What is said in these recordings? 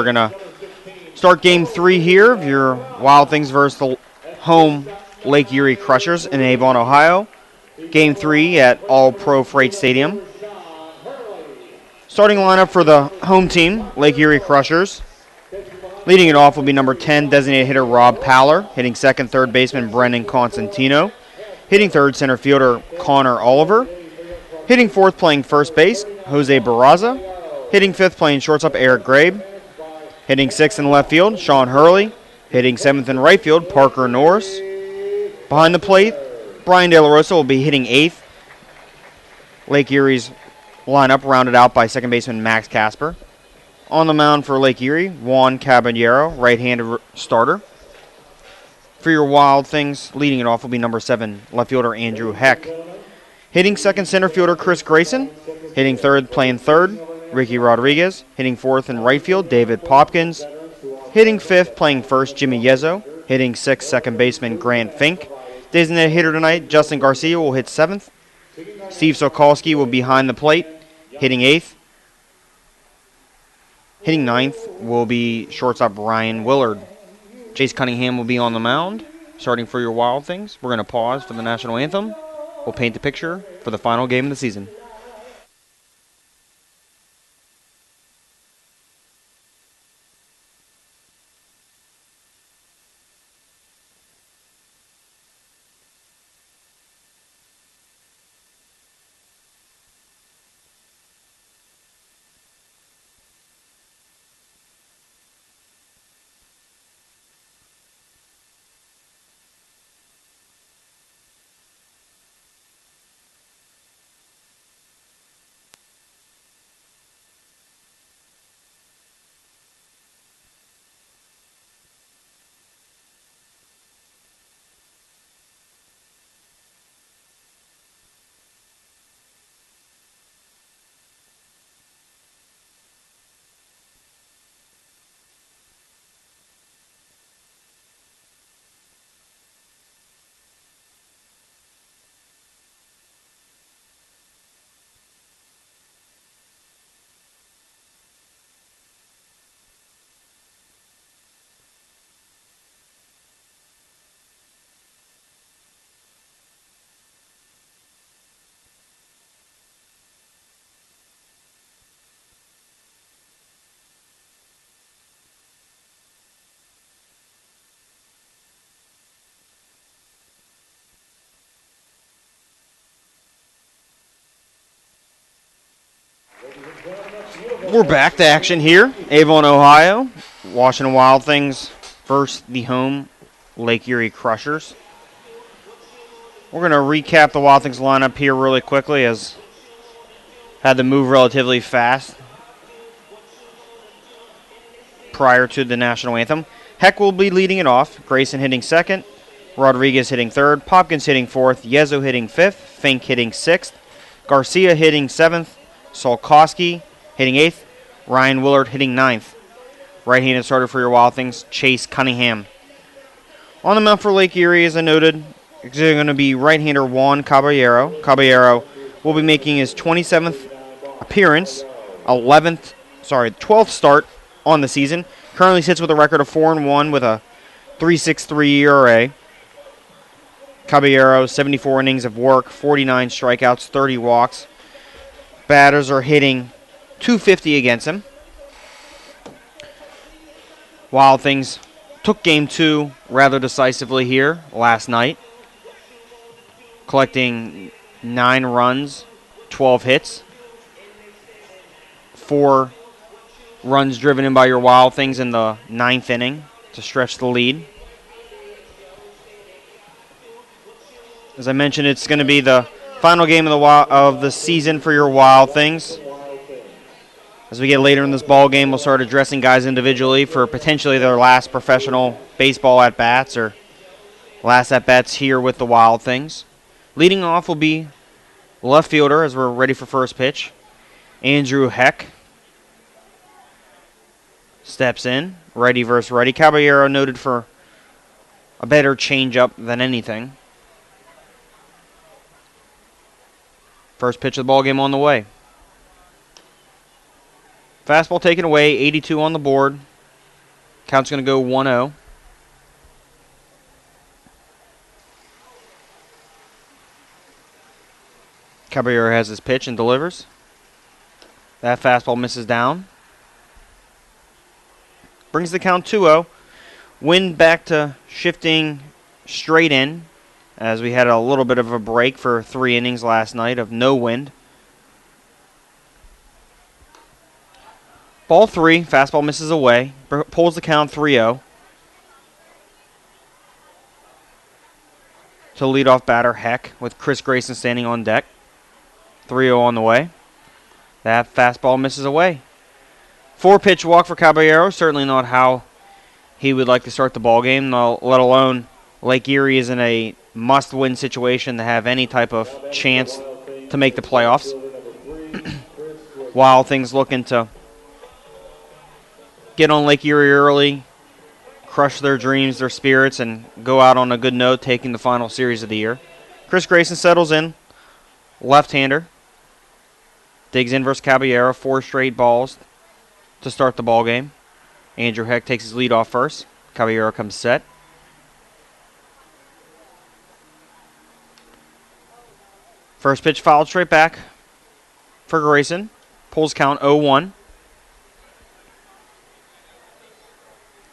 We're going to start game 3 here of your Wild Things versus the home Lake Erie Crushers in Avon, Ohio. Game 3 at All-Pro Freight Stadium. Starting lineup for the home team, Lake Erie Crushers. Leading it off will be number 10, designated hitter Rob Paller. Hitting second, third baseman Brendan Constantino. Hitting third, center fielder Connor Oliver. Hitting fourth, playing first base, Jose Barraza. Hitting fifth, playing shortstop Eric Grabe. Hitting sixth in left field, Sean Hurley. Hitting seventh in right field, Parker Norris. Behind the plate, Brian De La Rosa will be hitting eighth. Lake Erie's lineup rounded out by second baseman Max Casper. On the mound for Lake Erie, Juan Caballero, right-handed starter. For your Wild Things, leading it off will be number 7, left fielder Andrew Heck. Hitting second, center fielder Chris Grayson. Hitting third, playing third, Ricky Rodriguez. Hitting fourth in right field, David Popkins. Hitting fifth, playing first, Jimmy Yezzo. Hitting sixth, second baseman Grant Fink. Designated hitter tonight, Justin Garcia will hit seventh. Steve Sokolsky will be behind the plate, hitting eighth. Hitting ninth will be shortstop Ryan Willard. Chase Cunningham will be on the mound, starting for your Wild Things. We're going to pause for the national anthem. We'll paint the picture for the final game of the season. We're back to action here. Avon, Ohio. Washington Wild Things versus the home Lake Erie Crushers. We're going to recap the Wild Things lineup here really quickly, as had to move relatively fast prior to the national anthem. Heck will be leading it off. Grayson hitting second. Rodriguez hitting third. Popkins hitting fourth. Yezzo hitting fifth. Fink hitting sixth. Garcia hitting seventh. Solkowski hitting eighth. Ryan Willard hitting ninth. Right-handed starter for your Wild Things, Chase Cunningham. On the mound for Lake Erie, as I noted, it's going to be right-hander Juan Caballero. Caballero will be making his 27th appearance, 12th start on the season. Currently sits with a record of 4-1 with a 3.63 ERA. Caballero, 74 innings of work, 49 strikeouts, 30 walks. Batters are hitting .250 against him. Wild Things took game 2 rather decisively here last night, collecting 9 runs, 12 hits. 4 runs driven in by your Wild Things in the 9th inning to stretch the lead. As I mentioned, it's going to be the final game of the season for your Wild Things. As we get later in this ball game, we'll start addressing guys individually for potentially their last professional baseball at-bats or last at-bats here with the Wild Things. Leading off will be left fielder, as we're ready for first pitch, Andrew Heck. Steps in, righty versus righty. Caballero noted for a better changeup than anything. First pitch of the ball game on the way. Fastball taken away, 82 on the board. Count's going to go 1-0. Caballero has his pitch and delivers. That fastball misses down. Brings the count 2-0. Wind back to shifting straight in, as we had a little bit of a break for 3 innings last night of no wind. Ball 3, fastball misses away. Pulls the count 3-0. To leadoff batter Heck with Chris Grayson standing on deck. 3-0 on the way. That fastball misses away. 4-pitch walk for Caballero. Certainly not how he would like to start the ball game, let alone Lake Erie is in a must-win situation to have any type of chance to make the playoffs. While things looking to get on Lake Erie early, crush their dreams, their spirits, and go out on a good note, taking the final series of the year. Chris Grayson settles in, left-hander. Digs in versus Caballero, 4 straight balls to start the ball game. Andrew Heck takes his lead off first. Caballero comes set. First pitch fouled straight back for Grayson. Pulls count 0-1.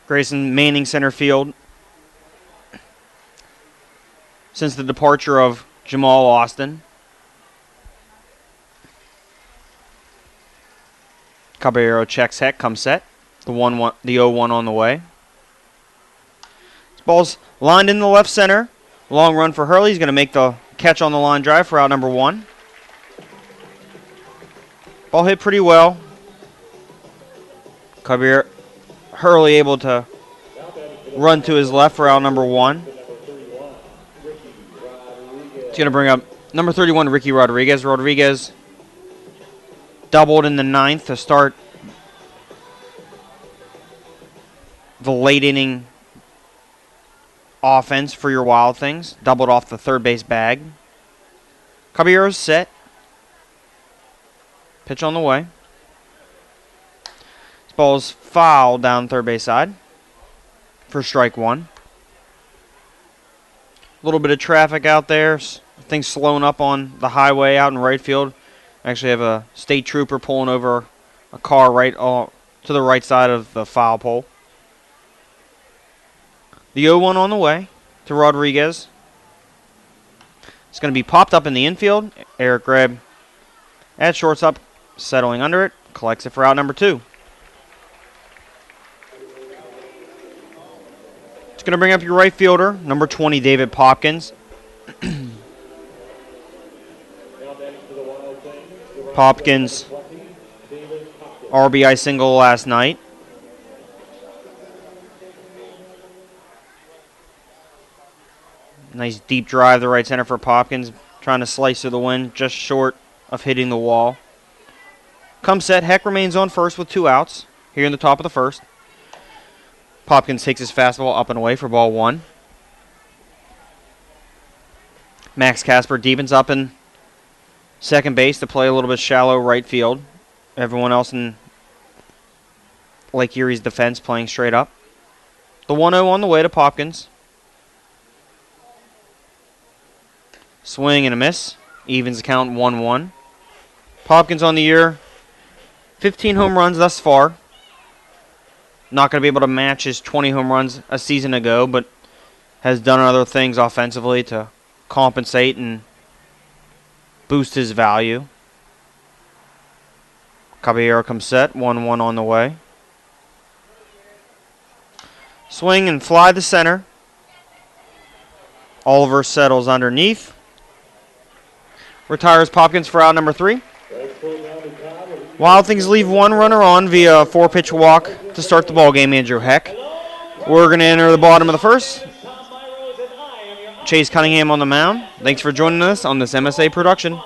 Grayson manning center field since the departure of Jamal Austin. Caballero checks Heck, comes set. The 0-1 on the way. This ball's lined in the left center. Long run for Hurley. He's going to make the catch on the line drive for out number 1. Ball hit pretty well. Hurley able to run to his left for out number 1. He's going to bring up number 31, Ricky Rodriguez. Rodriguez doubled in the 9th to start the late inning offense for your Wild Things. Doubled off the third base bag. Caballero's set. Pitch on the way. This ball's fouled down third base side for strike 1. A little bit of traffic out there. Things slowing up on the highway out in right field. Actually have a state trooper pulling over a car right to the right side of the foul pole. The 0-1 on the way to Rodriguez. It's going to be popped up in the infield. Eric Greb at shortstop, settling under it. Collects it for out number 2. It's going to bring up your right fielder, number 20, David Popkins. Popkins, RBI single last night. Nice deep drive to right center for Popkins. Trying to slice through the wind, just short of hitting the wall. Come set, Heck remains on first with 2 outs here in the top of the first. Popkins takes his fastball up and away for ball 1. Max Casper deepens up in second base to play a little bit shallow right field. Everyone else in Lake Erie's defense playing straight up. The 1-0 on the way to Popkins. Swing and a miss. Evens the count 1-1. Popkins on the year. 15 home runs thus far. Not going to be able to match his 20 home runs a season ago, but has done other things offensively to compensate and boost his value. Caballero comes set. 1-1 on the way. Swing and fly to center. Oliver settles underneath. Retires Popkins for out number 3. Wild Things leave 1 runner on via a 4-pitch walk to start the ball game, Andrew Heck. We're going to enter the bottom of the first. Chase Cunningham on the mound. Thanks for joining us on this MSA production.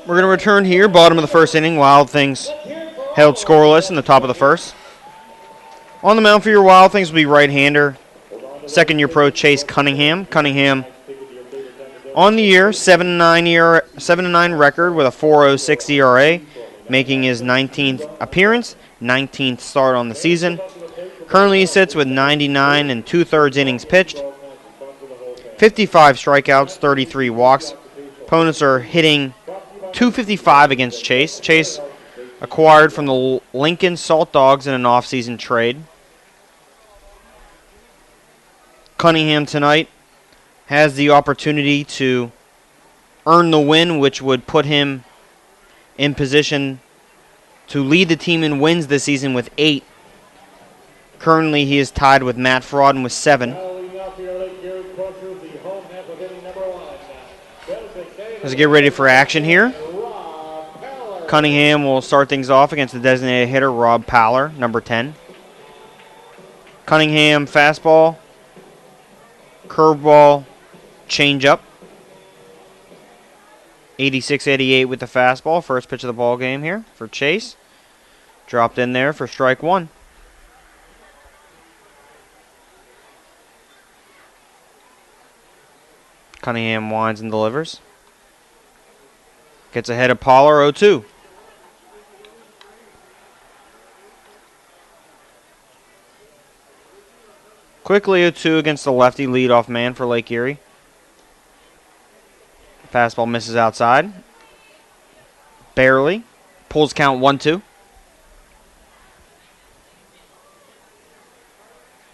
We're going to return here, bottom of the first inning. Wild Things held scoreless in the top of the first. On the mound for your Wild Things will be right-hander, second-year pro Chase Cunningham. Cunningham on the year, 7-9 record with a 4.06 ERA, making his 19th appearance, 19th start on the season. Currently he sits with 99 and 2/3 innings pitched, 55 strikeouts, 33 walks. Opponents are hitting .255 against Chase. Chase acquired from the Lincoln Salt Dogs in an off-season trade. Cunningham tonight has the opportunity to earn the win, which would put him in position to lead the team in wins this season with 8. Currently, he is tied with Matt Frodden with 7. Let's get ready for action here. Cunningham will start things off against the designated hitter, Rob Powler, number 10. Cunningham fastball, curveball, changeup. 86-88 with the fastball. First pitch of the ball game here for Chase. Dropped in there for strike one. Cunningham winds and delivers. Gets ahead of Pollard, 0-2. Quickly 0-2 against the lefty leadoff man for Lake Erie. Fastball misses outside. Barely. Pulls count 1-2.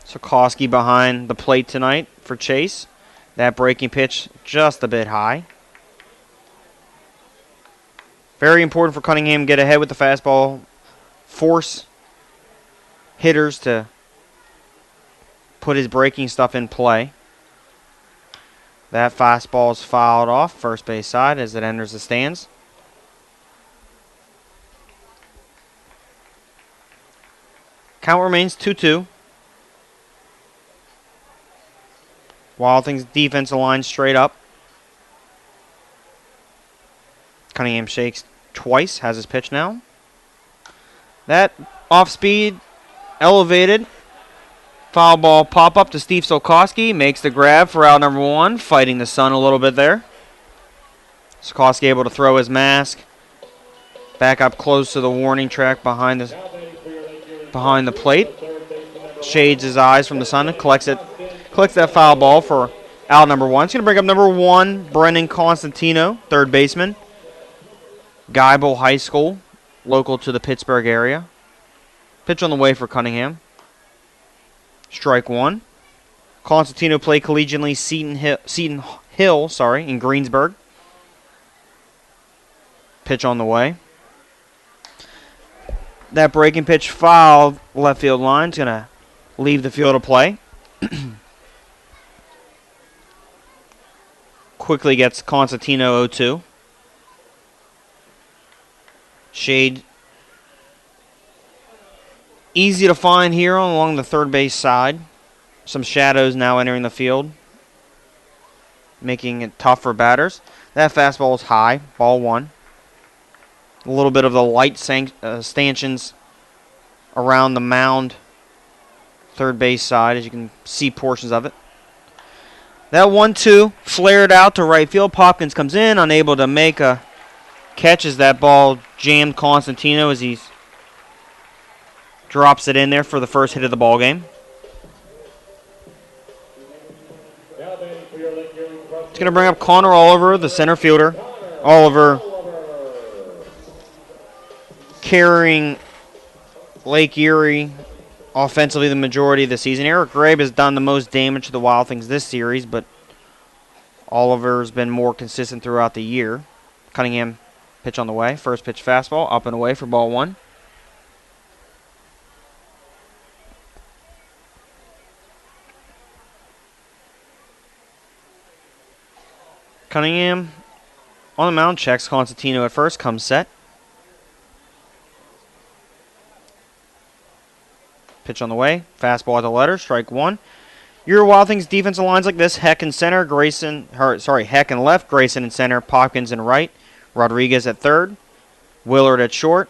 Sikorsky behind the plate tonight for Chase. That breaking pitch just a bit high. Very important for Cunningham to get ahead with the fastball. Force hitters to put his breaking stuff in play. That fastball is fouled off first base side as it enters the stands. Count remains 2-2. Wild Things defense line straight up. Cunningham shakes twice, has his pitch now. That off speed, elevated. Foul ball pop up to Steve Sikorsky. Makes the grab for out number one, fighting the sun a little bit there. Sikorsky able to throw his mask. Back up close to the warning track behind the plate. Shades his eyes from the sun and collects that foul ball for out number one. It's going to bring up number one, Brennan Constantino, third baseman. Geibel High School, local to the Pittsburgh area. Pitch on the way for Cunningham. Strike one. Constantino played collegiately Seton Hill, in Greensburg. Pitch on the way. That breaking pitch foul left field line is going to leave the field of play. Quickly gets Constantino 0-2. Shade easy to find here along the third base side. Some shadows now entering the field, making it tough for batters. That fastball is high, ball one. A little bit of the light stanchions around the mound, third base side, as you can see portions of it. That 1-2 flared out to right field. Popkins comes in, unable to make a catch as that ball jammed Constantino as he drops it in there for the first hit of the ball game. It's going to bring up Connor Oliver, the center fielder. Oliver carrying Lake Erie offensively the majority of the season. Eric Grabe has done the most damage to the Wild Things this series, but Oliver's been more consistent throughout the year. Cunningham pitch on the way. First pitch fastball, up and away for ball one. Cunningham on the mound, checks Constantino at first, comes set. Pitch on the way, fastball at the letter, strike one. Your Wild Things defensive lines like this: Heck in center, Heck in left, Grayson in center, Popkins in right, Rodriguez at third. Willard at short.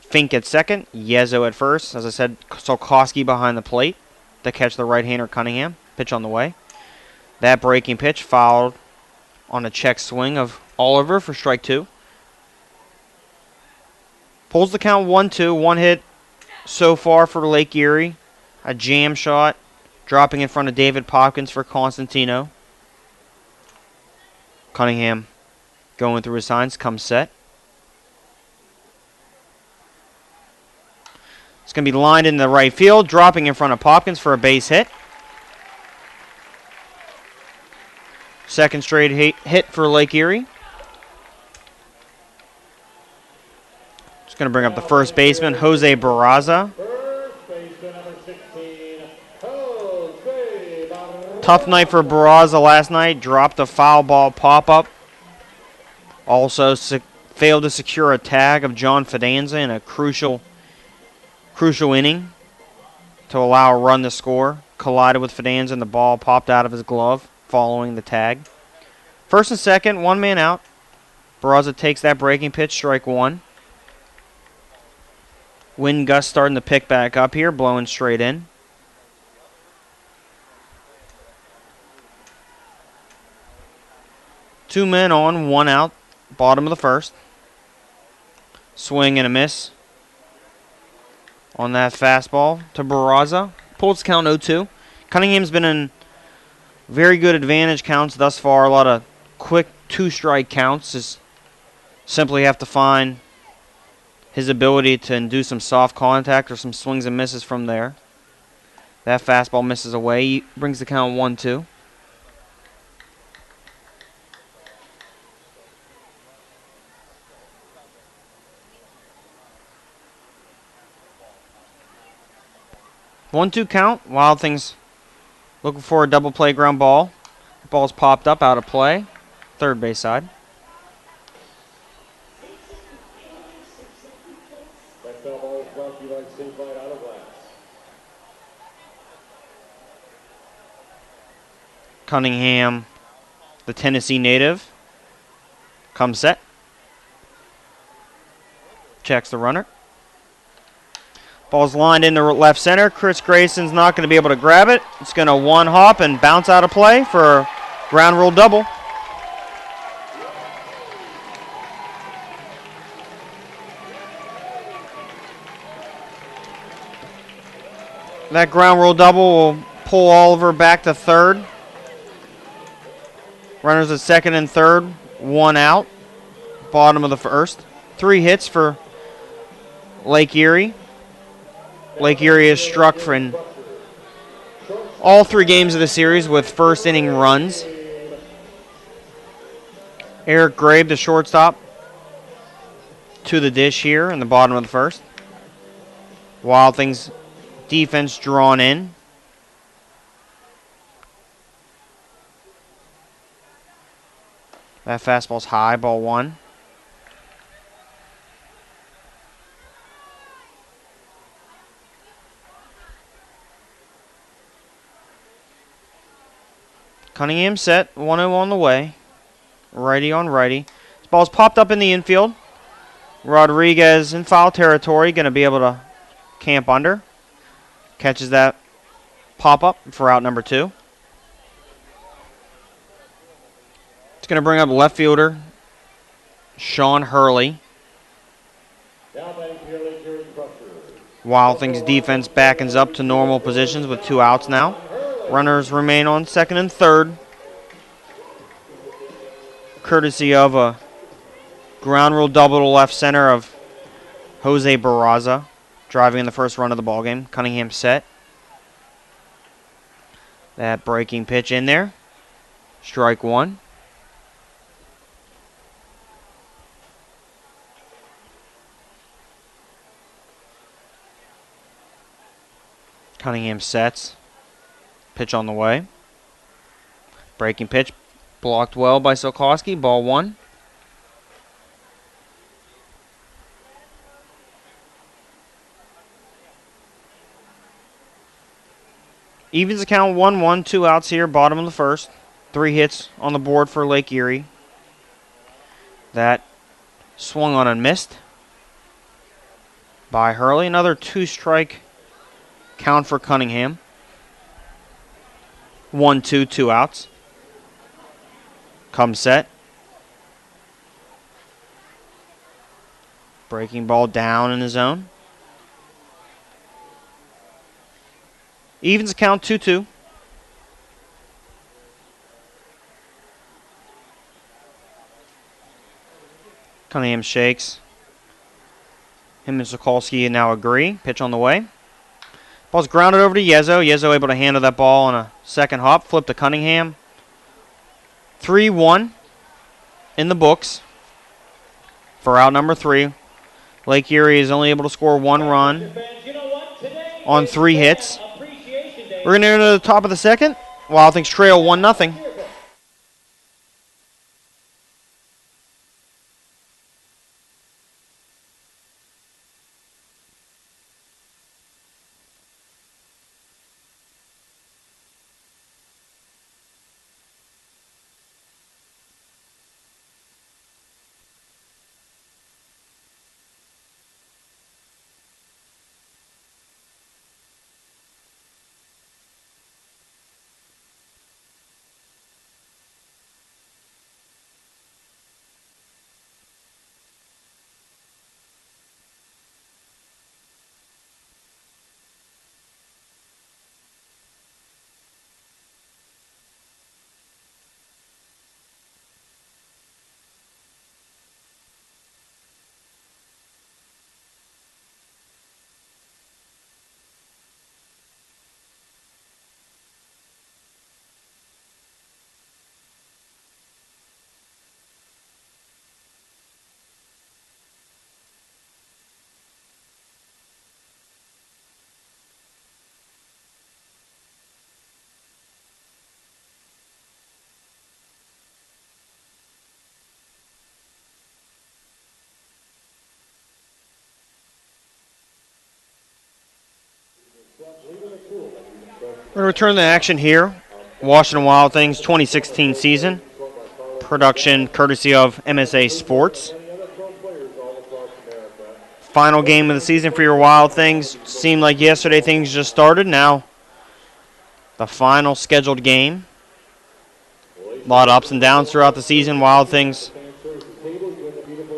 Fink at second. Yezo at first. As I said, Solkowski behind the plate to catch the right-hander Cunningham. Pitch on the way. That breaking pitch fouled on a check swing of Oliver for strike 2. Pulls the count 1-2. One hit so far for Lake Erie. A jam shot. Dropping in front of David Popkins for Constantino. Cunningham going through his signs. Comes set. It's going to be lined in the right field. Dropping in front of Popkins for a base hit. Second straight hit for Lake Erie. Just going to bring up the first baseman, Jose Barraza. Tough night for Barraza last night. Dropped a foul ball pop-up. Also failed to secure a tag of John Fidanza in a crucial inning to allow a run to score. Collided with Fidanza and the ball popped out of his glove following the tag. First and second, one man out. Barraza takes that breaking pitch, strike 1. Wind gust starting to pick back up here, blowing straight in. Two men on, one out, bottom of the first. Swing and a miss on that fastball to Barraza. Pulls the count 0-2. Cunningham's been in very good advantage counts thus far. A lot of quick two-strike counts. Just simply have to find his ability to induce some soft contact or some swings and misses from there. That fastball misses away. He brings the count 1-2. One-two count. Wild Things looking for a double play ground ball. The ball's popped up out of play. Third base side. Cunningham, the Tennessee native, comes set. Checks the runner. Ball's lined into left center. Chris Grayson's not going to be able to grab it. It's going to one hop and bounce out of play for a ground rule double. That ground rule double will pull Oliver back to third. Runners at second and third, one out. Bottom of the first. 3 hits for Lake Erie. Lake Erie is struck in all 3 games of the series with first inning runs. Eric Grabe, the shortstop, to the dish here in the bottom of the first. Wild Things defense drawn in. That fastball's high, ball 1. Cunningham set, 1-0 on the way. Righty on righty. This ball's popped up in the infield. Rodriguez in foul territory, going to be able to camp under. Catches that pop-up for out number 2. It's going to bring up left fielder Sean Hurley. Wild Things defense backens up to normal positions with 2 outs now. Runners remain on second and third, courtesy of a ground rule double to left center of Jose Barraza, driving in the first run of the ballgame. Cunningham set. That breaking pitch in there. Strike 1. Cunningham sets. Pitch on the way. Breaking pitch blocked well by Solkowski. Ball 1. Evens the count 1-1. 2 outs here. Bottom of the first. 3 hits on the board for Lake Erie. That Swung on and missed by Hurley. Another 2-strike count for Cunningham. 1-2, 2 outs. Come set. Breaking ball down in the zone. Evens count 2-2. Cunningham shakes. Him and Sokolsky now agree. Pitch on the way. Ball's grounded over to Yezo. Yezo able to handle that ball on a second hop. Flip to Cunningham. 3-1 in the books for out number 3. Lake Erie is only able to score 1 run on 3 hits. We're going to enter the top of the second. Wild Things trail 1-0. We're going to return to action here. Washington Wild Things 2016 season. Production courtesy of MSA Sports. Final game of the season for your Wild Things. Seemed like yesterday things just started. Now the final scheduled game. A lot of ups and downs throughout the season. Wild Things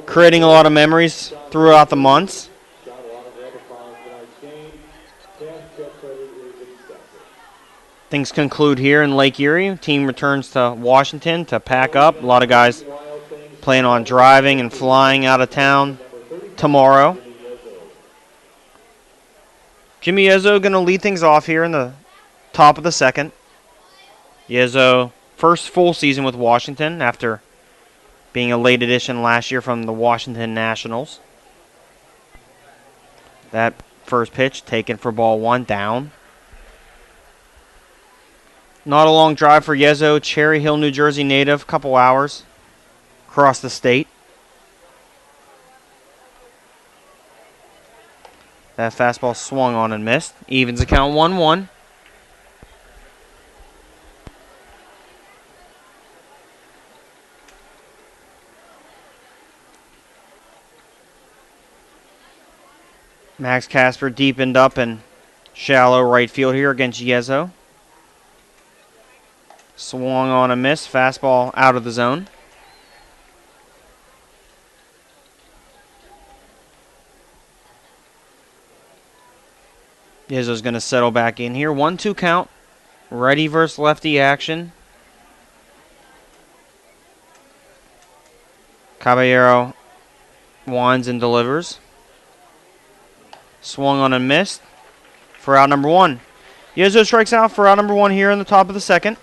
creating a lot of memories throughout the months. Things conclude here in Lake Erie. Team returns to Washington to pack up. A lot of guys plan on driving and flying out of town tomorrow. Jimmy Yezo going to lead things off here in the top of the second. Yezo, first full season with Washington after being a late addition last year from the Washington Nationals. That first pitch taken for ball 1, down. Not a long drive for Yezo, Cherry Hill, New Jersey native, couple hours across the state. That fastball swung on and missed. Evens the count 1-1. Max Casper deepened up in shallow right field here against Yezo. Swung on a miss. Fastball out of the zone. Yezo's going to settle back in here. 1-2 count. Righty versus lefty action. Caballero winds and delivers. Swung on and missed for out number 1. Yezo strikes out for out number 1 here in the top of the second.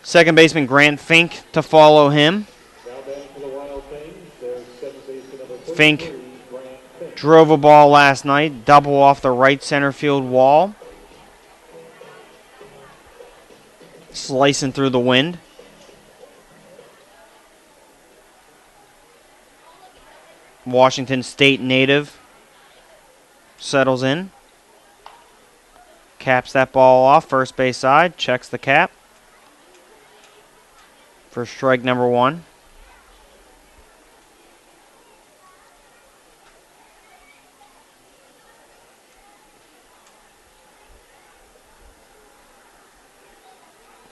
Second baseman Grant Fink to follow him. Fink drove a ball last night, double off the right center field wall. Slicing through the wind. Washington State native settles in. Caps that ball off, first base side, checks the cap for strike number 1.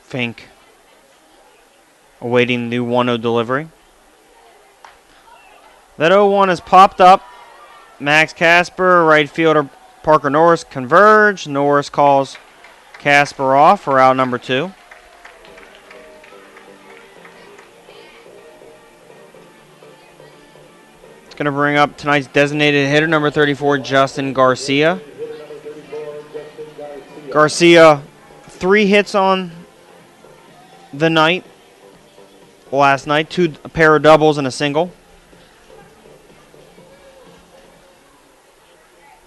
Fink awaiting the 1-0 delivery. That 0-1 has popped up. Max Casper, right fielder Parker Norris converge. Norris calls Casper off for out number 2. It's going to bring up tonight's designated hitter, number 34, Justin Garcia. Garcia, 3 hits on the night. Last night, a pair of doubles and a single.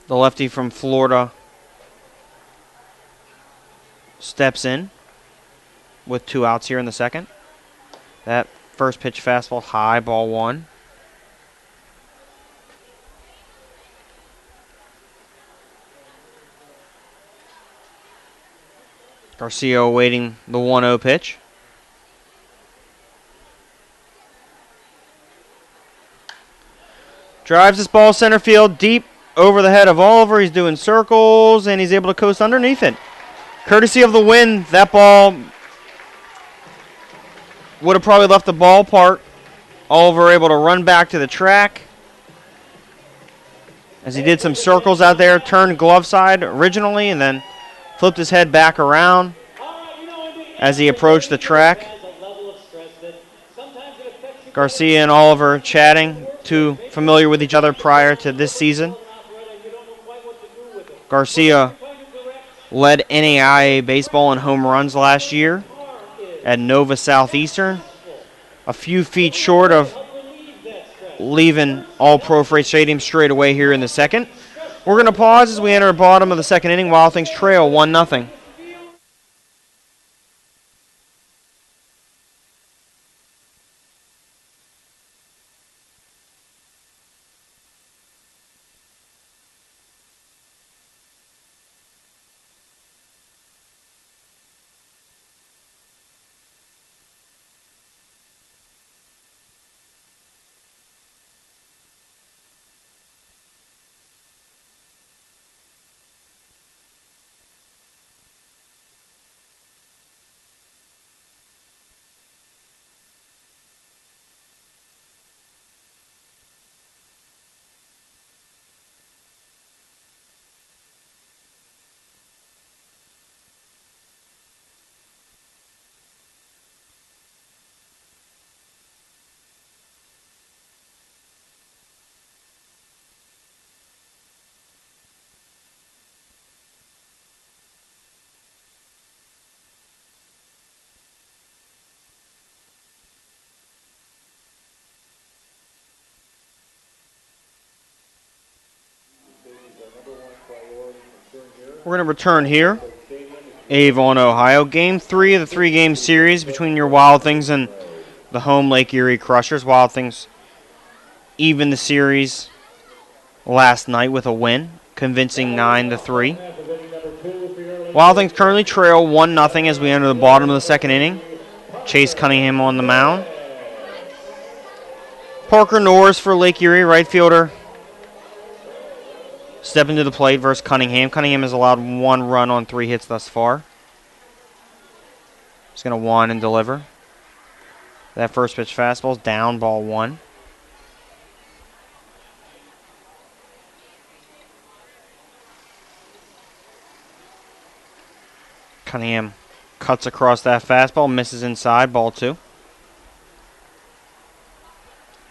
The lefty from Florida steps in with 2 outs here in the second. That first pitch fastball high, ball 1. Garcia awaiting the 1-0 pitch. Drives this ball center field deep over the head of Oliver. He's doing circles, and he's able to coast underneath it. Courtesy of the wind, that ball would have probably left the ballpark. Oliver able to run back to the track as he did some circles out there, turned glove side originally, and then flipped his head back around as he approached the track. Garcia and Oliver chatting, too familiar with each other prior to this season. Garcia led NAIA baseball in home runs last year at Nova Southeastern. A few feet short of leaving All-Pro Freight Stadium straight away here in the second. We're going to pause as we enter the bottom of the second inning. Wild Things trail 1-0. We're going to return here, Avon, Ohio. Game 3 of the 3-game series between your Wild Things and the home Lake Erie Crushers. Wild Things even the series last night with a win, convincing 9-3. Wild Things currently trail 1-0 as we enter the bottom of the second inning. Chase Cunningham on the mound. Parker Norris for Lake Erie, right fielder. Stepping to the plate versus Cunningham. Cunningham has allowed 1 run on 3 hits thus far. He's going to 1 and deliver. That first pitch fastball's down, ball 1. Cunningham cuts across that fastball, misses inside, ball 2.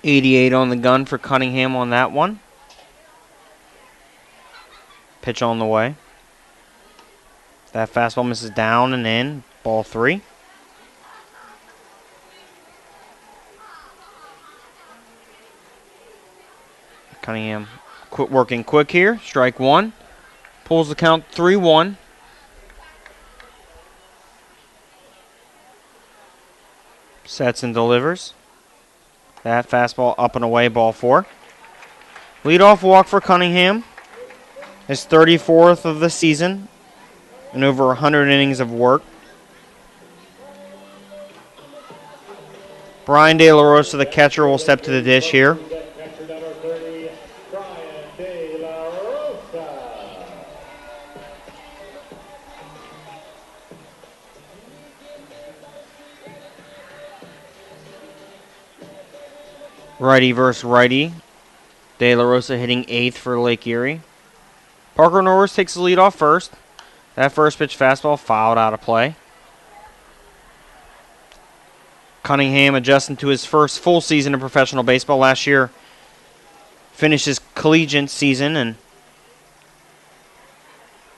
88 on the gun for Cunningham on that one. Pitch on the way. That fastball misses down and in. Ball 3. Cunningham working quick here. Strike 1. Pulls the count 3-1. Sets and delivers. That fastball up and away. Ball 4. Leadoff walk for Cunningham. His 34th of the season and over 100 innings of work. Brian De La Rosa, the catcher, will step to the dish here. Righty versus righty. De La Rosa hitting 8th for Lake Erie. Parker Norris takes the lead off first. That first pitch fastball fouled out of play. Cunningham adjusting to his first full season of professional baseball last year. Finished his collegiate season and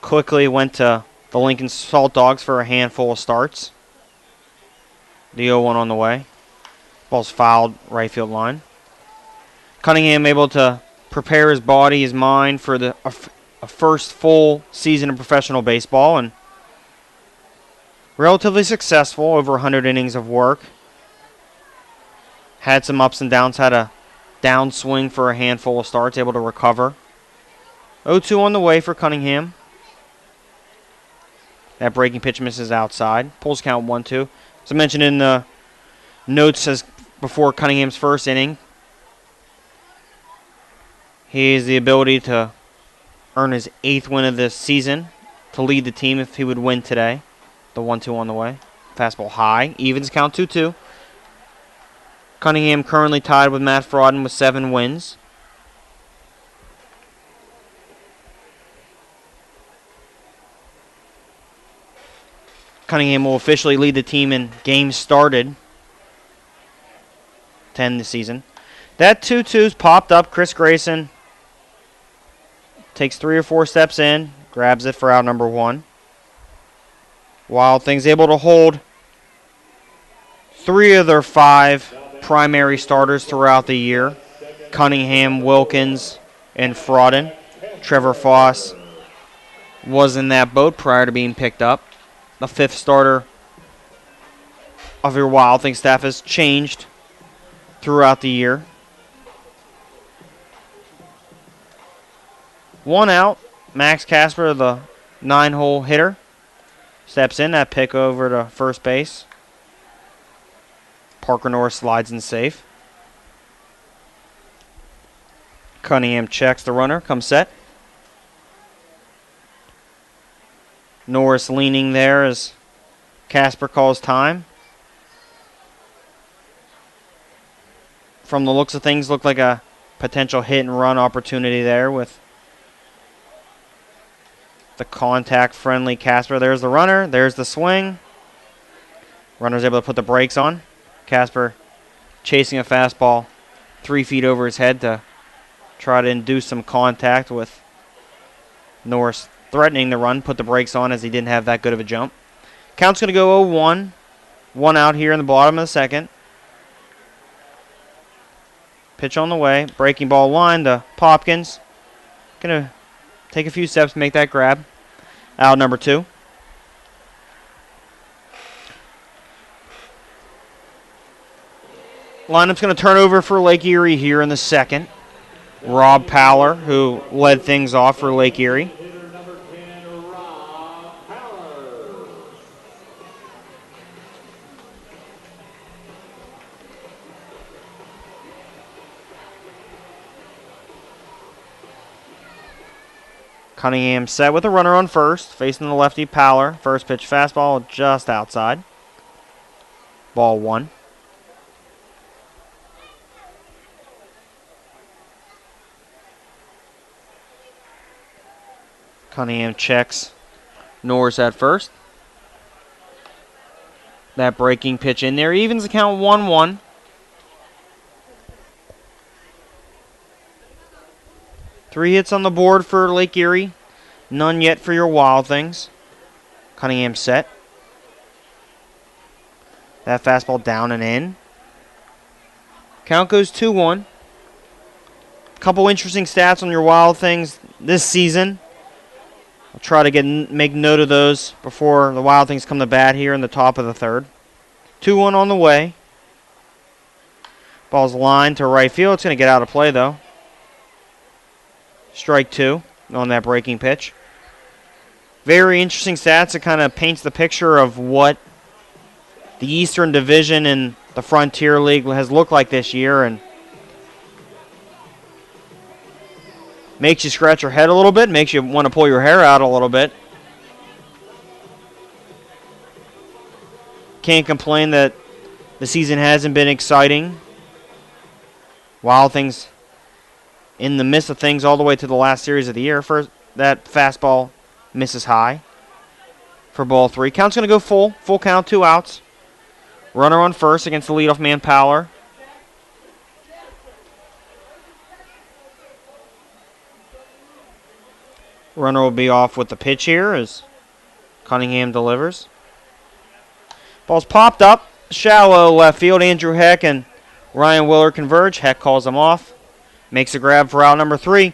quickly went to the Lincoln Salt Dogs for a handful of starts. The 0-1 on the way. Ball's fouled right field line. Cunningham able to prepare his body, his mind for a first full season of professional baseball, and relatively successful, over 100 innings of work. Had some ups and downs, had a downswing for a handful of starts, able to recover. 0-2 on the way for Cunningham. That breaking pitch misses outside. Pulls count 1-2. As I mentioned in the notes as before Cunningham's first inning, he has the ability to earn his 8th win of this season, to lead the team if he would win today. The 1-2 on the way. Fastball high. Evens count 2-2. Cunningham currently tied with Matt Frodden with 7 wins. Cunningham will officially lead the team in games started to end the season. That 2-2's popped up. Chris Grayson takes 3 or 4 steps in, grabs it for out number 1. Wild Things able to hold 3 of their 5 primary starters throughout the year. Cunningham, Wilkins, and Frodden. Trevor Foss was in that boat prior to being picked up. The 5th starter of your Wild Things staff has changed throughout the year. 1 out. Max Casper, the 9-hole hitter, steps in. That pick over to first base. Parker Norris slides in safe. Cunningham checks the runner. Comes set. Norris leaning there as Casper calls time. From the looks of things, looked like a potential hit and run opportunity there with the contact-friendly Casper. There's the runner. There's the swing. Runner's able to put the brakes on. Casper chasing a fastball 3 feet over his head to try to induce some contact with Norris threatening the run, put the brakes on as he didn't have that good of a jump. Count's going to go 0-1. 1 out here in the bottom of the second. Pitch on the way. Breaking ball line to Popkins. Going to take a few steps to make that grab. Out number 2. Lineup's going to turn over for Lake Erie here in the second. Rob Powler, who led things off for Lake Erie. Cunningham set with a runner on first, facing the lefty Powler. First pitch fastball just outside. Ball 1. Cunningham checks Norris at first. That breaking pitch in there evens the count 1-1. Three hits on the board for Lake Erie. None yet for your Wild Things. Cunningham set. That fastball down and in. Count goes 2-1. Couple interesting stats on your Wild Things this season. I'll try to make note of those before the Wild Things come to bat here in the top of the third. 2-1 on the way. Ball's lined to right field. It's going to get out of play, though. Strike 2 on that breaking pitch. Very interesting stats. It kind of paints the picture of what the Eastern Division and the Frontier League has looked like this year, and makes you scratch your head a little bit, makes you want to pull your hair out a little bit. Can't complain that the season hasn't been exciting Wild Things in the midst of things all the way to the last series of the year. First, that fastball misses high for ball 3. Count's going to go full. Full count, 2 outs. Runner on first against the leadoff man, Powler. Runner will be off with the pitch here as Cunningham delivers. Ball's popped up. Shallow left field. Andrew Heck and Ryan Willard converge. Heck calls him off. Makes a grab for out number 3.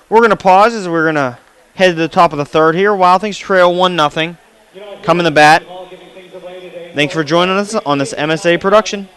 We're going to pause as we're going to head to the top of the third here. Wild Things trail 1-0. Come in the bat. Thanks for joining us on this MSA production.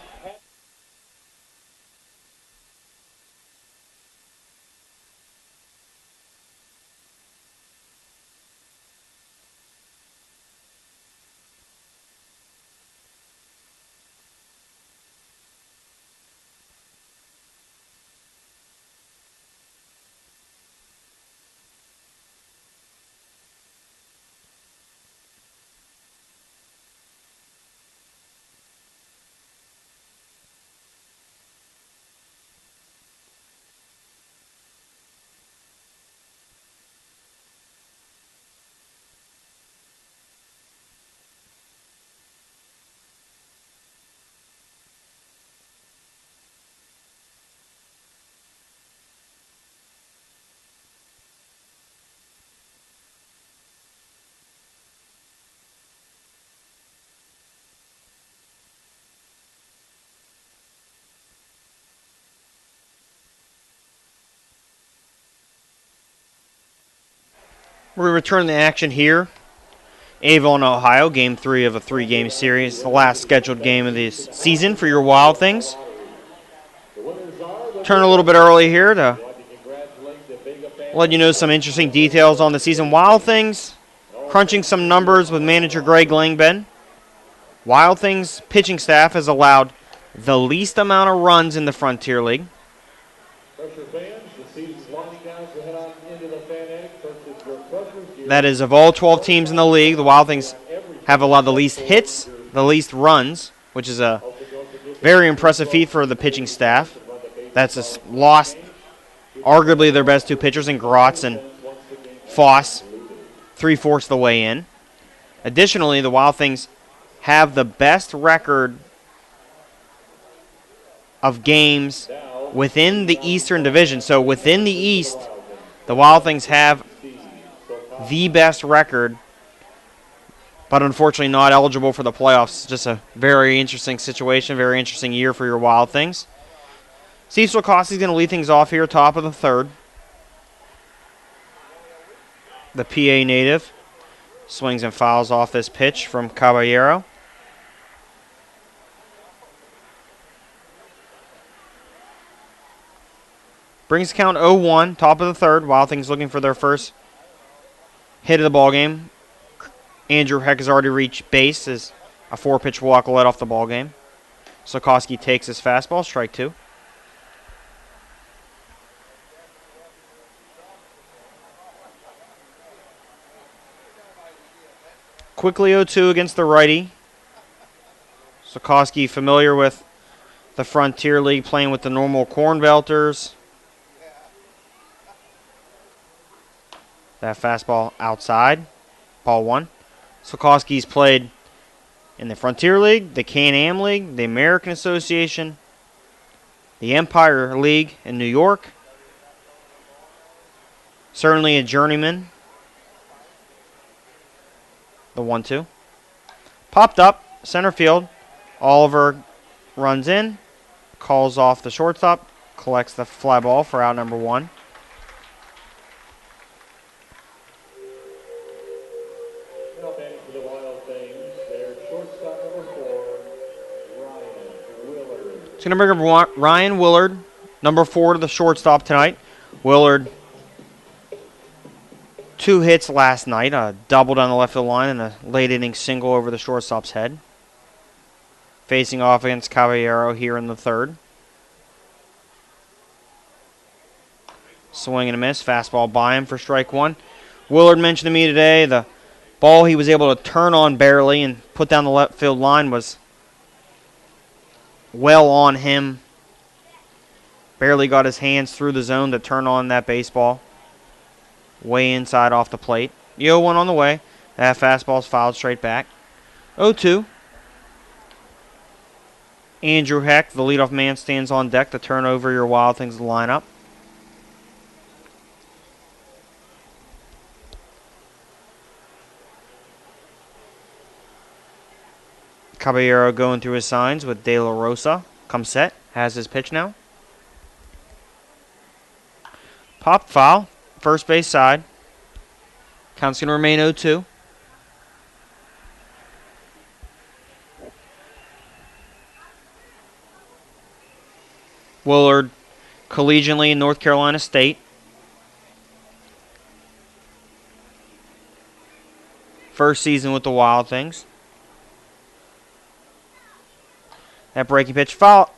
We return the action here. Avon, Ohio, game 3 of a 3-game series. The last scheduled game of this season for your Wild Things. Turn a little bit early here to let you know some interesting details on the season. Wild Things crunching some numbers with manager Greg Langben. Wild Things pitching staff has allowed the least amount of runs in the Frontier League. That is, of all 12 teams in the league, the Wild Things have allowed the least hits, the least runs, which is a very impressive feat for the pitching staff. That's lost arguably their best 2 pitchers in Grotz and Foss 3/4 the way in. Additionally, the Wild Things have the best record of games within the Eastern Division. So within the East, the Wild Things have the best record, but unfortunately not eligible for the playoffs. Just a very interesting situation, very interesting year for your Wild Things. Steve Sokowski's going to lead things off here, top of the third. The PA native swings and fouls off this pitch from Caballero. Brings count 0-1, top of the third. Wild Things looking for their first hit of the ballgame. Andrew Heck has already reached base as a 4-pitch walk led off the ballgame. Sokowski takes his fastball, strike 2. Quickly 0-2 against the righty. Sokowski familiar with the Frontier League, playing with the normal Corn Belters. That fastball outside. Ball 1. Sokowski's played in the Frontier League, the Can-Am League, the American Association, the Empire League in New York. Certainly a journeyman. The 1-2. Popped up, center field. Oliver runs in, calls off the shortstop, collects the fly ball for out number 1. It's going to bring up Ryan Willard, number 4 to the shortstop tonight. Willard, 2 hits last night, a double down the left field line and a late inning single over the shortstop's head. Facing off against Caballero here in the third. Swing and a miss, fastball by him for strike 1. Willard mentioned to me today the ball he was able to turn on barely and put down the left field line was well on him Barely got his hands through the zone to turn on that baseball. Way inside off the plate. 0-1 on the way. That fastball's fouled straight back. 0-2. Andrew Heck, the leadoff man, stands on deck to turn over your Wild Things lineup. Caballero going through his signs with De La Rosa. Come set. Has his pitch now. Popped foul. First base side. Count's going to remain 0-2. Willard, collegiately in North Carolina State. First season with the Wild Things. That breaking pitch foul.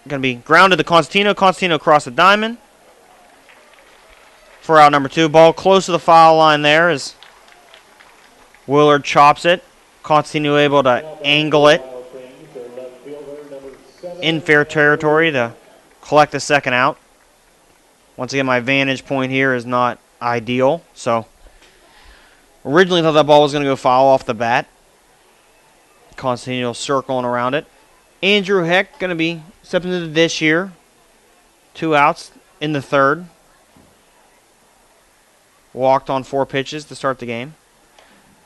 Going to be grounded to Constantino. Constantino across the diamond. For out number 2. Ball close to the foul line there as Willard chops it. Constantino able to angle it in fair territory to collect the second out. Once again, my vantage point here is not ideal. So, originally thought that ball was going to go foul off the bat. Constantino circling around it. Andrew Heck going to be stepping into the dish here. 2 outs in the third. Walked on 4 pitches to start the game.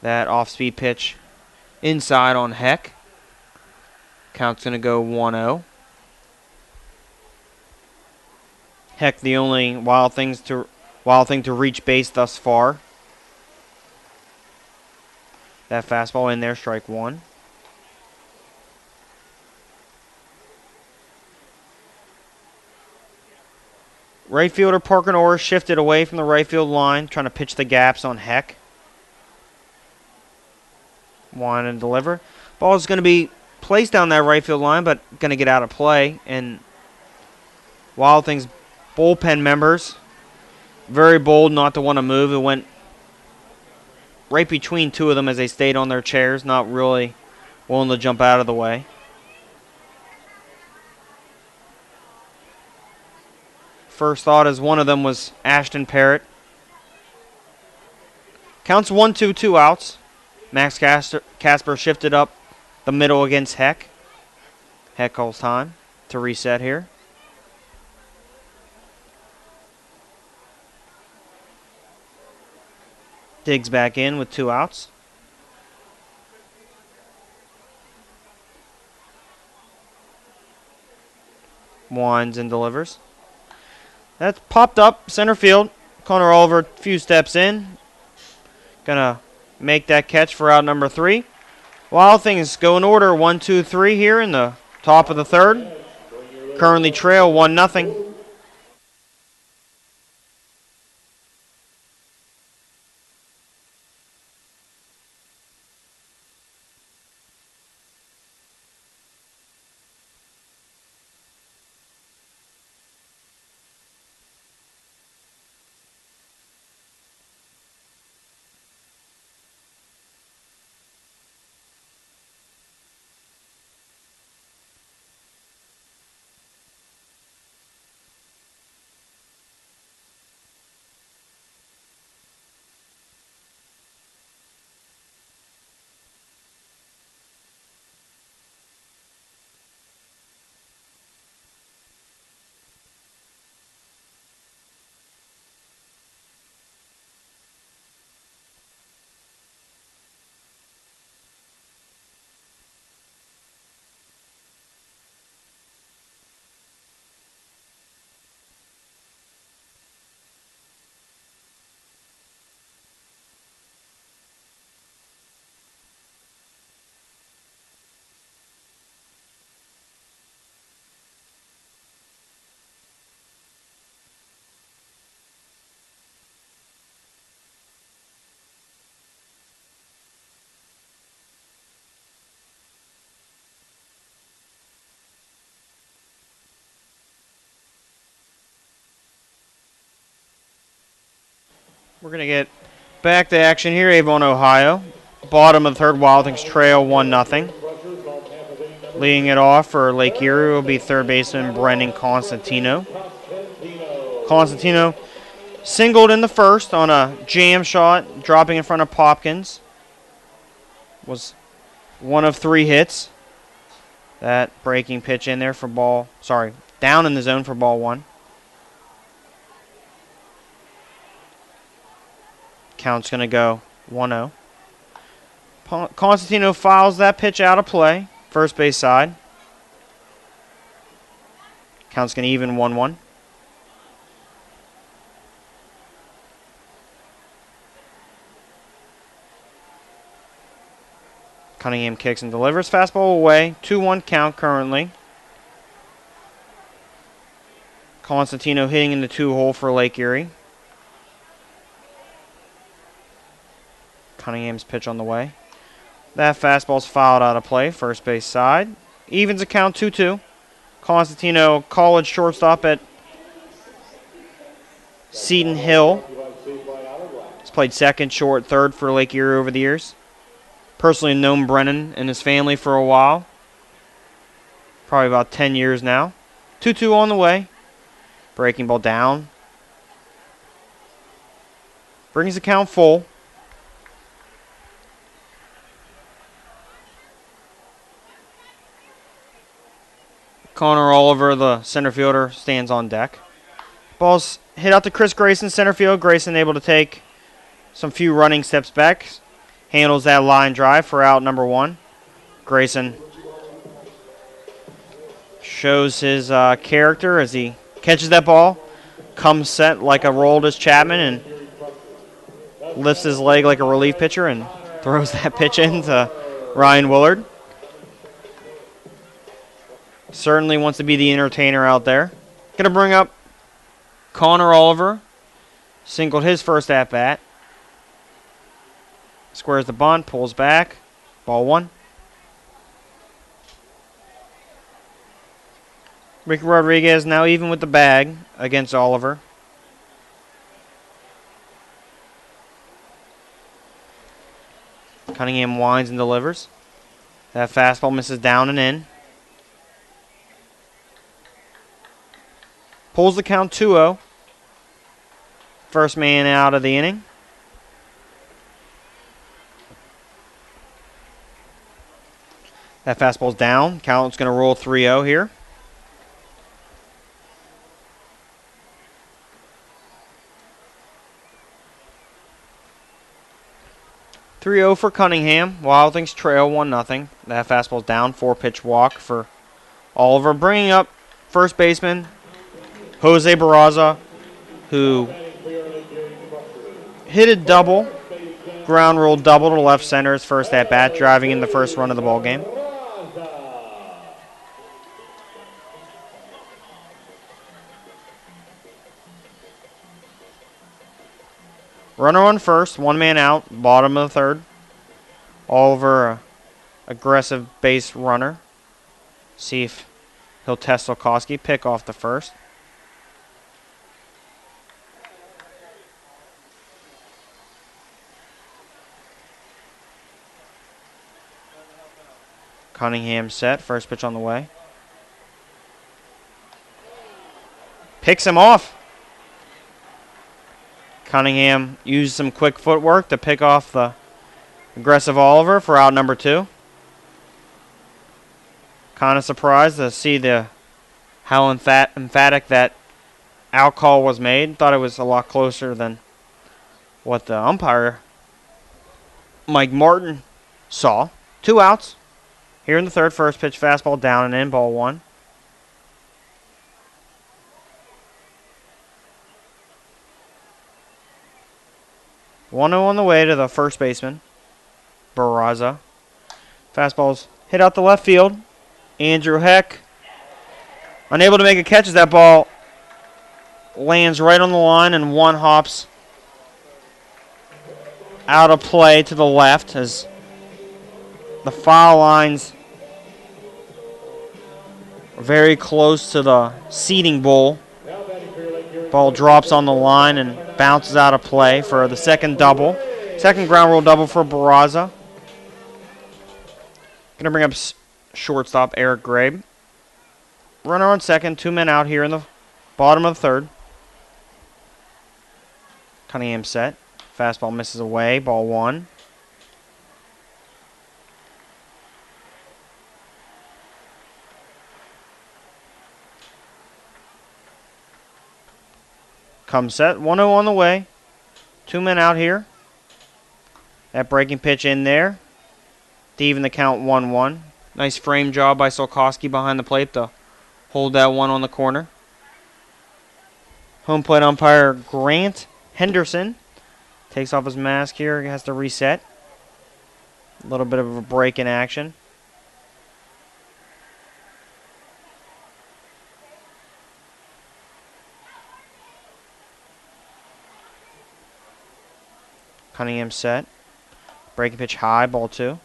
That off-speed pitch inside on Heck. Count's going to go 1-0. Heck, the only wild thing to reach base thus far. That fastball in there, strike 1. Right fielder Parker Norris shifted away from the right field line, trying to pitch the gaps on Heck. Want to deliver. Ball is going to be placed down that right field line, but going to get out of play. And Wild Things bullpen members, very bold not to want to move. It went right between 2 of them as they stayed on their chairs, not really willing to jump out of the way. First thought as one of them was Ashton Parrott. Counts 1-2, 2 outs. Max Casper shifted up the middle against Heck. Heck calls time to reset here. Digs back in with 2 outs. Winds and delivers. That's popped up center field. Connor Oliver a few steps in. Gonna make that catch for out number 3. Wild Things go in order 1, 2, 3 here in the top of the third. Currently trail 1-0. We're going to get back to action here, Avon, Ohio. Bottom of the third, Wild Things trail 1-0. Leading it off for Lake Erie will be third baseman Brendan Constantino. Constantino singled in the first on a jam shot, dropping in front of Popkins. Was one of 3 hits. That breaking pitch in there for down in the zone for ball 1. Count's going to go 1-0. Constantino fouls that pitch out of play, first base side. Count's going to even 1-1. Cunningham kicks and delivers. Fastball away. 2-1 count currently. Constantino hitting in the 2-hole for Lake Erie. Cunningham's pitch on the way. That fastball's fouled out of play. First base side. Evens the count 2-2. Constantino, college shortstop at Seton Hill. He's played second, short, third for Lake Erie over the years. Personally known Brennan and his family for a while. Probably about 10 years now. 2-2 on the way. Breaking ball down. Brings the count full. Connor Oliver, the center fielder, stands on deck. Ball's hit out to Chris Grayson, center field. Grayson able to take some few running steps back. Handles that line drive for out number 1. Grayson shows his character as he catches that ball. Comes set like a Roldis Chapman and lifts his leg like a relief pitcher and throws that pitch in to Ryan Willard. Certainly wants to be the entertainer out there. Going to bring up Connor Oliver. Singled his first at-bat. Squares the bunt, pulls back. Ball 1. Ricky Rodriguez now even with the bag against Oliver. Cunningham winds and delivers. That fastball misses down and in. Pulls the count 2-0. First man out of the inning. That fastball's down. Count's going to roll 3-0 here. For Cunningham. Wild Things trail 1-0. That fastball's down. 4-pitch walk for Oliver. Bringing up first baseman Jose Barraza, who hit a double, ground rule double to left center his first at bat, driving in the first run of the ball game. Runner on first, 1 man out, bottom of the 3rd. Oliver, aggressive base runner. See if he'll test Olkowski, pick off the first. Cunningham set, first pitch on the way. Picks him off. Cunningham used some quick footwork to pick off the aggressive Oliver for out number 2. Kind of surprised to see how emphatic that out call was made. Thought it was a lot closer than what the umpire, Mike Martin, saw. 2 outs. Here in the 3rd, first pitch fastball down and in, ball 1. One on the way to the first baseman, Barraza. Fastball's hit out the left field. Andrew Heck, unable to make a catch as that ball lands right on the line and 1 hops out of play to the left as the foul lines are very close to the seating bowl. Ball drops on the line and bounces out of play for the second double. Second ground rule double for Barraza. Going to bring up shortstop Eric Grabe. Runner on second, 2 men out here in the bottom of the 3rd. Cunningham set. Fastball misses away. Ball 1. Come set. 1-0 on the way. 2 men out here. That breaking pitch in there to even the count 1-1. Nice frame job by Solkowski behind the plate to hold that one on the corner. Home plate umpire Grant Henderson takes off his mask here. He has to reset. A little bit of a break in action. Cunningham set. Breaking pitch high, ball 2.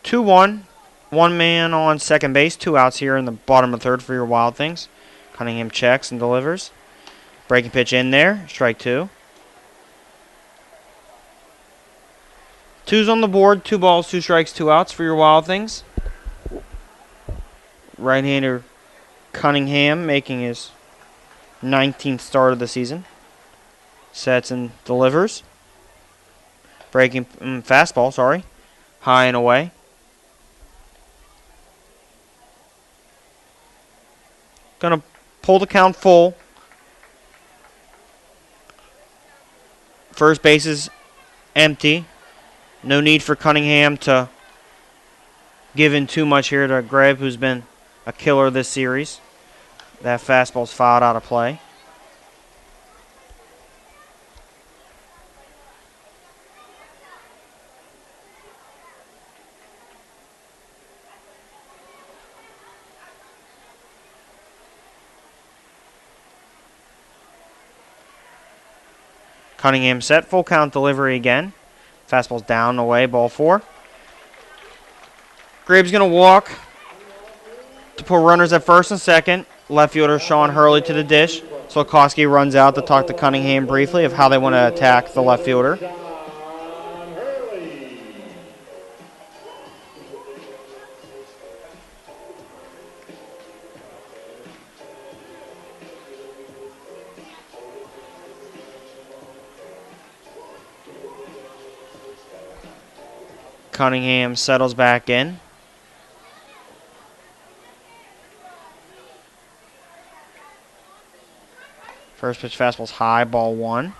Two one. One man on second base. 2 outs here in the bottom of the 3rd for your Wild Things. Cunningham checks and delivers. Breaking pitch in there. Strike 2. 2's on the board. 2 balls, 2 strikes, 2 outs for your Wild Things. Right-hander Cunningham making his 19th start of the season. Sets and delivers. Breaking fastball, sorry. High and away. Gonna pull the count full. First base is empty. No need for Cunningham to give in too much here to Greb, who's been a killer this series. That fastball's fouled out of play. Cunningham set, full count delivery again. Fastball's down and away, ball 4. Graves going to walk to put runners at first and second. Left fielder Sean Hurley to the dish. Solkowski runs out to talk to Cunningham briefly of how they want to attack the left fielder. Cunningham settles back in. First pitch fastball's high, ball 1.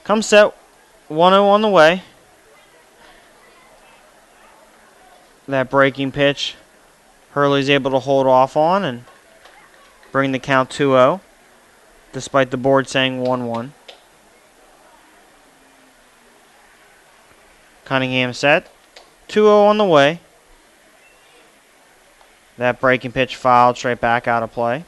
Come set, 1-0 on the way. That breaking pitch, Hurley's able to hold off on and bring the count 2-0, despite the board saying 1-1. Cunningham set, 2-0 on the way. That breaking pitch fouled straight back out of play.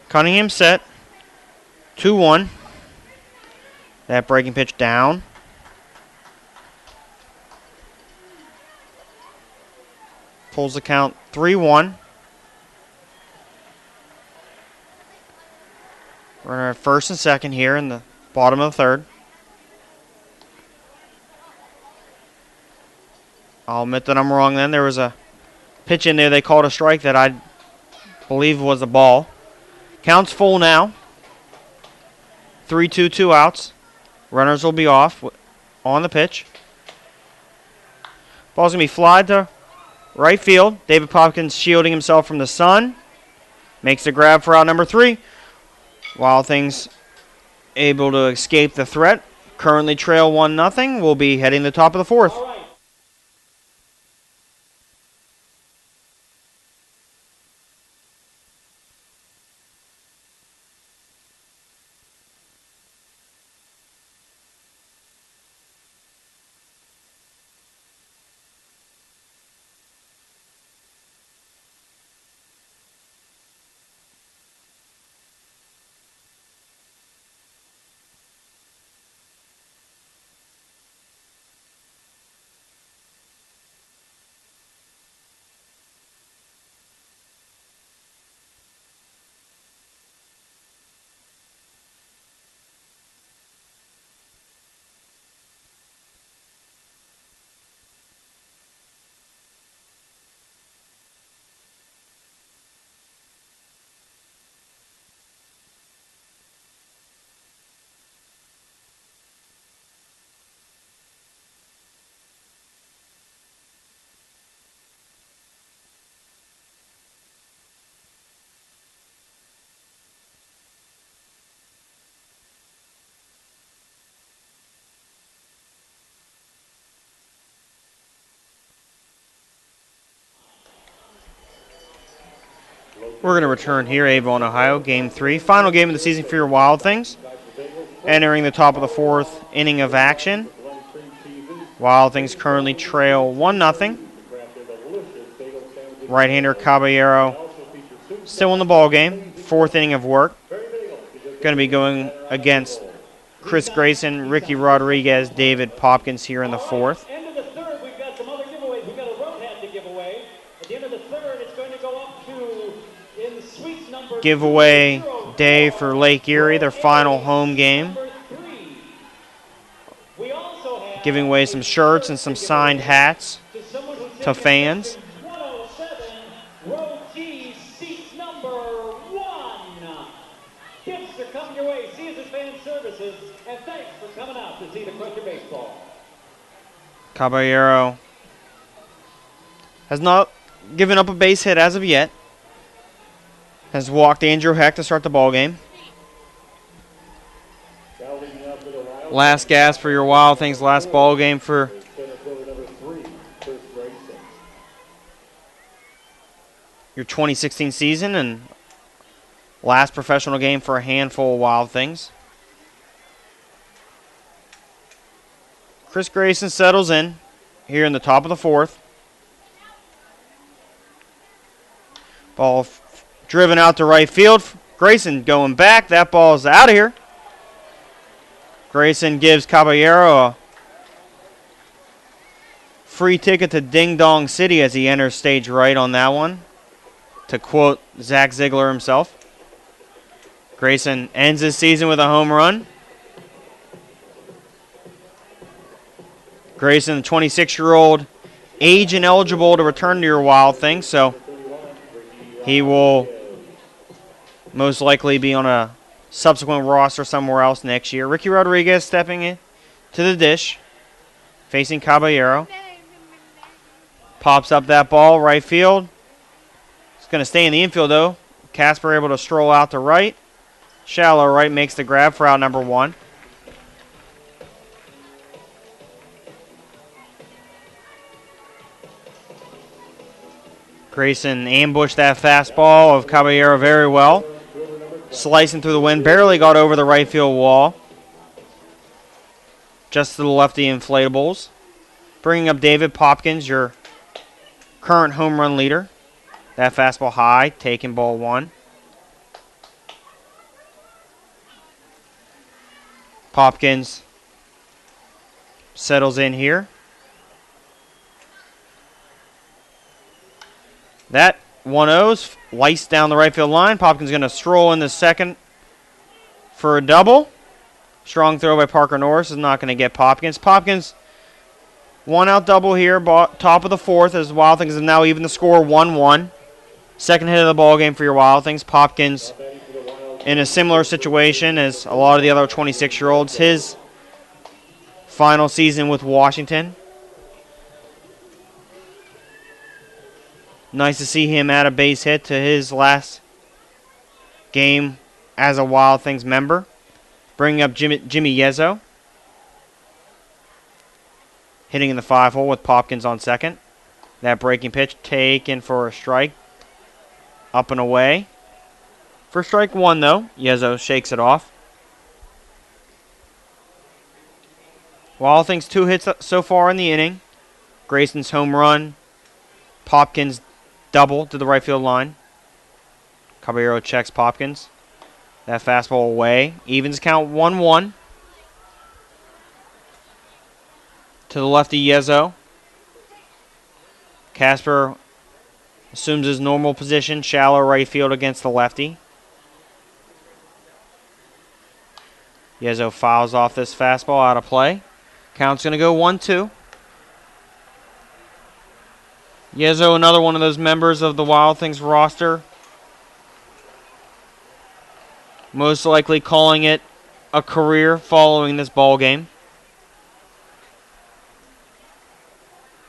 Cunningham set, 2-1. That breaking pitch down. Pulls the count 3-1. Runner at first and second here in the bottom of the 3rd. I'll admit that I'm wrong then. There was a pitch in there they called a strike that I believe was a ball. Count's full now. 3-2, 2 outs. Runners will be off on the pitch. Ball's going to be flied to right field. David Popkins shielding himself from the sun. Makes the grab for out number 3. Wild Things able to escape the threat. Currently trail 1-0. We'll be heading to the top of the 4th. We're going to return here, Avon, Ohio, Game 3. Final game of the season for your Wild Things. Entering the top of the fourth inning of action. Wild Things currently trail 1-0. Right-hander Caballero still in the ball game. Fourth inning of work. Going to be going against Chris Grayson, Ricky Rodriguez, David Popkins here in the fourth. End of the third, we've got some other giveaways. We've got a road hat to give away. At the end of the third, it's going to go up to in suites number Giveaway day for Lake Erie, their final home game. We also have Giving away some shirts and some signed hats to fans. 107, row G, seats number 1. Gifts are coming your way. Caesar Fan Services, and thanks for coming out to see the Crusher Baseball. Caballero has not given up a base hit as of yet. Has walked Andrew Heck to start the ball game. Last gasp for your Wild Things, last ball game for your 2016 season and last professional game for a handful of Wild Things. Chris Grayson settles in here in the top of the fourth. Ball driven out to right field. Grayson going back. That ball's out of here. Grayson gives Caballero a free ticket to Ding Dong City as he enters stage right on that one, to quote Zach Ziegler himself. Grayson ends his season with a home run. Grayson, the 26-year-old, age and eligible to return to your Wild Things, so he will most likely be on a subsequent roster somewhere else next year. Ricky Rodriguez stepping in to the dish, facing Caballero. Pops up that ball, right field. It's going to stay in the infield, though. Casper able to stroll out to right. Shallow right makes the grab for out number 1. Grayson ambushed that fastball of Caballero very well. Slicing through the wind, barely got over the right field wall. Just to the lefty inflatables. Bringing up David Popkins, your current home run leader. That fastball high, taking ball 1. Popkins settles in here. That 1-0's sliced down the right field line. Popkins going to stroll in the second for a double. Strong throw by Parker Norris is not going to get Popkins. Popkins, 1-out double here, top of the fourth, as Wild Things have now even the score 1-1. Second hit of the ball game for your Wild Things. Popkins in a similar situation as a lot of the other 26-year-olds. His final season with Washington. Nice to see him add a base hit to his last game as a Wild Things member. Bringing up Jimmy Yezzo. Hitting in the 5-hole with Popkins on second. That breaking pitch taken for a strike. Up and away. For strike 1, though, Yezzo shakes it off. Wild Things 2 hits so far in the inning. Grayson's home run. Popkins double to the right field line. Caballero checks Popkins. That fastball away. Evens count 1-1. To the lefty, Yezzo. Casper assumes his normal position. Shallow right field against the lefty. Yezzo fouls off this fastball out of play. Count's going to go 1-2. Yezzo, another one of those members of the Wild Things roster. Most likely calling it a career following this ball game.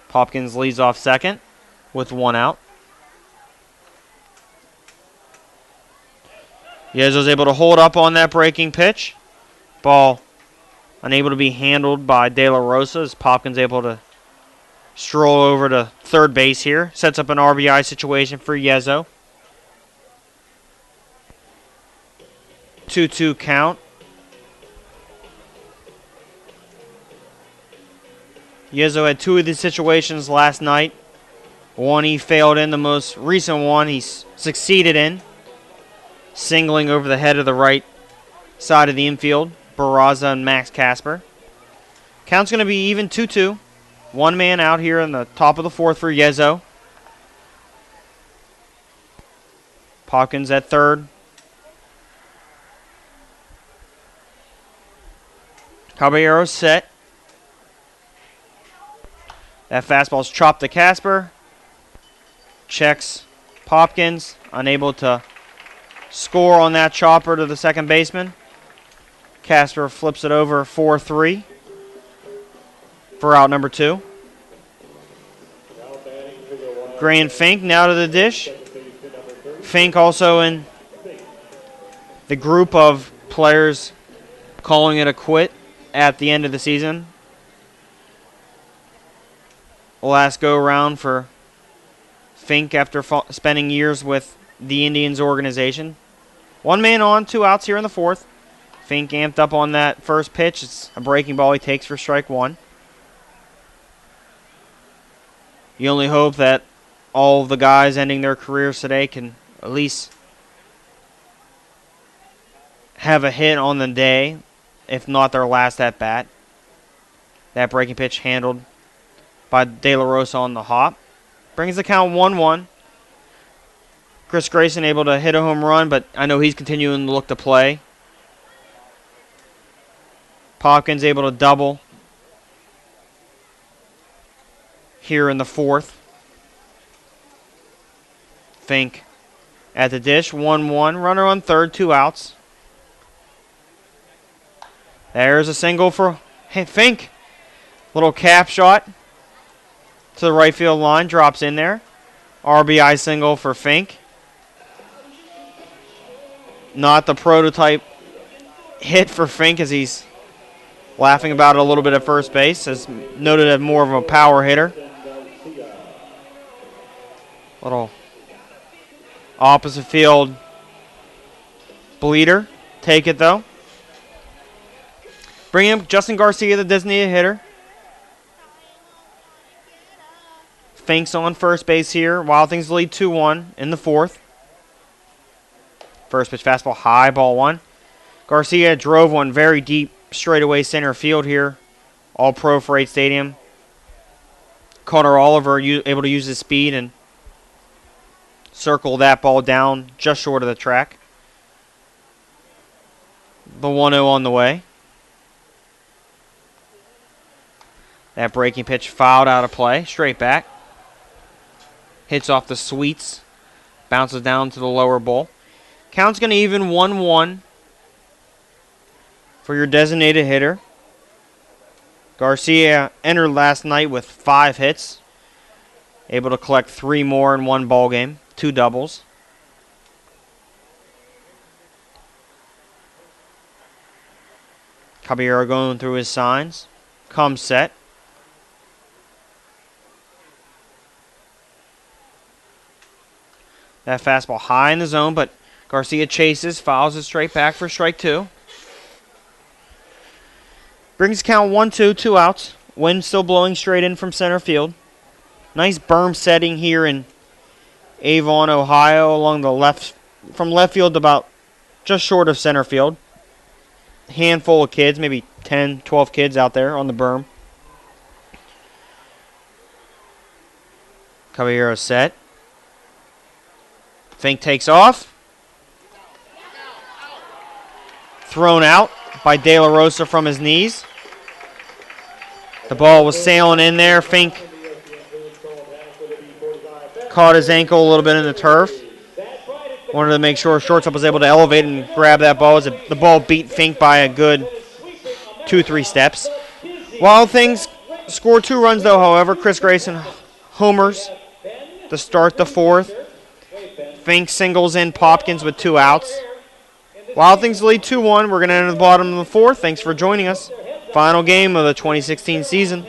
Popkins leads off second with 1 out. Yezzo's able to hold up on that breaking pitch. Ball unable to be handled by De La Rosa as Popkins able to stroll over to third base here. Sets up an RBI situation for Yezzo. 2-2 count. Yezzo had two of these situations last night. One he failed in, the most recent one he succeeded in. Singling over the head of the right side of the infield. Barraza and Max Casper. Count's going to be even 2-2. One man out here in the top of the fourth for Yezzo. Hawkins at third. Caballero set. That fastball's chopped to Casper. Checks Popkins. Unable to score on that chopper to the second baseman. Casper flips it over 4-3 for out number 2. Gray and Fink now to the dish. Fink also in the group of players calling it a quit at the end of the season. Last go around for Fink after spending years with the Indians organization. One man on, 2 outs here in the fourth. Fink amped up on that first pitch. It's a breaking ball he takes for strike 1. You only hope that all of the guys ending their careers today can at least have a hit on the day, if not their last at bat. That breaking pitch handled by De La Rosa on the hop. Brings the count 1-1. Chris Grayson able to hit a home run, but I know he's continuing to look to play. Popkins able to double here in the fourth. Fink at the dish, 1-1. Runner on third, 2 outs. There's a single for Fink. Little cap shot to the right field line, drops in there. RBI single for Fink. Not the prototype hit for Fink as he's laughing about it a little bit at first base, as noted as more of a power hitter. Little opposite field bleeder. Take it though. Bring in Justin Garcia, the designated hitter. Fink's on first base here. Wild Things lead 2-1 in the fourth. First pitch fastball, high, ball 1. Garcia drove one very deep straightaway center field here. All pro for 8 Stadium. Connor Oliver able to use his speed and circle that ball down just short of the track. The 1-0 on the way. That breaking pitch fouled out of play. Straight back. Hits off the sweets. Bounces down to the lower bowl. Count's going to even 1-1 for your designated hitter. Garcia entered last night with 5 hits. Able to collect 3 more in one ball game. 2 doubles. Caballero going through his signs. Comes set. That fastball high in the zone, but Garcia chases, fouls it straight back for strike 2. Brings count 1-2, 2 outs. Wind still blowing straight in from center field. Nice berm setting here in Avon, Ohio, along the left, from left field to about just short of center field. Handful of kids, maybe 10, 12 kids out there on the berm. Caballero set. Fink takes off. Thrown out by De La Rosa from his knees. The ball was sailing in there. Fink caught his ankle a little bit in the turf. Wanted to make sure shortstop was able to elevate and grab that ball as the ball beat Fink by a good 2-3 steps. Wild Things scored 2 runs though, however. Chris Grayson homers to start the fourth. Fink singles in Popkins with 2 outs. Wild Things lead 2-1. We're going to enter the bottom of the fourth. Thanks for joining us. Final game of the 2016 season.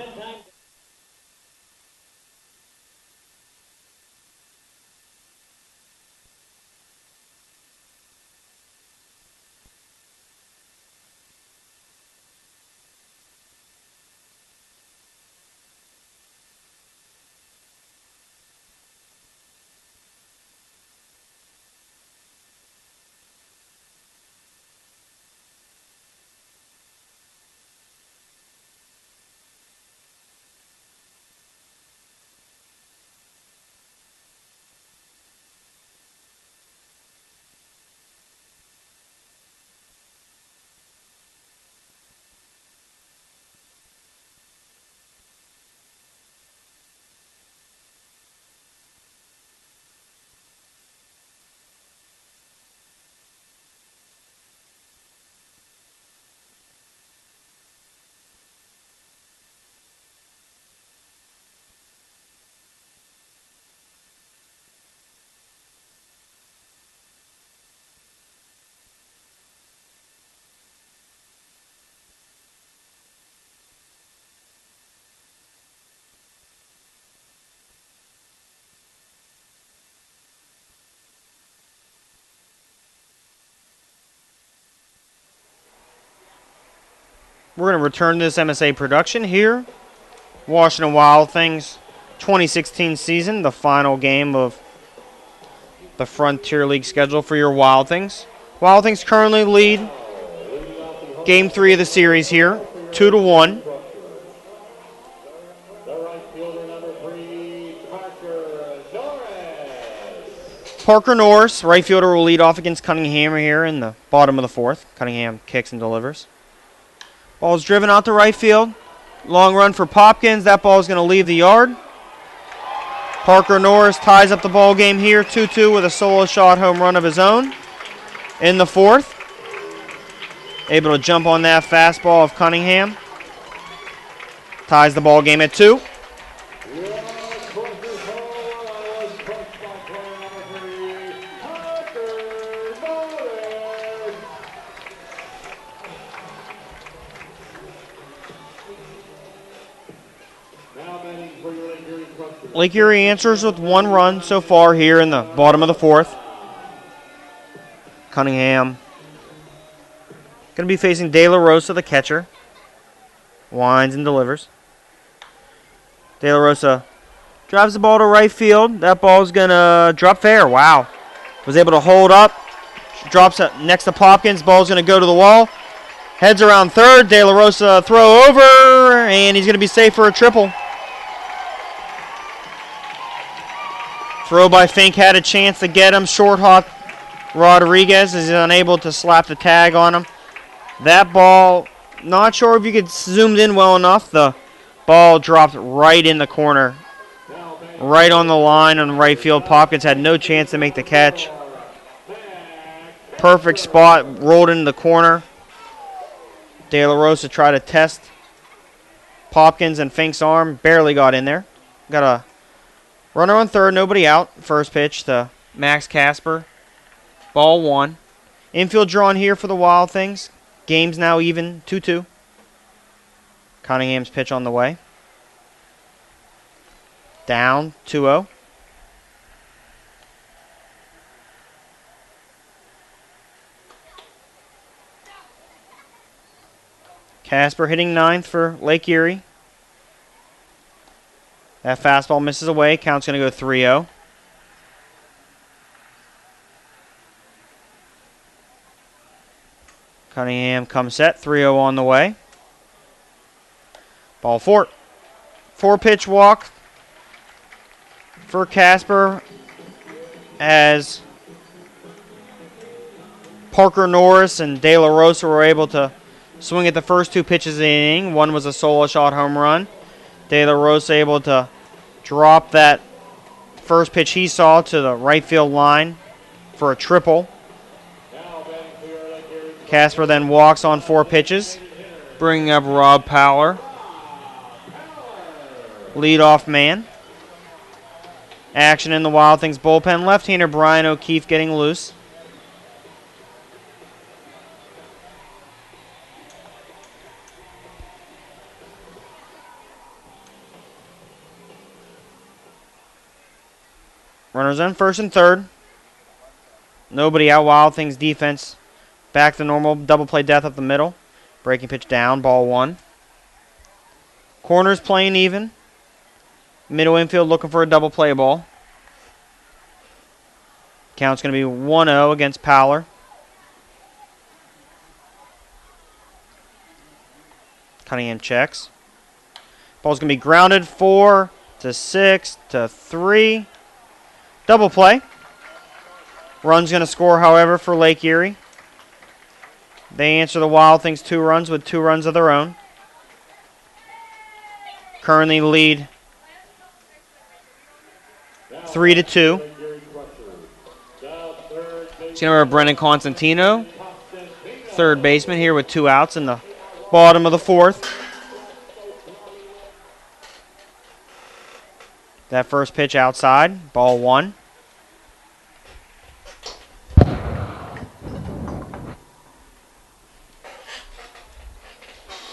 We're going to return to this MSA production here. Washington Wild Things 2016 season, the final game of the Frontier League schedule for your Wild Things. Wild Things currently lead Game 3 of the series here, 2-1. Parker Norris, right fielder, will lead off against Cunningham here in the bottom of the fourth. Cunningham kicks and delivers. Ball's driven out to right field. Long run for Popkins. That ball is going to leave the yard. Parker Norris ties up the ball game here, 2-2, with a solo shot home run of his own in the fourth. Able to jump on that fastball of Cunningham. Ties the ball game at 2. Lake Erie answers with 1 run so far here in the bottom of the fourth. Cunningham going to be facing De La Rosa, the catcher. Winds and delivers. De La Rosa drives the ball to right field. That ball is going to drop fair. Wow. Was able to hold up. Drops it next to Popkins. Ball's going to go to the wall. Heads around third. De La Rosa throw over, and he's going to be safe for a triple. Throw by Fink had a chance to get him. Short hop Rodriguez is unable to slap the tag on him. That ball, not sure if you could zoomed in well enough. The ball dropped right in the corner. Right on the line on the right field. Popkins had no chance to make the catch. Perfect spot, rolled into the corner. De La Rosa tried to test Popkins, and Fink's arm barely got in there. Got a runner on third, nobody out. First pitch to Max Casper. Ball 1. Infield drawn here for the Wild Things. Game's now even, 2-2. Cunningham's pitch on the way. Down, 2-0. Casper hitting 9th for Lake Erie. That fastball misses away. Count's going to go 3-0. Cunningham comes set. 3-0 on the way. Ball 4. 4-pitch walk for Casper as Parker Norris and De La Rosa were able to swing at the first 2 pitches of the inning. One was a solo shot home run. De La Rosa able to drop that first pitch he saw to the right field line for a triple. Casper then walks on 4 pitches, bringing up Rob Powler, leadoff man. Action in the Wild Things bullpen. Left-hander Brian O'Keefe getting loose. Runners in first and third. Nobody out. Wild Things defense back to normal. Double play death up the middle. Breaking pitch down. Ball 1. Corners playing even. Middle infield looking for a double play ball. Count's going to be 1-0 against Powler. Cunningham checks. Ball's going to be grounded 4-6-3. Double play. Run's going to score, however, for Lake Erie. They answer the Wild Things 2 runs with 2 runs of their own. Currently lead 3-2. It's going to be Brennan Constantino, third baseman here with 2 outs in the bottom of the fourth. That first pitch outside, ball 1.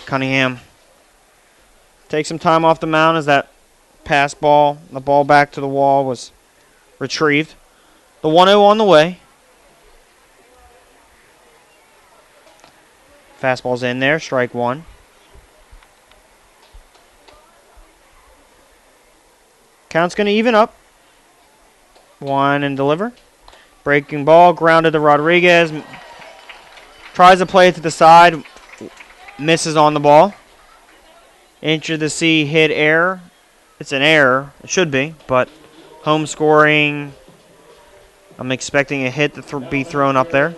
Cunningham takes some time off the mound as that pass ball, the ball back to the wall, was retrieved. The 1-0 on the way. Fastball's in there, strike 1. Count's going to even up. 1 and deliver. Breaking ball, grounded to Rodriguez. Tries to play it to the side. Misses on the ball. Interested to see hit error. It's an error. It should be, but home scoring. I'm expecting a hit to be thrown up there.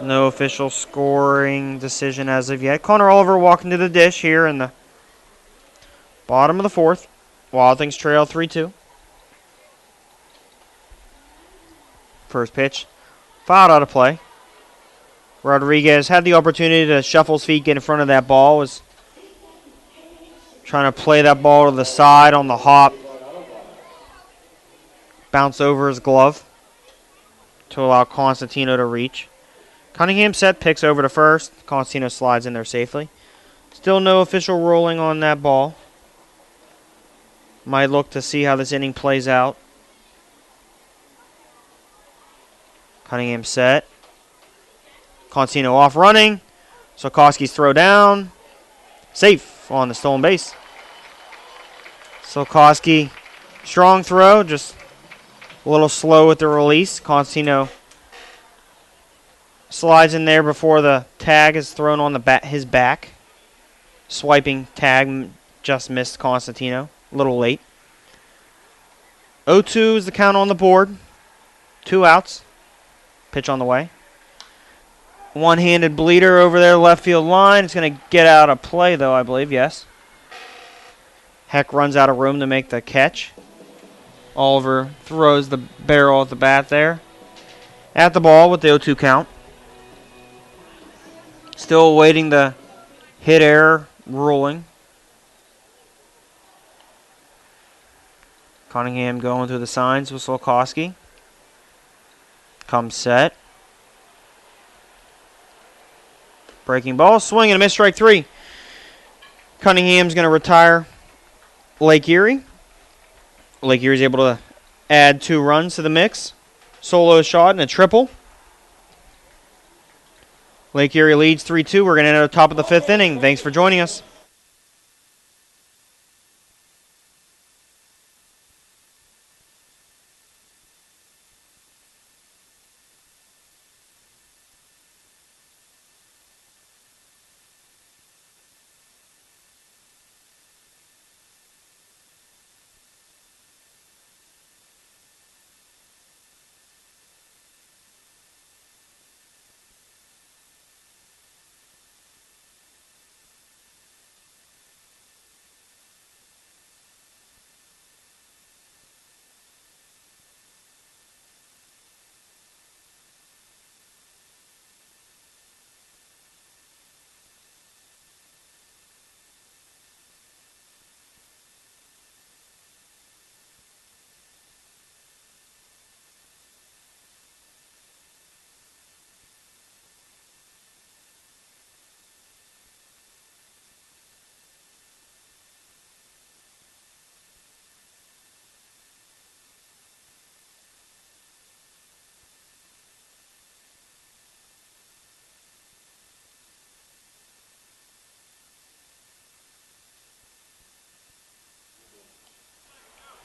No official scoring decision as of yet. Connor Oliver walking to the dish here in the bottom of the fourth. Wild Things trail 3-2. First pitch. Fouled out of play. Rodriguez had the opportunity to shuffle his feet, get in front of that ball. Was trying to play that ball to the side on the hop. Bounce over his glove to allow Constantino to reach. Cunningham set, picks over to first. Constantino slides in there safely. Still no official ruling on that ball. Might look to see how this inning plays out. Cunningham set. Constantino off running. Sokoski's throw down. Safe on the stolen base. Sokoski, strong throw, just a little slow with the release. Constantino slides in there before the tag is thrown on his back. Swiping tag just missed Constantino. A little late. 0-2 is the count on the board. 2 outs. Pitch on the way. One-handed bleeder over there, left field line. It's going to get out of play, though, I believe. Yes. Heck runs out of room to make the catch. Oliver throws the barrel at the bat there. At the ball with the 0-2 count. Still awaiting the hit error ruling. Cunningham going through the signs with Solkoski. Comes set. Breaking ball, swing and a miss, strike 3. Cunningham's going to retire Lake Erie. Lake Erie's able to add 2 runs to the mix. Solo shot and a triple. Lake Erie leads 3-2. We're going to enter the top of the 5th inning. Thanks for joining us.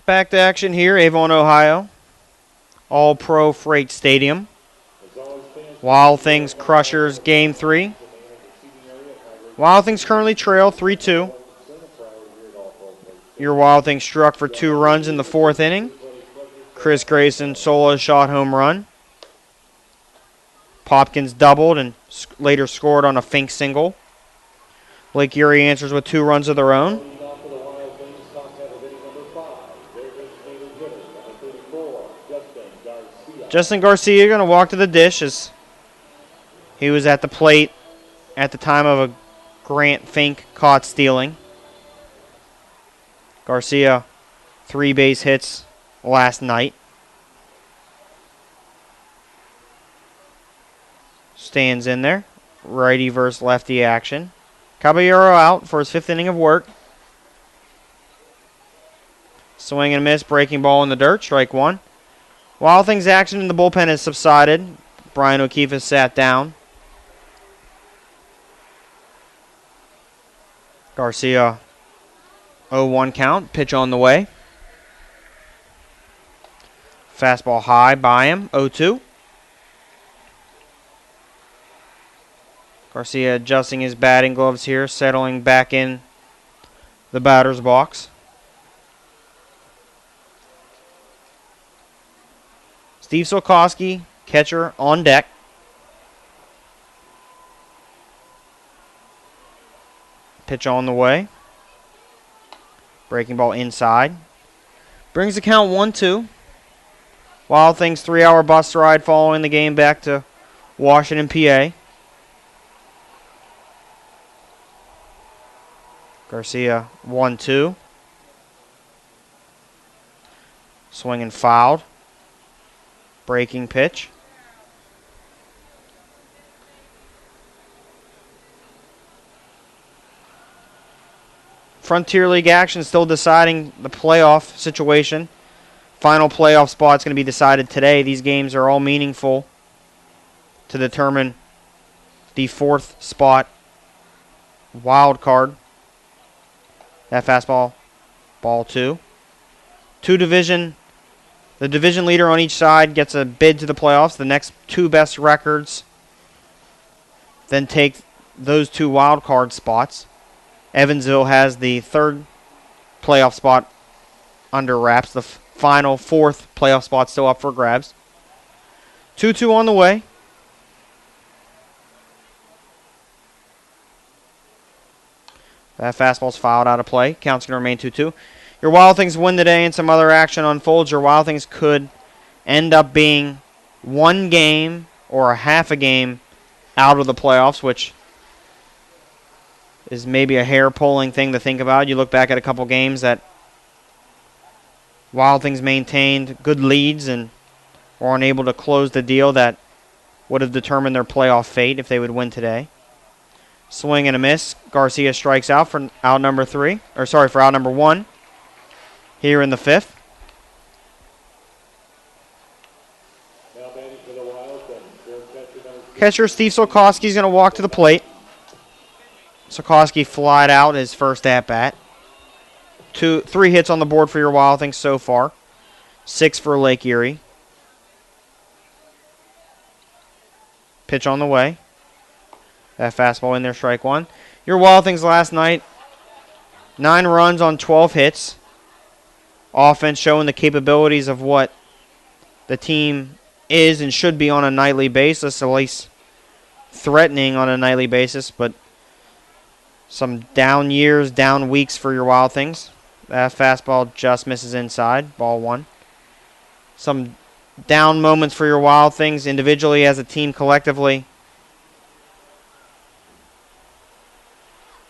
Back to action here, Avon, Ohio. All-Pro Freight Stadium. Wild Things Crushers Game 3. Wild Things currently trail 3-2. Your Wild Things struck for 2 runs in the 4th inning. Chris Grayson solo shot home run. Popkins doubled and later scored on a Fink single. Lake Erie answers with 2 runs of their own. Justin Garcia going to walk to the dish as he was at the plate at the time of a Grant Fink caught stealing. Garcia, 3 base hits last night. Stands in there. Righty versus lefty action. Caballero out for his 5th inning of work. Swing and a miss, breaking ball in the dirt, strike 1. Wild Things action in the bullpen has subsided. Brian O'Keefe has sat down. Garcia 0-1 count. Pitch on the way. Fastball high by him. 0-2. Garcia adjusting his batting gloves here, settling back in the batter's box. Steve Sokoski, catcher, on deck. Pitch on the way. Breaking ball inside. Brings the count 1-2. Wild Things 3-hour bus ride following the game back to Washington, PA. Garcia 1-2. Swinging fouled. Breaking pitch. Frontier League action still deciding the playoff situation. Final playoff spot's going to be decided today. These games are all meaningful to determine the 4th spot wild card. That fastball, ball 2. The division leader on each side gets a bid to the playoffs. The next 2 best records then take those 2 wild card spots. Evansville has the 3rd playoff spot under wraps. The final 4th playoff spot still up for grabs. 2-2 on the way. That fastball's fouled out of play. Count's going to remain 2-2. Your Wild Things win today and some other action unfolds. Your Wild Things could end up being 1 game or a half a game out of the playoffs, which is maybe a hair-pulling thing to think about. You look back at a couple games that Wild Things maintained good leads and were unable to close the deal that would have determined their playoff fate if they would win today. Swing and a miss. Garcia strikes out for out number 1 here in the 5th. Catcher Steve Sokoski is going to walk to the plate. Sokoski flied out his first at-bat. 3 hits on the board for your Wild Things so far. 6 for Lake Erie. Pitch on the way. That fastball in there, strike 1. Your Wild Things last night, 9 runs on 12 hits. Offense showing the capabilities of what the team is and should be on a nightly basis, at least threatening on a nightly basis, but some down years, down weeks for your Wild Things. That fastball just misses inside, ball 1. Some down moments for your Wild Things individually as a team collectively.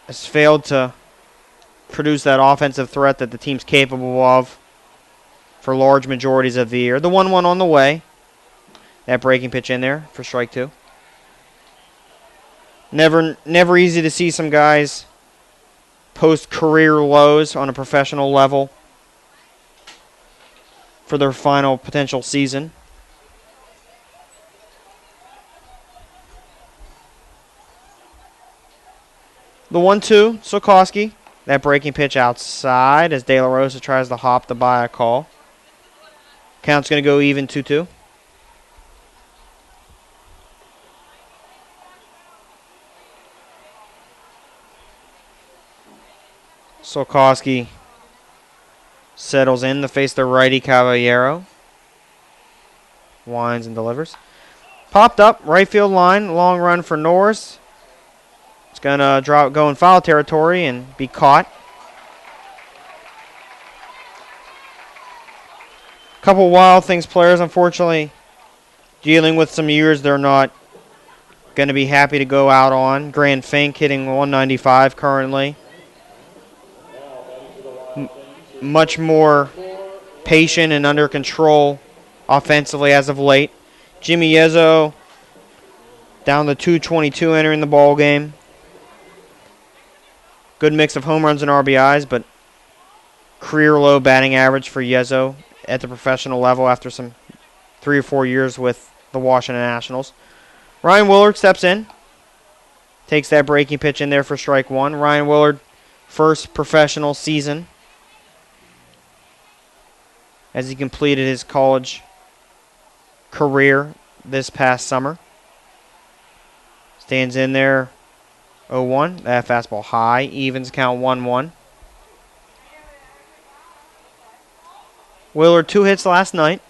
Has failed to produce that offensive threat that the team's capable of for large majorities of the year. The 1-1 on the way. That breaking pitch in there for strike 2. Never easy to see some guys post career lows on a professional level for their final potential season. The 1-2, Sokoski. That breaking pitch outside as De La Rosa tries to hop to buy a call. Count's going to go even 2-2. Sokoski settles in to face the righty Caballero. Winds and delivers. Popped up, right field line, long run for Norris. It's going to go in foul territory and be caught. Couple Wild Things players, unfortunately, dealing with some years they're not going to be happy to go out on. Grant Fink hitting 195 currently. Much more patient and under control offensively as of late. Jimmy Yezzo down to 222 entering the ball game. Good mix of home runs and RBIs, but career low batting average for Yezzo at the professional level after some 3 or 4 years with the Washington Nationals. Ryan Willard steps in. Takes that breaking pitch in there for strike 1. Ryan Willard, first professional season as he completed his college career this past summer. Stands in there 0-1. That fastball high. Evens count 1-1. Willard 2 hits last night.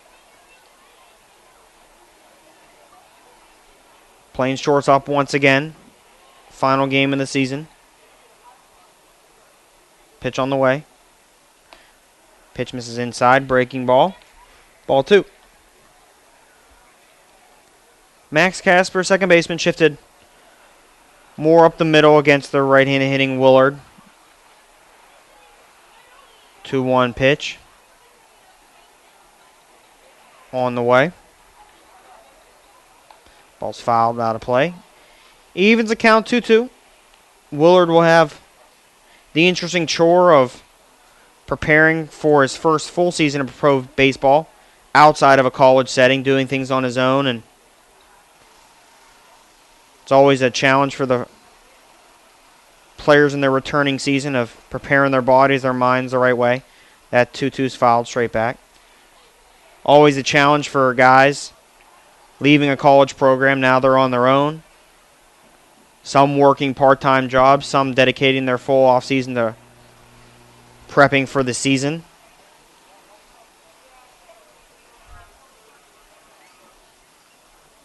Playing shortstop once again. Final game of the season. Pitch on the way. Pitch misses inside. Breaking ball. Ball 2. Max Casper, second baseman, shifted more up the middle against the right-handed hitting Willard. 2-1 pitch. On the way. Ball's fouled out of play. Evens the count 2-2. Willard will have the interesting chore of preparing for his first full season of pro baseball outside of a college setting, doing things on his own, and it's always a challenge for the players in their returning season of preparing their bodies, their minds the right way. That 2-2's fouled straight back. Always a challenge for guys leaving a college program. Now they're on their own. Some working part-time jobs, some dedicating their full off-season to prepping for the season.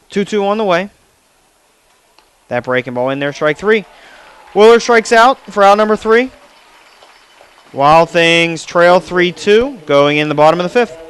Two on the way. That breaking ball in there, strike 3. Willard strikes out for out number 3. Wild Things trail 3-2 going in the bottom of the 5th.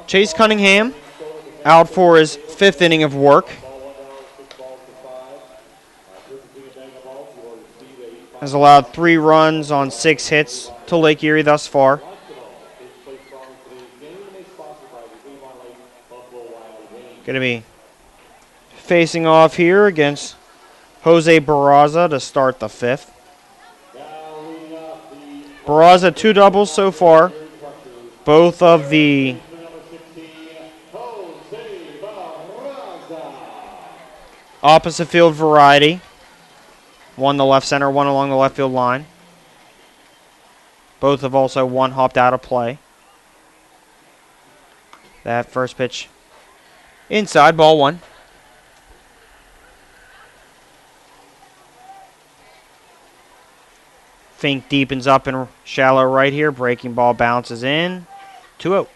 Chase Cunningham out for his 5th inning of work. Has allowed 3 runs on 6 hits to Lake Erie thus far. Going to be facing off here against Jose Barraza to start the 5th. Barraza 2 doubles so far. Both of the opposite field variety. One the left center, one along the left field line. Both have also one hopped out of play. That first pitch inside, ball 1. Fink deepens up in shallow right here. Breaking ball bounces in. 2-0.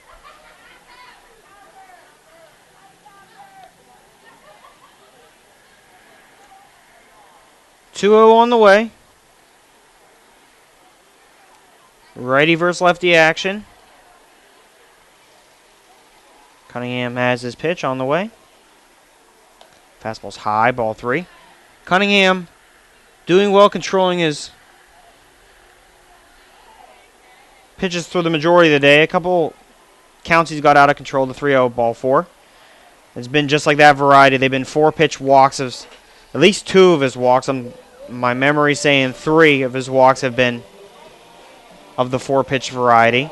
On the way. Righty versus lefty action. Cunningham has his pitch on the way. Fastball's high, ball 3. Cunningham doing well controlling his pitches through the majority of the day. A couple counts he's got out of control. The 3-0, ball 4. It's been just like that variety. They've been 4-pitch walks. At least 2 of his walks. My memory saying 3 of his walks have been of the 4-pitch variety.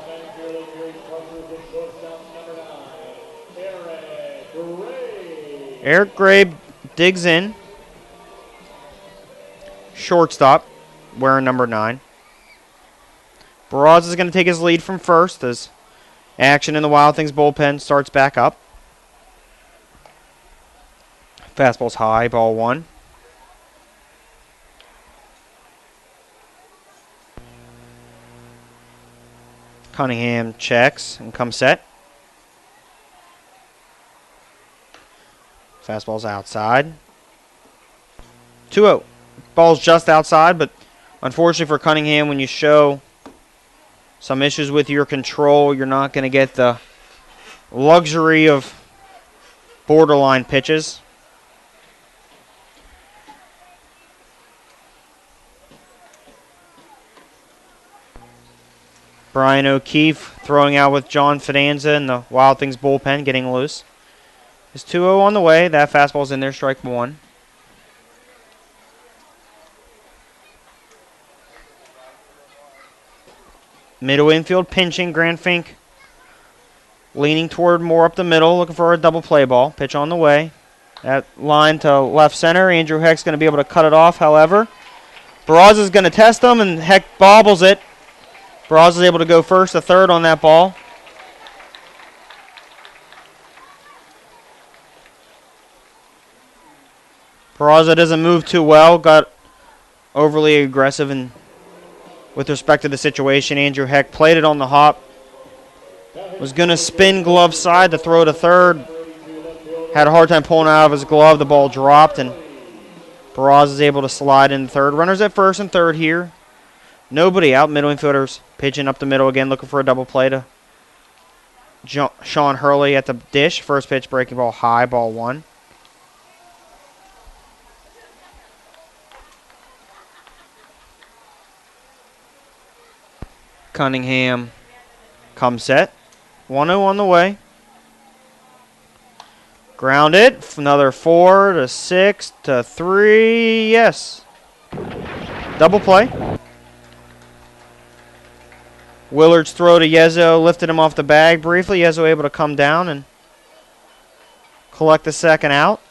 Eric Gray digs in. Shortstop, wearing number 9. Barraza is going to take his lead from first as action in the Wild Things bullpen starts back up. Fastball's high, ball 1. Cunningham checks and comes set. Fastball's outside. 2-0. Ball's just outside, but unfortunately for Cunningham, when you show some issues with your control, you're not going to get the luxury of borderline pitches. Brian O'Keefe throwing out with John Fidanza in the Wild Things bullpen, getting loose. It's 2-0 on the way. That fastball's in there, strike 1. Middle infield pinching. Grant Fink leaning toward more up the middle, looking for a double play ball. Pitch on the way. That line to left center. Andrew Heck's going to be able to cut it off, however. Barraza's going to test him, and Heck bobbles it. Barraza's able to go first to third on that ball. Barraza doesn't move too well. Got overly aggressive and with respect to the situation. Andrew Heck played it on the hop. Was going to spin glove side to throw to third. Had a hard time pulling out of his glove. The ball dropped, and Barraza is able to slide in third. Runners at first and third here. Nobody out. Middle infielders pitching up the middle again, looking for a double play to Sean Hurley at the dish. First pitch, breaking ball high, ball 1. Cunningham comes set. 1-0 on the way. Grounded. Another 4 to 6 to 3. Yes. Double play. Willard's throw to Yezo lifted him off the bag briefly. Yezo able to come down and collect the second out.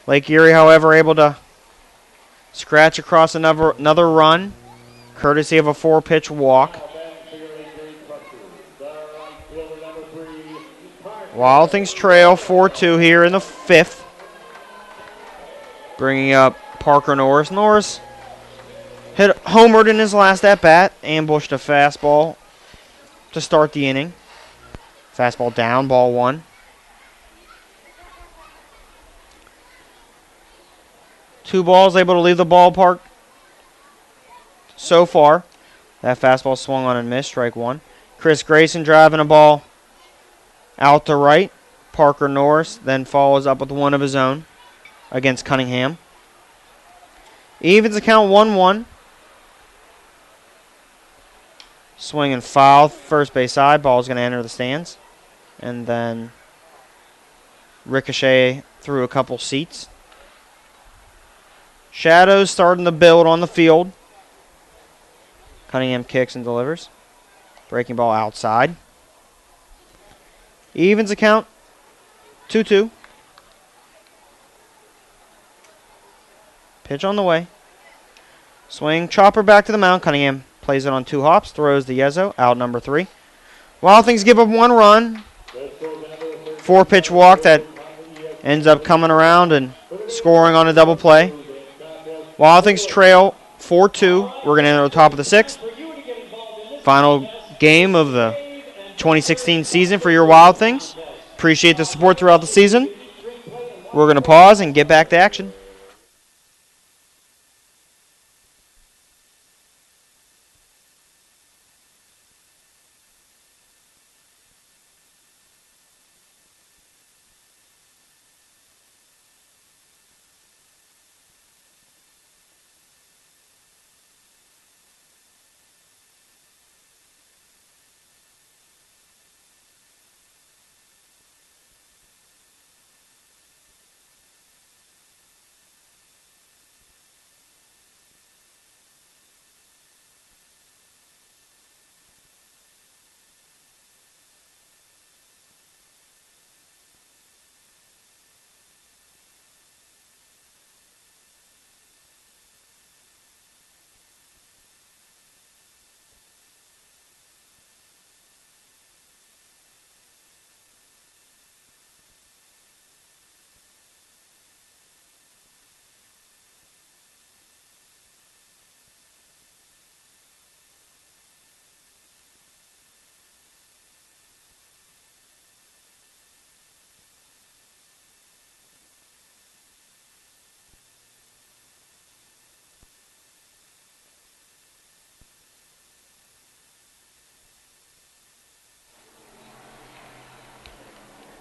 Lake Erie, however, able to scratch across another run, courtesy of a 4-pitch walk. Wild Things trail 4-2 here in the 5th. Bringing up Parker Norris. Norris hit homered in his last at-bat. Ambushed a fastball to start the inning. Fastball down, ball 1. Two balls able to leave the ballpark so far. That fastball swung on and missed, strike 1. Chris Grayson driving a ball out to right. Parker Norris then follows up with one of his own against Cunningham. Evens the count 1-1. Swing and foul, first base side. Ball's going to enter the stands. And then ricochet through a couple seats. Shadows starting to build on the field. Cunningham kicks and delivers. Breaking ball outside. Evens the count 2-2. Pitch on the way. Swing, chopper back to the mound. Cunningham plays it on 2 hops. Throws to Yezo. Out number 3. Wild Things give up 1 run. 4-pitch walk that ends up coming around and scoring on a double play. Wild Things trail 4-2. We're going to enter the top of the 6th. Final game of the 2016 season for your Wild Things. Appreciate the support throughout the season. We're going to pause and get back to action.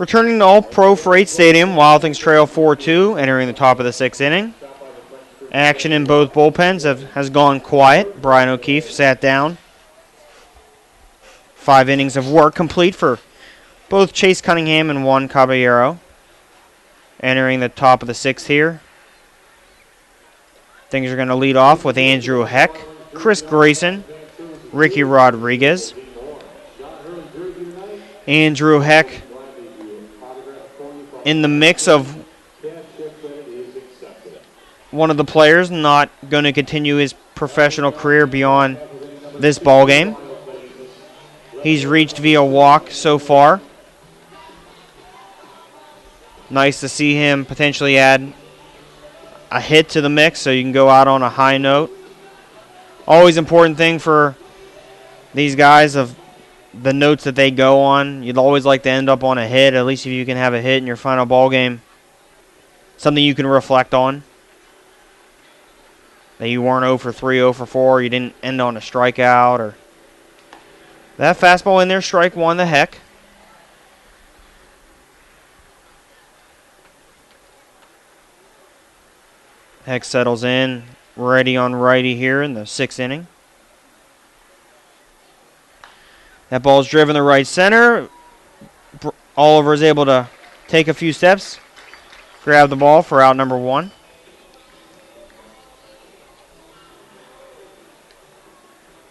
Returning to All-Pro Freight Stadium, Wild Things trail 4-2, entering the top of the 6th inning. Action in both bullpens has gone quiet. Brian O'Keefe sat down. 5 innings of work complete for both Chase Cunningham and Juan Caballero. Entering the top of the 6th here. Things are going to lead off with Andrew Heck, Chris Grayson, Ricky Rodriguez. Andrew Heck in the mix of one of the players not going to continue his professional career beyond this ball game. He's reached via walk so far. Nice to see him potentially add a hit to the mix so you can go out on a high note. Always important thing for these guys of the notes that they go on. You'd always like to end up on a hit, at least if you can have a hit in your final ball game. Something you can reflect on. That you weren't 0 for 3, 0 for 4, you didn't end on a strikeout. Or that fastball in there, strike one, the Heck. Heck settles in, ready on righty here in the 6th inning. That ball's driven to right center. Oliver is able to take a few steps, grab the ball for out number 1.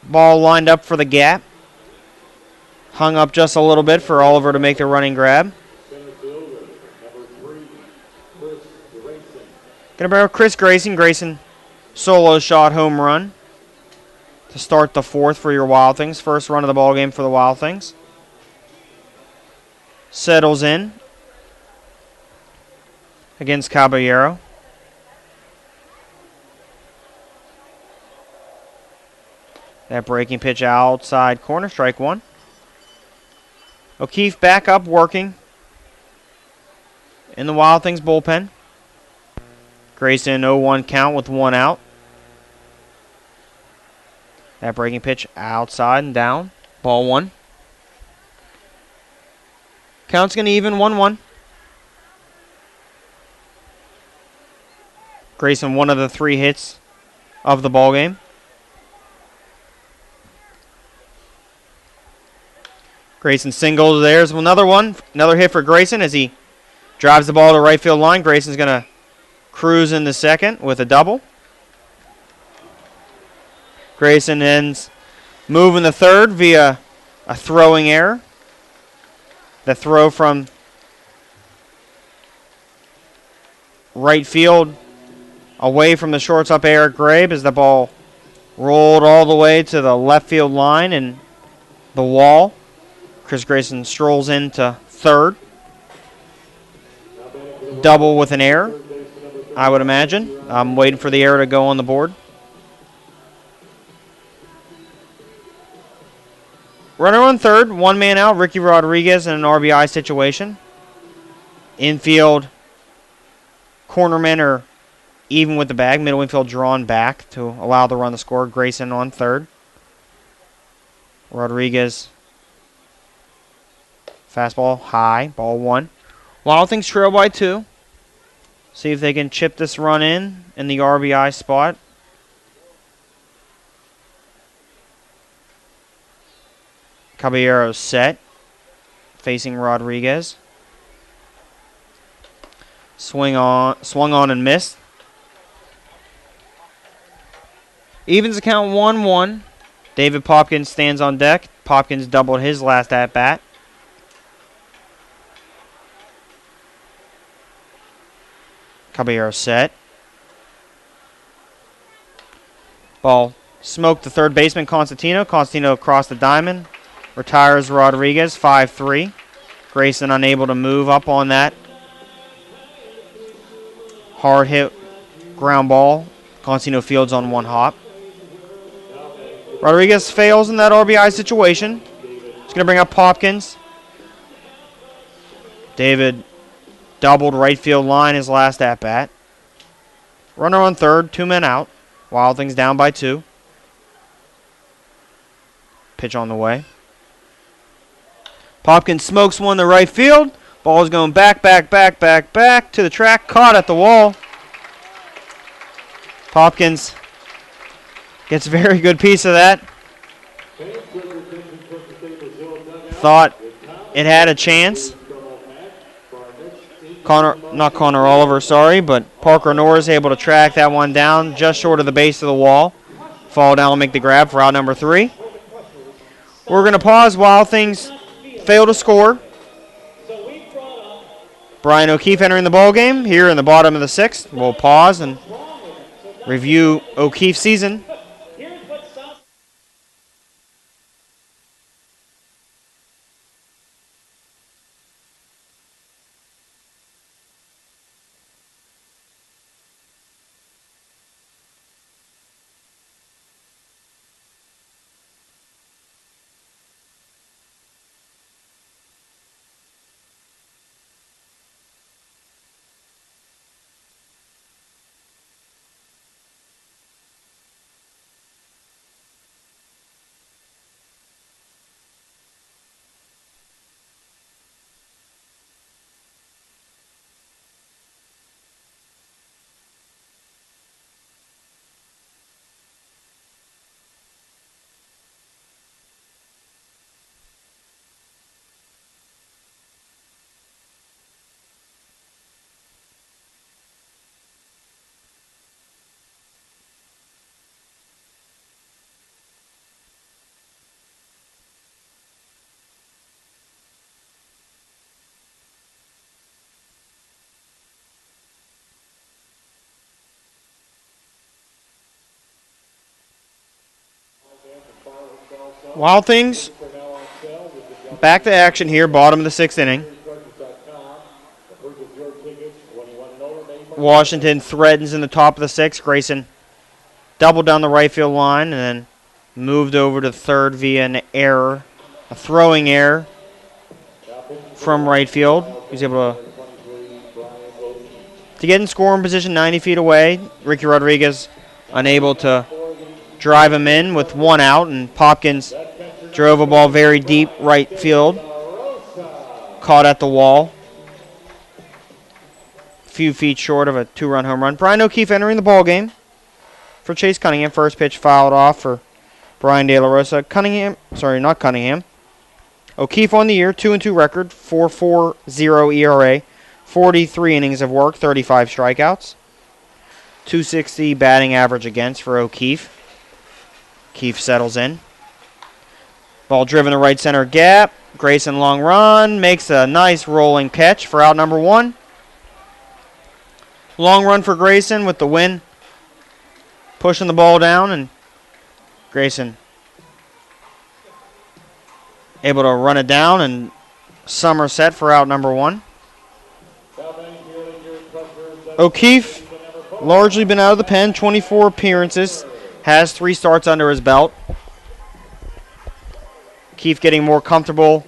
Ball lined up for the gap. Hung up just a little bit for Oliver to make the running grab. Gonna barrel Chris Grayson. Grayson solo shot home run to start the 4th for your Wild Things. First run of the ball game for the Wild Things. Settles in against Caballero. That breaking pitch outside corner, strike 1. O'Keefe back up working in the Wild Things bullpen. Grayson 0-1 count with 1 out. That breaking pitch outside and down. Ball 1. Count's going to even 1-1. Grayson, one of the 3 hits of the ball game. Grayson singles. There's another one. Another hit for Grayson as he drives the ball to right field line. Grayson's going to cruise in the 2nd with a double. Grayson ends moving the 3rd via a throwing error. The throw from right field away from the shortstop Eric Grabe as the ball rolled all the way to the left field line and the wall. Chris Grayson strolls into 3rd. Double with an error, I would imagine. I'm waiting for the error to go on the board. Runner on 3rd, 1 man out. Ricky Rodriguez in an RBI situation. Infield, cornermen are even with the bag. Middle infield drawn back to allow the run to score. Grayson on 3rd. Rodriguez. Fastball high, ball 1. Wild Things trail by 2. See if they can chip this run in the RBI spot. Caballero set, facing Rodriguez. Swung on and missed. Evens the count 1-1. David Popkins stands on deck. Popkins doubled his last at bat. Caballero set. Ball smoked the 3rd baseman, Constantino. Constantino across the diamond. Retires Rodriguez, 5-3. Grayson unable to move up on that. Hard hit ground ball. Constantino fields on 1 hop. Rodriguez fails in that RBI situation. He's going to bring up Popkins. David doubled right field line his last at-bat. Runner on 3rd, 2 men out. Wild Things down by 2. Pitch on the way. Popkins smokes one to right field. Ball's going back to the track. Caught at the wall. Popkins gets a very good piece of that. Thought it had a chance. Not Connor Oliver, sorry, but Parker Norris able to track that one down just short of the base of the wall. Fall down and make the grab for out number 3. We're going to pause while things fail to score. Brian O'Keefe entering the ball game here in the bottom of the 6th. We'll pause and review O'Keefe's season. Wild Things back to action here, bottom of the 6th inning. Washington threatens in the top of the 6th. Grayson doubled down the right field line and then moved over to third via an error, a throwing error from right field. He's able to get in scoring position 90 feet away. Ricky Rodriguez unable to drive him in with 1 out, and Popkins drove a ball very deep right field. Caught at the wall. A few feet short of a 2-run home run. Brian O'Keefe entering the ball game for Chase Cunningham. First pitch fouled off for Brian De La Rosa. Not Cunningham. O'Keefe on the year, 2-2 record, 4.40 ERA, 43 innings of work, 35 strikeouts. 260 batting average against for O'Keefe. O'Keefe settles in. Ball driven to right center gap. Grayson long run. Makes a nice rolling catch for out number 1. Long run for Grayson with the win. Pushing the ball down, and Grayson able to run it down, and Somerset for out number 1. O'Keefe largely been out of the pen, 24 appearances, has 3 starts under his belt. O'Keefe getting more comfortable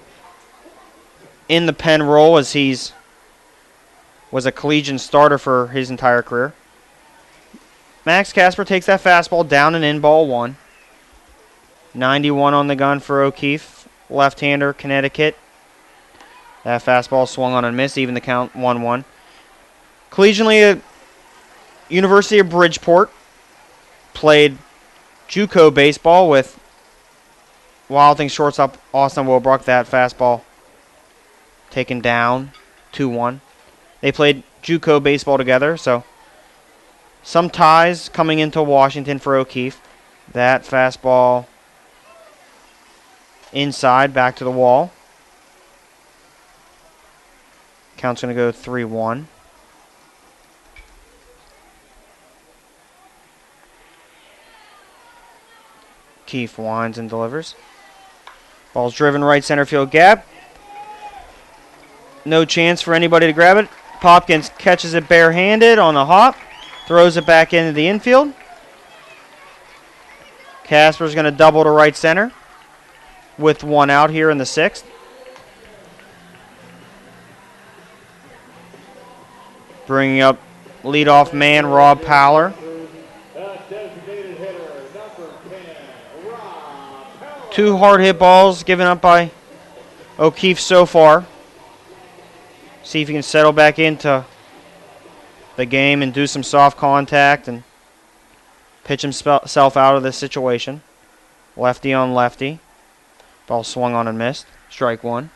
in the pen role as was a collegiate starter for his entire career. Max Casper takes that fastball down and in, ball 1. 91 on the gun for O'Keefe. Left-hander, Connecticut. That fastball swung on and missed, even the count 1-1. Collegiately at University of Bridgeport. Played JUCO baseball with Wild Things shortstop Austin Wilbrook. That fastball taken down, 2-1. They played JUCO baseball together, so some ties coming into Washington for O'Keefe. That fastball inside, back to the wall. Count's going to go 3-1. O'Keefe winds and delivers. Ball's driven right center field gap. No chance for anybody to grab it. Popkins catches it barehanded on a hop. Throws it back into the infield. Casper's going to double to right center with 1 out here in the 6th. Bringing up leadoff man Rob Powler. 2 hard hit balls given up by O'Keefe so far. See if he can settle back into the game and do some soft contact and pitch himself out of this situation. Lefty on lefty. Ball swung on and missed. Strike one.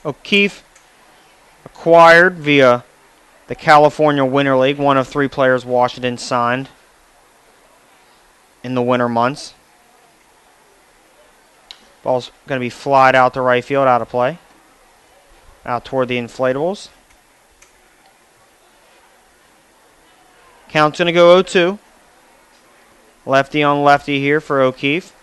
O'Keefe acquired via the California Winter League, one of 3 players Washington signed in the winter months. Ball's going to be flied out to right field, out of play. Out toward the inflatables. Count's going to go 0-2. Lefty on lefty here for O'Keefe.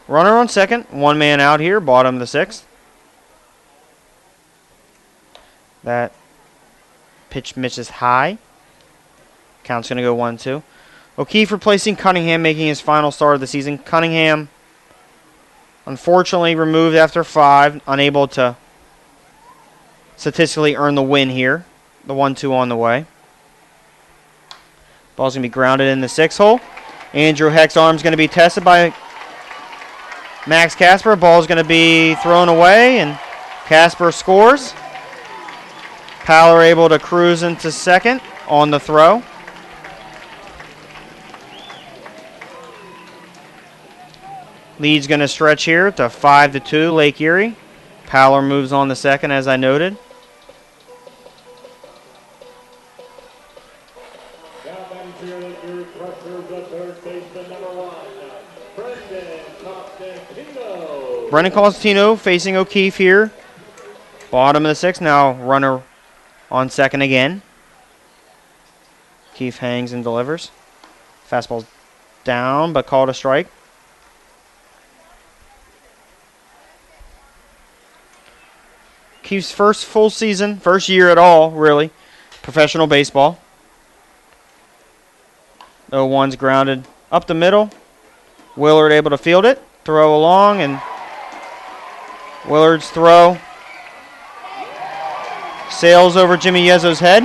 Runner on second. 1 man out here. Bottom of the 6th. That pitch misses high. Count's going to go 1-2. O'Keefe replacing Cunningham, making his final start of the season. Cunningham, unfortunately, removed after 5. Unable to statistically earn the win here. The 1-2 on the way. Ball's going to be grounded in the 6th hole. Andrew Heck's arm's going to be tested by Max Casper. Ball's going to be thrown away, and Casper scores. Powell able to cruise into second on the throw. Lead's going to stretch here to 5-2, Lake Erie. Powell moves on to second, as I noted. Brendan Constantino facing O'Keefe here. Bottom of the 6th. Now runner on second again. O'Keefe hangs and delivers. Fastball's down, but called a strike. O'Keefe's first full season, first year at all, really, professional baseball. 0-1's grounded up the middle. Willard able to field it, throw along, and Willard's throw sails over Jimmy Yezzo's head.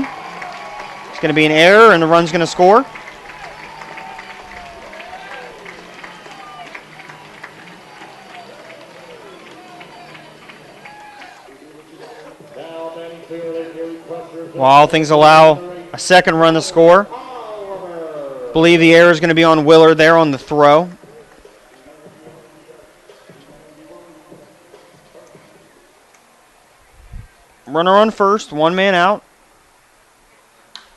It's going to be an error, and the run's going to score. While things allow a second run to score. Believe the error is going to be on Willard there on the throw. Runner on first, 1 man out.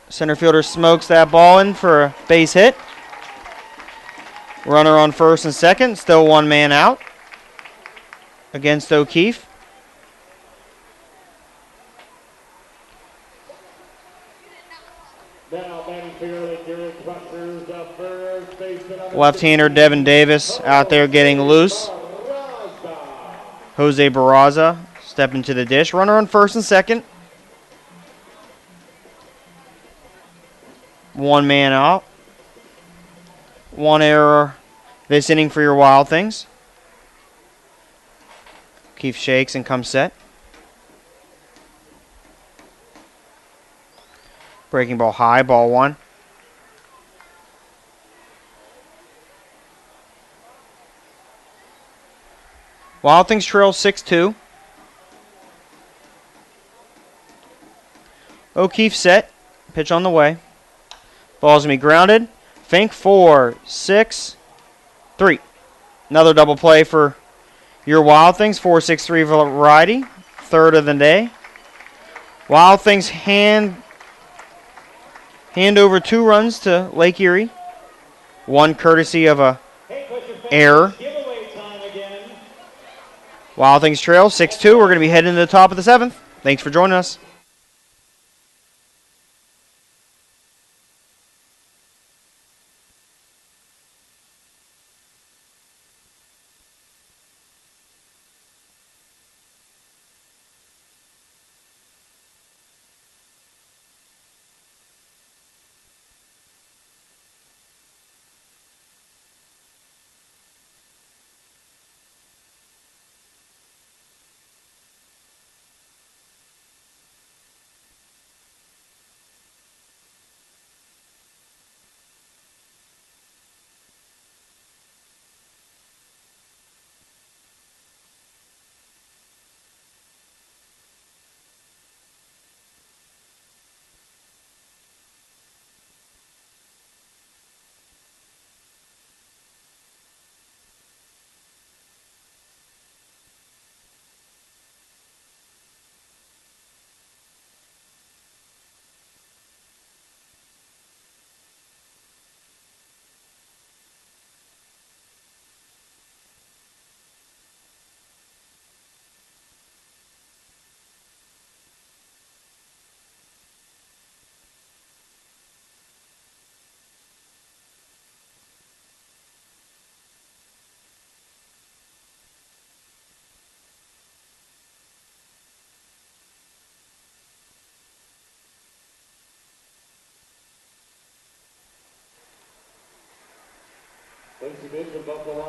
Center fielder smokes that ball in for a base hit. Runner on first and second, still 1 man out against O'Keefe. Left-hander Devin Davis out there getting loose. Jose Barraza stepping to the dish. Runner on first and second. 1 man out. 1 error this inning for your Wild Things. Keith shakes and comes set. Breaking ball high, ball 1. Wild Things trail 6-2. O'Keefe set. Pitch on the way. Ball's going to be grounded. Fink 4-6-3. Another double play for your Wild Things. 4-6-3 variety. Third of the day. Wild Things hand over 2 runs to Lake Erie. 1 courtesy of a error. Wild Things trail 6-2. We're going to be heading to the top of the 7th. Thanks for joining us.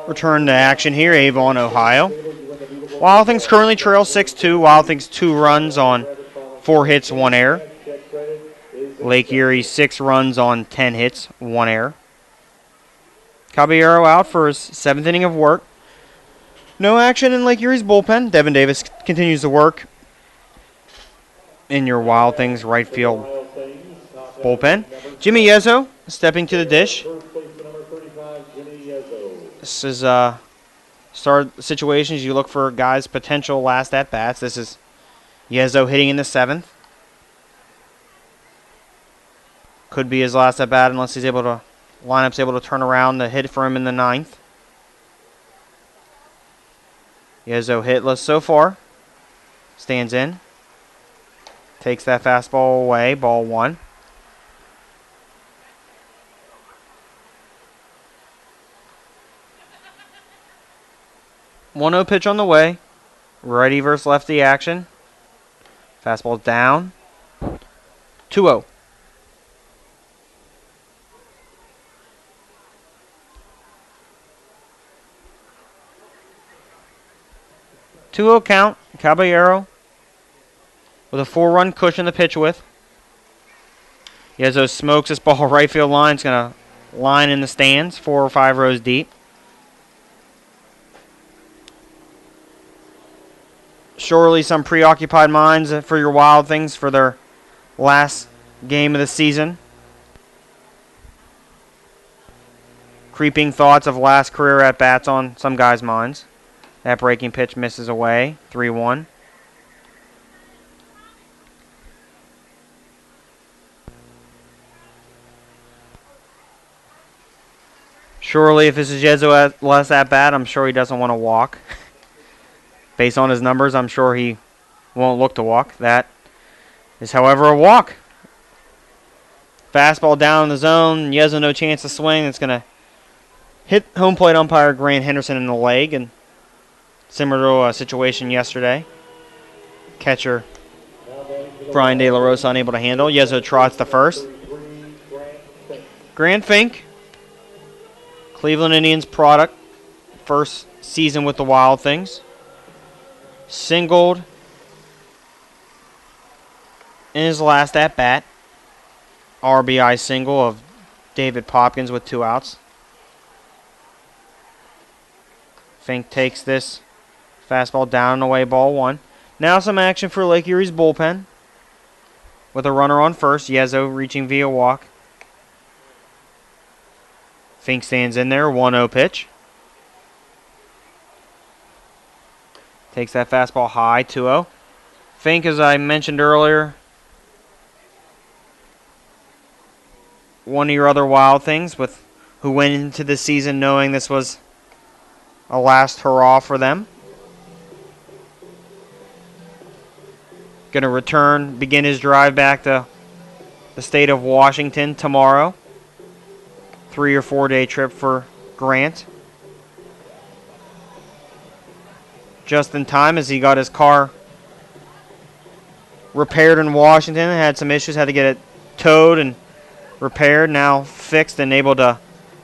Return to action here, Avon, Ohio. Wild Things currently trail 6-2. Wild Things 2 runs on 4 hits, 1 error. Lake Erie 6 runs on 10 hits, 1 error. Caballero out for his 7th inning of work. No action in Lake Erie's bullpen. Devin Davis continues to work in your Wild Things right field bullpen. Jimmy Yezzo stepping to the dish. This is start situations you look for guys' potential last at bats. This is Yezzo hitting in the 7th. Could be his last at bat unless he's able to lineup's able to turn around the hit for him in the 9th. Yezzo hitless so far. Stands in. Takes that fastball away. Ball 1. 1-0 pitch on the way. Righty versus lefty action. Fastball down. 2-0. Count. Caballero with a 4-run cushion to pitch with. Yezzo smokes this ball right field line. It's going to line in the stands 4 or 5 rows deep. Surely some preoccupied minds for your Wild Things for their last game of the season. Creeping thoughts of last career at-bats on some guys' minds. That breaking pitch misses away. 3-1. Surely if this is Yezzo last at-bat, I'm sure he doesn't want to walk. Based on his numbers, I'm sure he won't look to walk. That is, however, a walk. Fastball down in the zone. Yezzo no chance to swing. It's going to hit home plate umpire Grant Henderson in the leg. And similar to a situation yesterday. Catcher Brian De La Rosa unable to handle. Yezzo trots to first. Grant Fink, Cleveland Indians product. First season with the Wild Things. Singled in his last at-bat. RBI single of David Popkins with 2 outs. Fink takes this fastball down and away, ball 1. Now some action for Lake Erie's bullpen. With a runner on first, Yezzo reaching via walk. Fink stands in there, 1-0 pitch. Takes that fastball high, 2-0. Fink, as I mentioned earlier, one of your other Wild Things with who went into the season knowing this was a last hurrah for them. Going to begin his drive back to the state of Washington tomorrow. 3 or 4 day trip for Grant. Just in time as he got his car repaired in Washington. Had some issues, had to get it towed and repaired. Now fixed and able to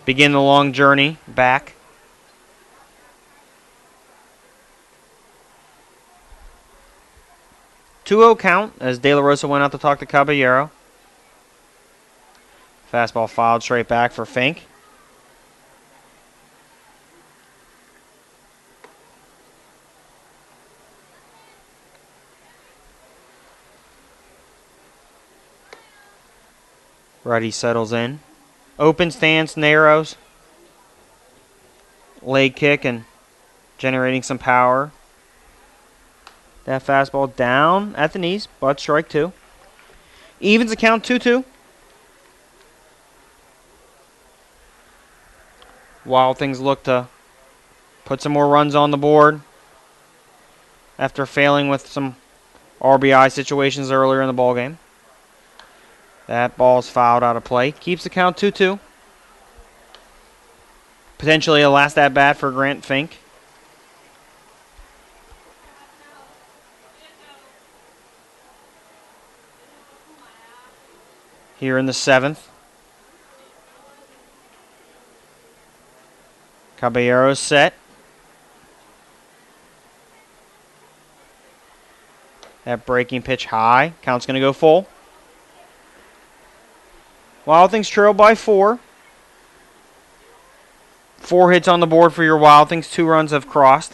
begin the long journey back. Two-0 count as De La Rosa went out to talk to Caballero. Fastball fouled straight back for Fink. Righty settles in. Open stance, narrows. Leg kick and generating some power. That fastball down at the knees, but strike 2. Evens the count 2-2. Wild Things look to put some more runs on the board after failing with some RBI situations earlier in the ballgame. That ball's fouled out of play. Keeps the count 2-2. Potentially a last at-bat for Grant Fink. Here in the 7th. Caballero's set. That breaking pitch high. Count's going to go full. Wild Things trail by 4. 4 hits on the board for your Wild Things. 2 runs have crossed.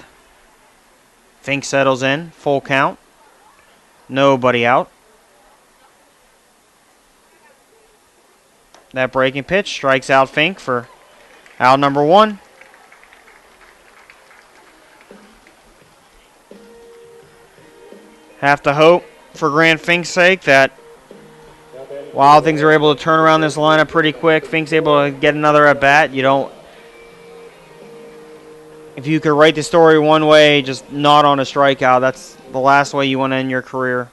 Fink settles in. Full count. Nobody out. That breaking pitch strikes out Fink for out number 1. Have to hope, for Grant Fink's sake, that Wild Things are able to turn around this lineup pretty quick. Fink's able to get another at bat. You don't. If you could write the story one way, just not on a strikeout, that's the last way you want to end your career.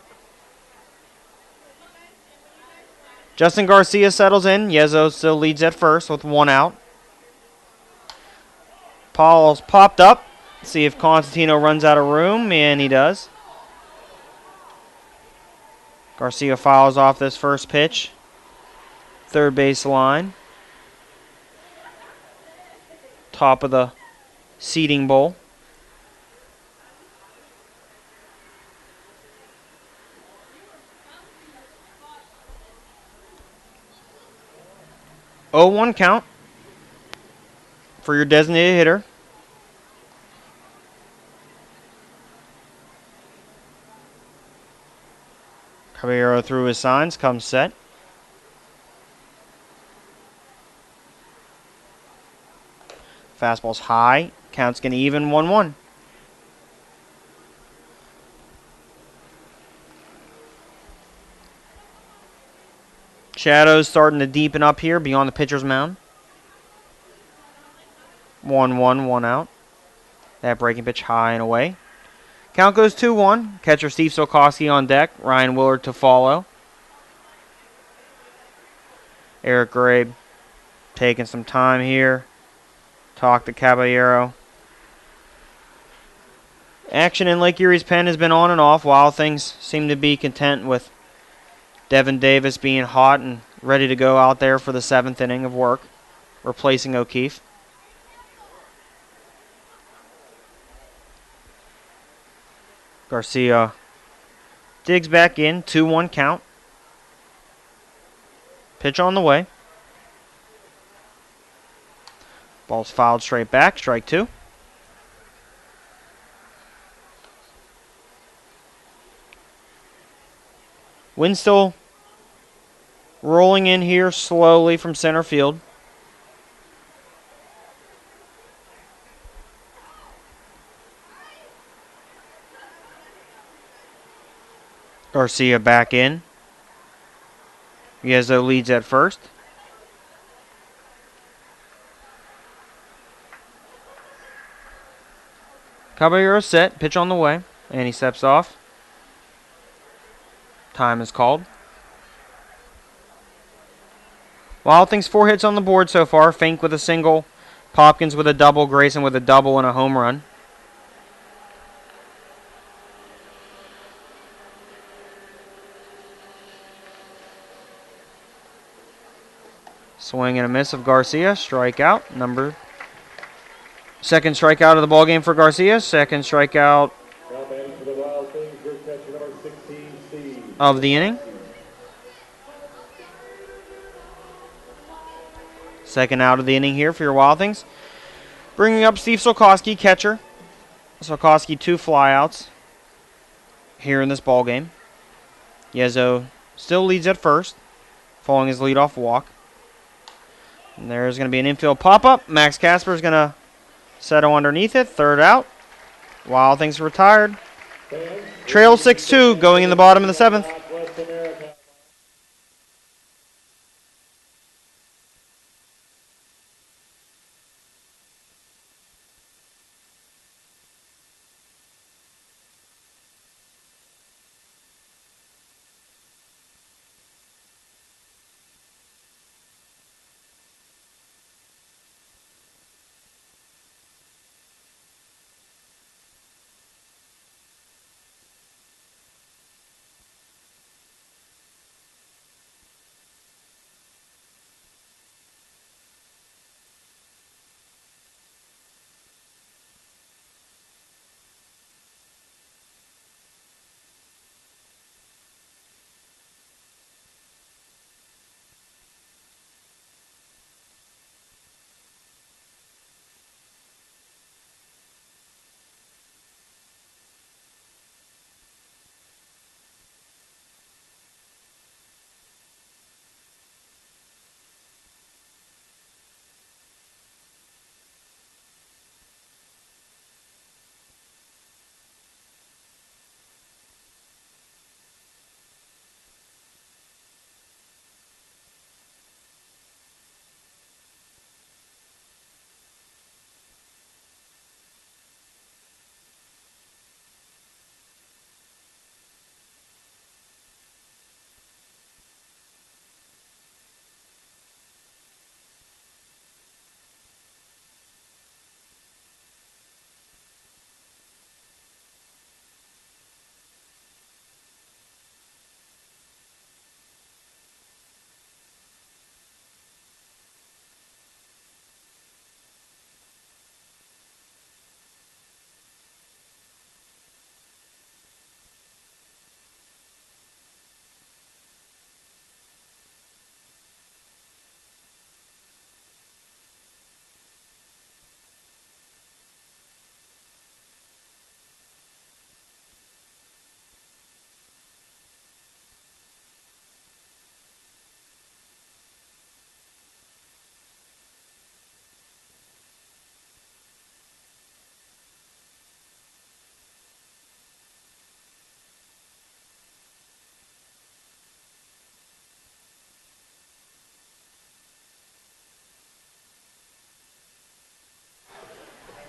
Justin Garcia settles in. Yezo still leads at first with 1 out. Paul's popped up. See if Constantino runs out of room, and he does. Garcia fouls off this first pitch. Third base line. Top of the seating bowl. Oh, 1 count for your designated hitter. Caballero through his signs, comes set. Fastball's high. Count's going to even 1-1. Shadows starting to deepen up here beyond the pitcher's mound. 1-1, 1 out. That breaking pitch high and away. Count goes 2-1. Catcher Steve Sokoski on deck. Ryan Willard to follow. Eric Grabe taking some time here. Talk to Caballero. Action in Lake Erie's pen has been on and off. Wild Things seem to be content with Devin Davis being hot and ready to go out there for the 7th inning of work, replacing O'Keefe. Garcia digs back in, 2-1 count. Pitch on the way. Ball's fouled straight back, strike 2. Wind still rolling in here slowly from center field. Garcia back in. Yezo leads at first. Caballero set, pitch on the way, and he steps off. Time is called. Wild Things 4 hits on the board so far. Fink with a single, Popkins with a double, Grayson with a double and a home run. Swing and a miss of Garcia. Strikeout. Second strikeout of the ballgame for Garcia. Second strikeout of the inning. Second out of the inning here for your Wild Things. Bringing up Steve Sokoski, catcher. Sokoski 2 flyouts here in this ballgame. Yezo still leads at first, following his leadoff walk. And there's going to be an infield pop-up. Max Casper is going to settle underneath it. Third out. Wild Things retired. Trail 6-2 going in the bottom of the 7th.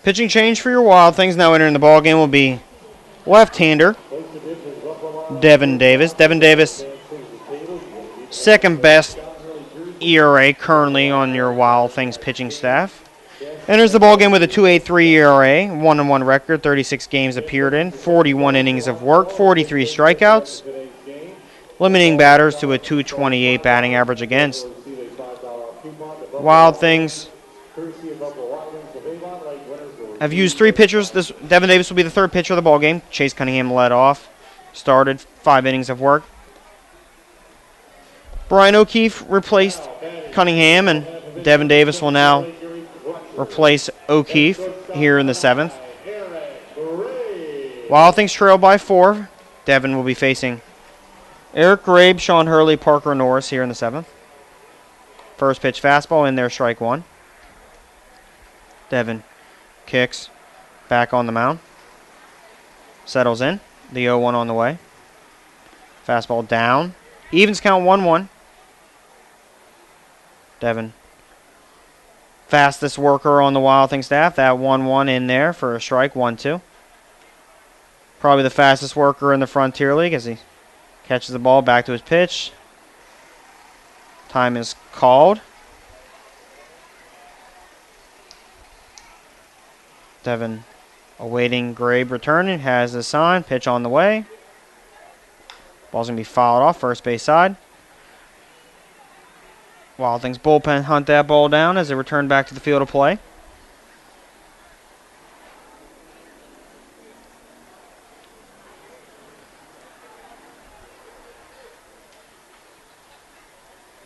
Pitching change for your Wild Things now entering the ball game will be left-hander Devin Davis. Devin Davis, second best ERA currently on your Wild Things pitching staff. Enters the ballgame with a 2.83 ERA, 1-1 record, 36 games appeared in, 41 innings of work, 43 strikeouts, limiting batters to a 2.28 batting average against. Wild Things have used 3 pitchers. Devin Davis will be the third pitcher of the ballgame. Chase Cunningham led off, started 5 innings of work. Brian O'Keefe replaced Cunningham, and Devin Davis will now replace O'Keefe here in the 7th. Wild Things trail by 4. Devin will be facing Eric Grabe, Sean Hurley, Parker Norris here in the 7th. First pitch fastball in there, strike 1. Devin kicks back on the mound. Settles in. The 0-1 on the way. Fastball down. Evens count 1-1. Devin, fastest worker on the Wild Things staff. That 1-1 in there for a strike, 1-2. Probably the fastest worker in the Frontier League as he catches the ball back to his pitch. Time is called. Devin awaiting Grabe returning. Has the sign. Pitch on the way. Ball's going to be fouled off first base side. Wild Things bullpen hunt that ball down as they return back to the field of play.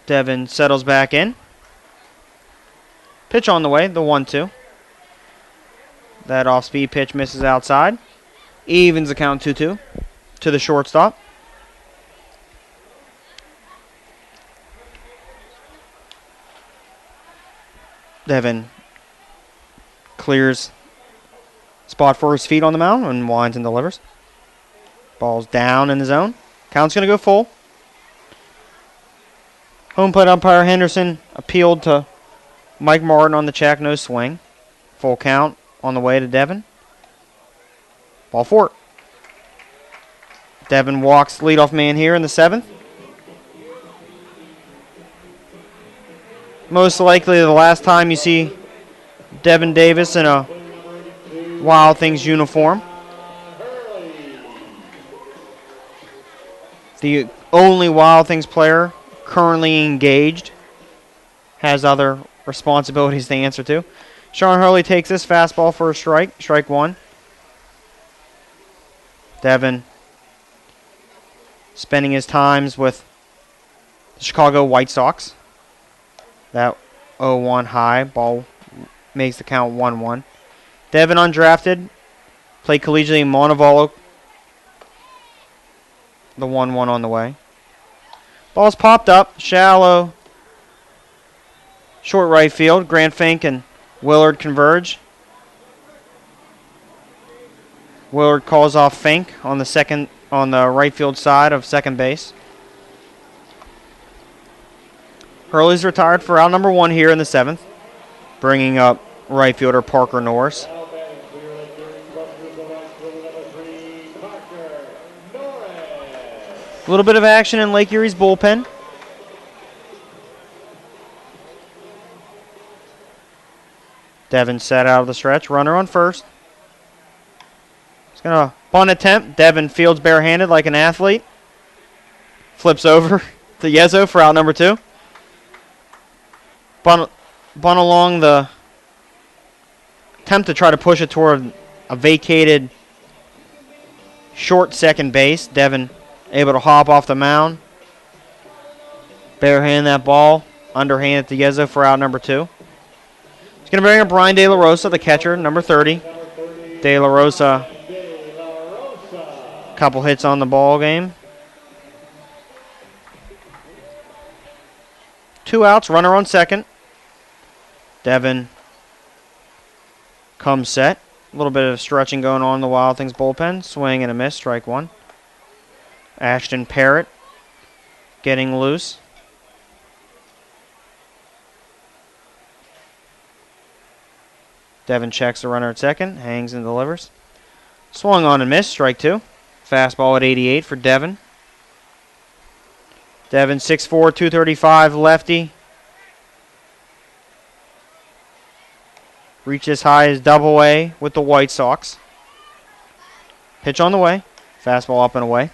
Devin settles back in. Pitch on the way, the 1-2. That off-speed pitch misses outside. Evens the count 2-2 to the shortstop. Devin clears spot for his feet on the mound and winds and delivers. Ball's down in the zone. Count's going to go full. Home plate umpire Henderson appealed to Mike Martin on the check, no swing. Full count on the way to Devin. Ball 4. Devin walks leadoff man here in the 7th. Most likely the last time you see Devin Davis in a Wild Things uniform. The only Wild Things player currently engaged. Has other responsibilities to answer to. Sean Hurley takes this fastball for a strike. Strike 1. Devin spending his times with the Chicago White Sox. That 0-1 high. Ball makes the count 1-1. Devin undrafted. Played collegiately in Montevallo. The 1-1 on the way. Ball's popped up. Shallow. Short right field. Grant Fink and Willard converge. Willard calls off Fink on the right field side of second base. Hurley's retired for out number 1 here in the 7th, bringing up right fielder Parker Norris. A little bit of action in Lake Erie's bullpen. Devin set out of the stretch. Runner on first. He's going to bunt attempt. Devin fields barehanded like an athlete. Flips over to Yezo for out number 2. Bunt along the attempt to try to push it toward a vacated short second base. Devin able to hop off the mound. Barehand that ball. Underhand it to Yezo for out number 2. He's going to bring up Brian De La Rosa, the catcher, number 30. De La Rosa, couple hits on the ball game. 2 outs, runner on second. Devin comes set. A little bit of stretching going on in the Wild Things bullpen. Swing and a miss, strike 1. Ashton Parrott getting loose. Devin checks the runner at second, hangs and delivers. Swung on and missed, strike two. Fastball at 88 for Devin. Devin 6'4", 235, lefty. Reached as high as Double-A with the White Sox. Pitch on the way. Fastball up and away.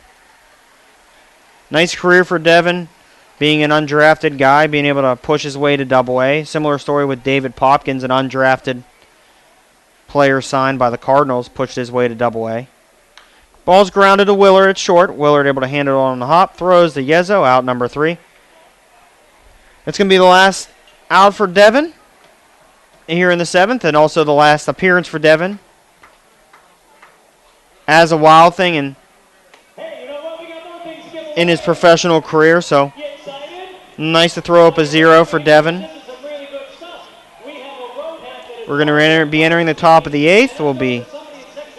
Nice career for Devin, being an undrafted guy, being able to push his way to Double-A. Similar story with David Popkins, an undrafted player signed by the Cardinals, pushed his way to Double-A. Ball's grounded to Willard at short. Willard able to hand it on the hop. Throws to Yezo, out number 3. It's going to be the last out for Devin here in the 7th, and also the last appearance for Devin as a Wild Thing and in his professional career. So nice to throw up a 0 for Devin. We're going to be entering the top of the 8th. We'll be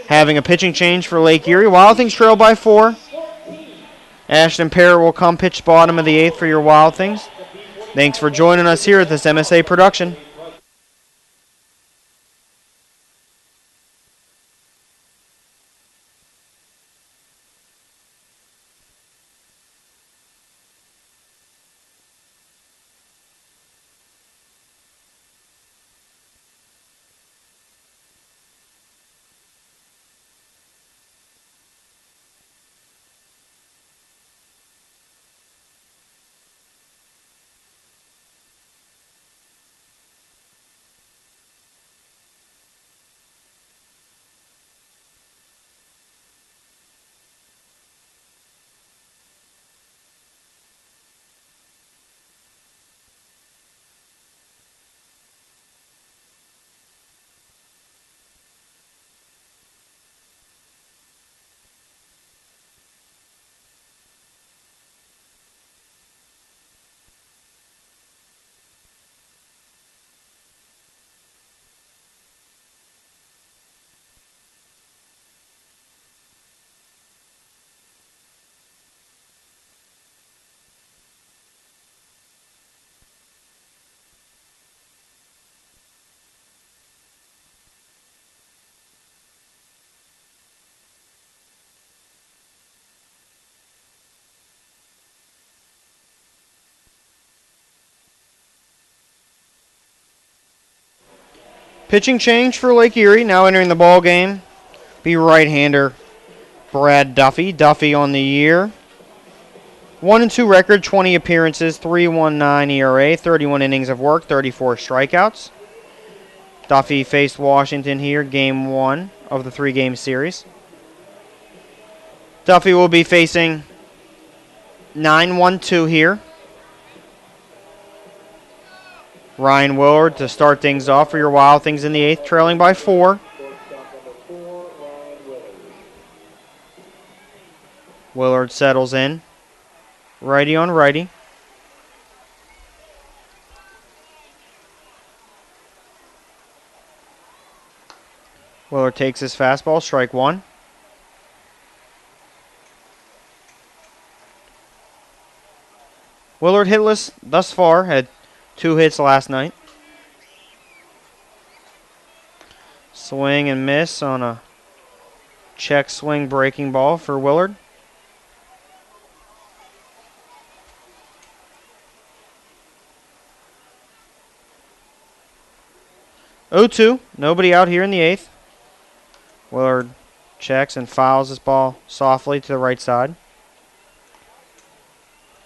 having a pitching change for Lake Erie. Wild Things trail by 4. Ashton Parrott will come pitch bottom of the 8th for your Wild Things. Thanks for joining us here at this MSA production. Pitching change for Lake Erie. Now entering the ball game, be right-hander Brad Duffy. Duffy on the year. 1-2 record, 20 appearances, 3.19 ERA, 31 innings of work, 34 strikeouts. Duffy faced Washington here, game 1 of the 3-game series. Duffy will be facing 9-1-2 here. Ryan Willard to start things off for your Wild Things in the 8th, trailing by 4. Willard settles in. Righty on righty. Willard takes his fastball, strike 1. Willard hitless thus far, had 2 hits last night. Swing and miss on a check swing breaking ball for Willard. (0-2), nobody out here in the 8th. Willard checks and fouls this ball softly to the right side.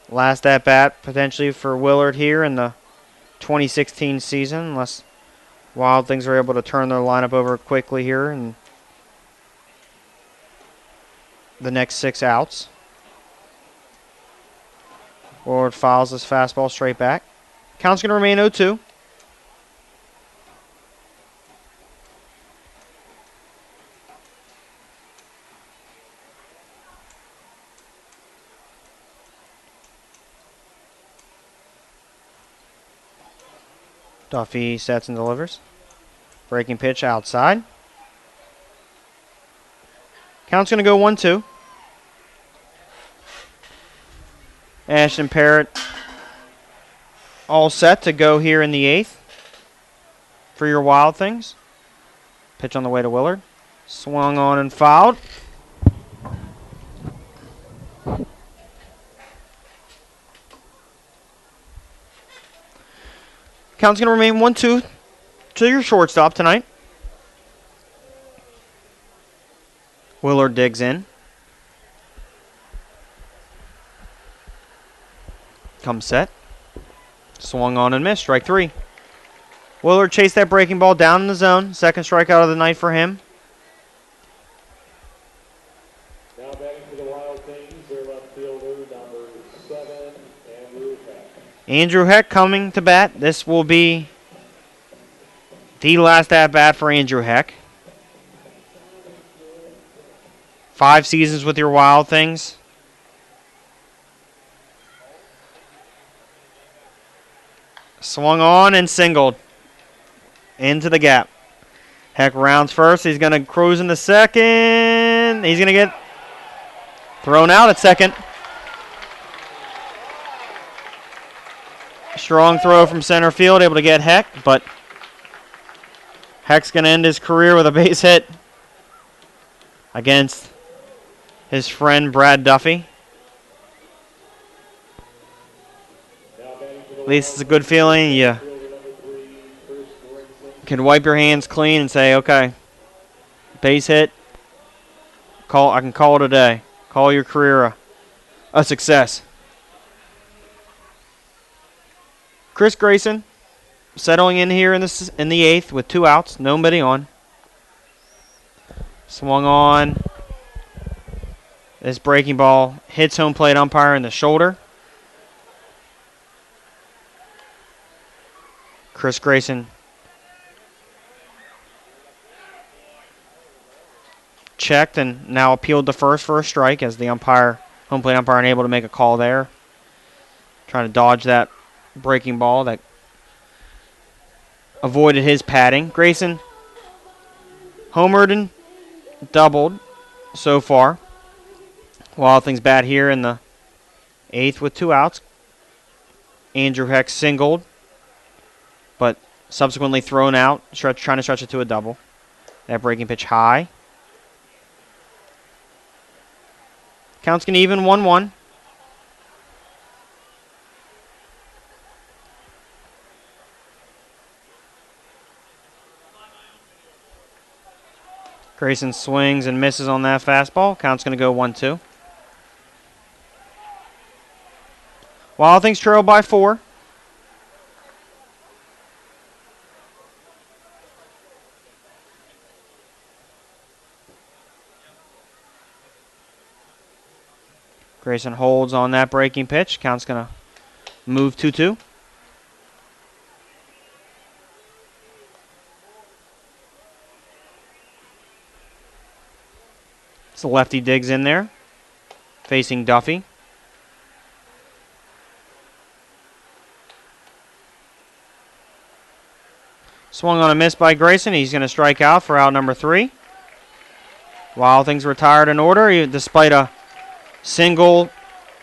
Last at bat potentially for Willard here in the 2016 season, unless Wild Things are able to turn their lineup over quickly here in the next 6 outs. Willard fouls his fastball straight back. Count's going to remain 0-2. Duffy sets and delivers. Breaking pitch outside. Count's going to go 1-2. Ashton Parrott all set to go here in the 8th for your Wild Things. Pitch on the way to Willard. Swung on and fouled. Count's going to remain 1-2 to your shortstop tonight. Willard digs in. Comes set. Swung on and missed. Strike 3. Willard chased that breaking ball down in the zone. Second strikeout of the night for him. Now batting for the Wild Things, their left fielder, number 7, Andrew Heck. Andrew Heck coming to bat. This will be the last at-bat for Andrew Heck. 5 seasons with your Wild Things. Swung on and singled. Into the gap. Heck rounds first. He's going to cruise into second. He's going to get thrown out at second. Strong throw from center field, able to get Heck, but Heck's going to end his career with a base hit against his friend Brad Duffy. At least it's a good feeling. You can wipe your hands clean and say, okay, base hit. I can call it a day. Call your career a success. Chris Grayson settling in here in the 8th with 2 outs, nobody on. Swung on. This breaking ball hits home plate umpire in the shoulder. Chris Grayson checked and now appealed to first for a strike as the home plate umpire unable to make a call there. Trying to dodge that breaking ball that avoided his padding. Grayson homered and doubled so far. Wild Things bat here in the 8th with 2 outs. Andrew Heck singled, but subsequently thrown out, trying to stretch it to a double. That breaking pitch high. Count's going to even 1-1. Grayson swings and misses on that fastball. Count's going to go 1-2. Wild Things trail by 4. Grayson holds on that breaking pitch. Count's going to move 2-2. So lefty digs in there, facing Duffy. Swung on a miss by Grayson. He's going to strike out for out number 3. Wild Things retired in order, despite a single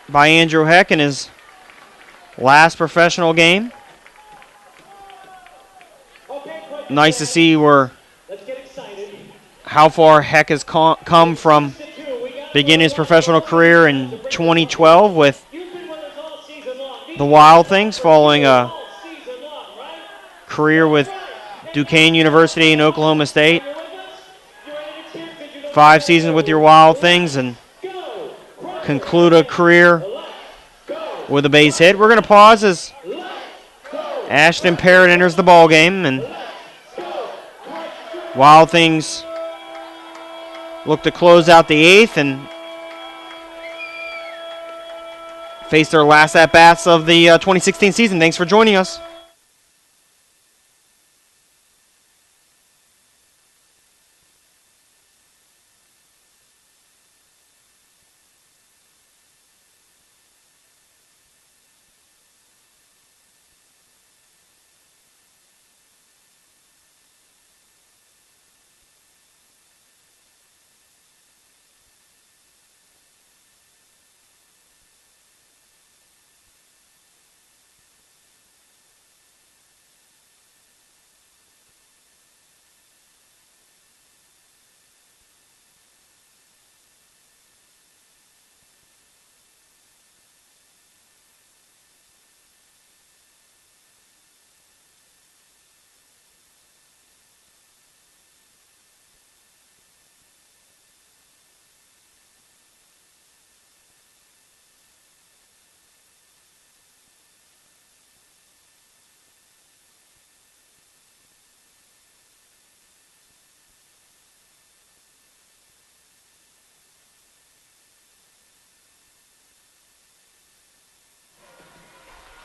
by Andrew Heck in his last professional game. Nice to see how far Heck has come from beginning his professional career in 2012 with the Wild Things, following a career with Duquesne University and Oklahoma State. 5 seasons with your Wild Things and conclude a career with a base hit. We're going to pause as Ashton Parrott enters the ball game, and Wild Things look to close out the 8th and face their last at-bats of the 2016 season. Thanks for joining us.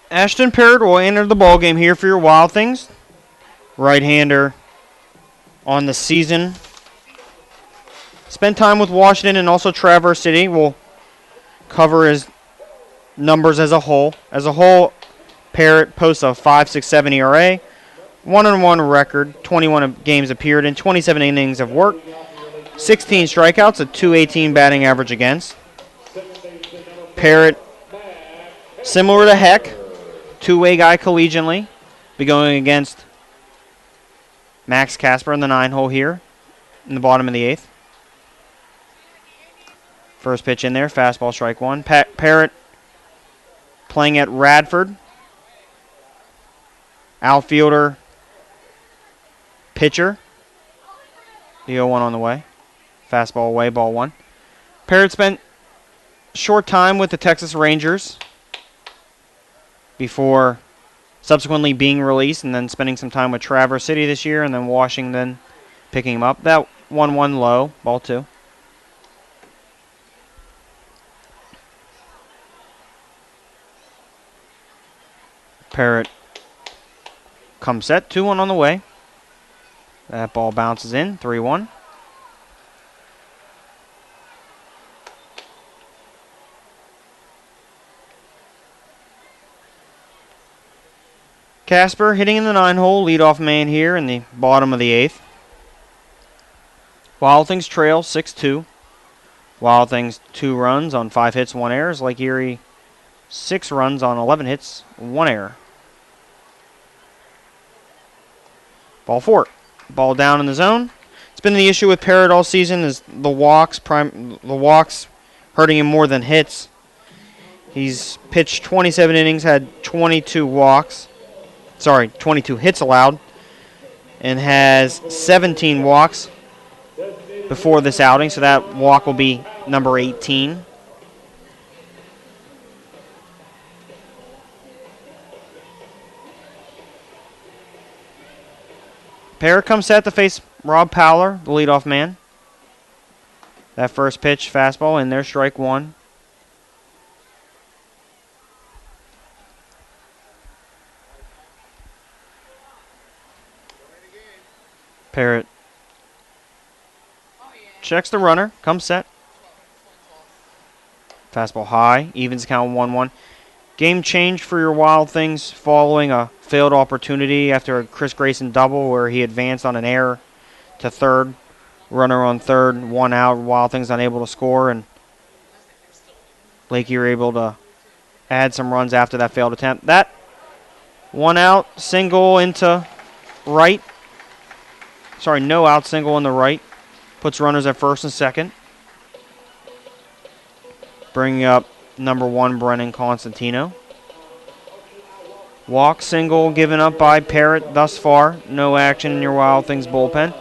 Ashton Parrott will enter the ballgame here for your Wild Things. Right-hander on the season. Spent time with Washington and also Traverse City. Will cover his numbers as a whole. As a whole, Parrott posts a 5.67 ERA, 1-1 record, 21 games appeared in, 27 innings of work, 16 strikeouts, a 2.18 batting average against. Parrott, similar to Heck, two-way guy collegiately, be going against Max Casper in the 9-hole here in the bottom of the 8th. First pitch in there, fastball, strike one. Parrott playing at Radford. Outfielder, pitcher. The 0-1 on the way. Fastball away, ball one. Parrott spent a short time with the Texas Rangers before subsequently being released and then spending some time with Traverse City this year and then Washington picking him up. That 1-1 low, ball two. Parrott comes set, 2-1 on the way. That ball bounces in, 3-1. Casper hitting in the 9-hole, leadoff man here in the bottom of the 8th. Wild Things trail 6-2. Wild Things 2 runs on 5 hits, 1 error. Lake Erie 6 runs on 11 hits, 1 error. Ball 4. Ball down in the zone. It's been the issue with Parrott all season is the walks hurting him more than hits. He's pitched 27 innings, had 22 walks. 22 hits allowed, and has 17 walks before this outing, so that walk will be number 18. Parrott comes set to face Rob Powler, the leadoff man. That first pitch, fastball, in there, strike one. Parrott checks the runner, comes set. Fastball high, evens count 1-1. Game change for your Wild Things following a failed opportunity after a Chris Grayson double where he advanced on an error to third. Runner on third, 1 out. Wild Things unable to score, and Lake Erie able to add some runs after that failed attempt. That 1 out, single into right. No out, single in the right. Puts runners at first and second. Bringing up number 1, Brennan Constantino. Walk, single given up by Parrott thus far. No action in your Wild Things bullpen.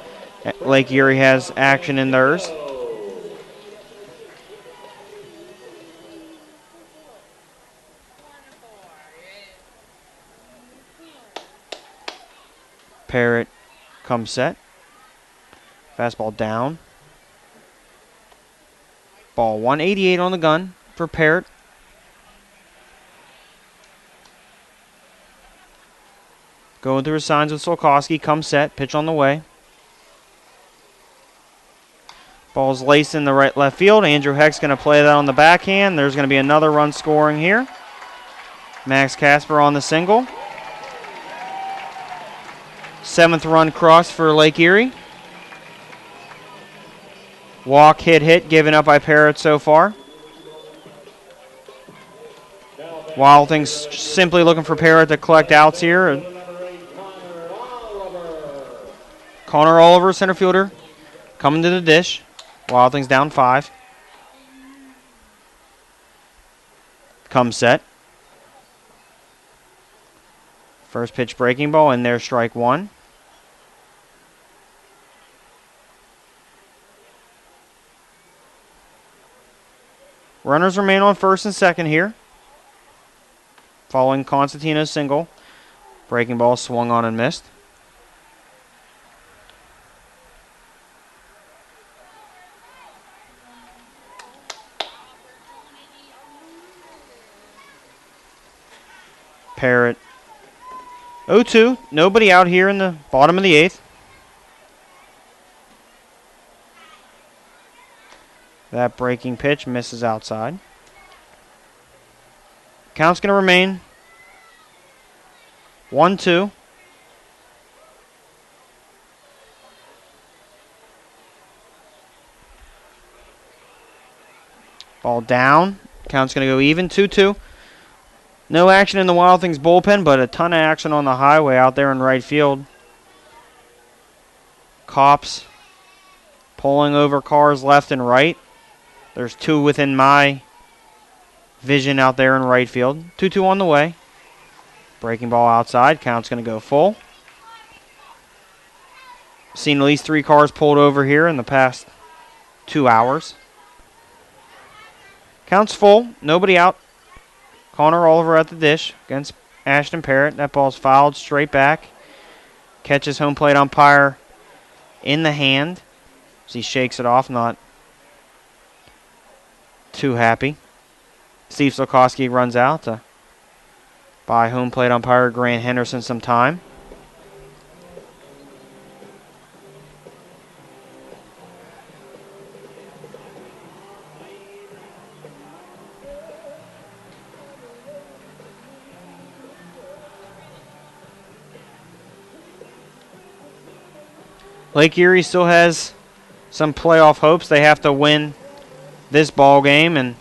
Lake Erie has action in theirs. Parrott comes set. Fastball down. Ball 188 on the gun for Parrott. Going through his signs with Solkowski. Comes set. Pitch on the way. Ball's laced in the right left field. Andrew Heck's going to play that on the backhand. There's going to be another run scoring here. Max Casper on the single. 7th run cross for Lake Erie. Walk, hit, given up by Parrott so far. Wild Things simply looking for Parrott to collect outs here. Connor Oliver, center fielder, coming to the dish. Wild Things down 5. Comes set. First pitch breaking ball, in there, strike 1. Runners remain on first and second here. Following Constantino's single. Breaking ball swung on and missed. Parrott 0-2. Nobody out here in the bottom of the 8th. That breaking pitch misses outside. Count's going to remain 1-2. Ball down. Count's going to go even 2-2. No action in the Wild Things bullpen, but a ton of action on the highway out there in right field. Cops pulling over cars left and right. There's 2 within my vision out there in right field. 2-2 on the way. Breaking ball outside. Count's going to go full. Seen at least 3 cars pulled over here in the past 2 hours. Count's full. Nobody out. Connor Oliver at the dish against Ashton Parrott. That ball's fouled straight back. Catches home plate umpire in the hand as he shakes it off, not too happy. Steve Sokoski runs out to buy home plate umpire Grant Henderson some time. Lake Erie still has some playoff hopes. They have to win this ball game and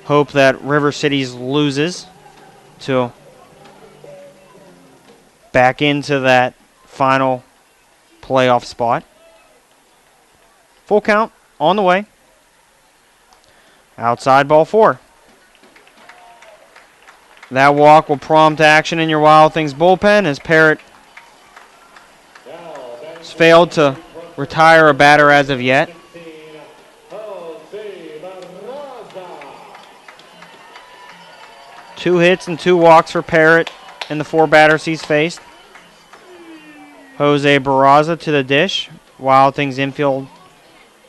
hope that River Cities loses to back into that final playoff spot. Full count on the way. Outside ball 4. That walk will prompt action in your Wild Things bullpen as Parrott has failed to retire a batter as of yet. Two hits and 2 walks for Parrott in the 4 batters he's faced. Jose Barraza to the dish. Wild Things infield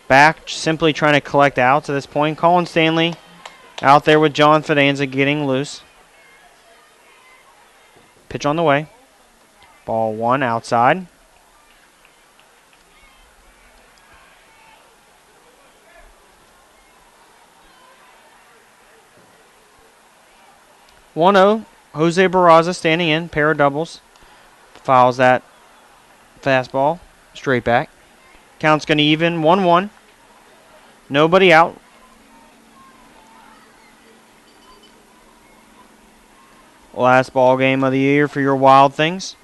back, simply trying to collect outs at this point. Colin Stanley out there with John Fidanza getting loose. Pitch on the way. Ball 1 outside. (1-0). Jose Barraza standing in. Pair of doubles. Fouls that fastball. Straight back. Count's going to even. 1-1. Nobody out. Last ball game of the year for your Wild Things.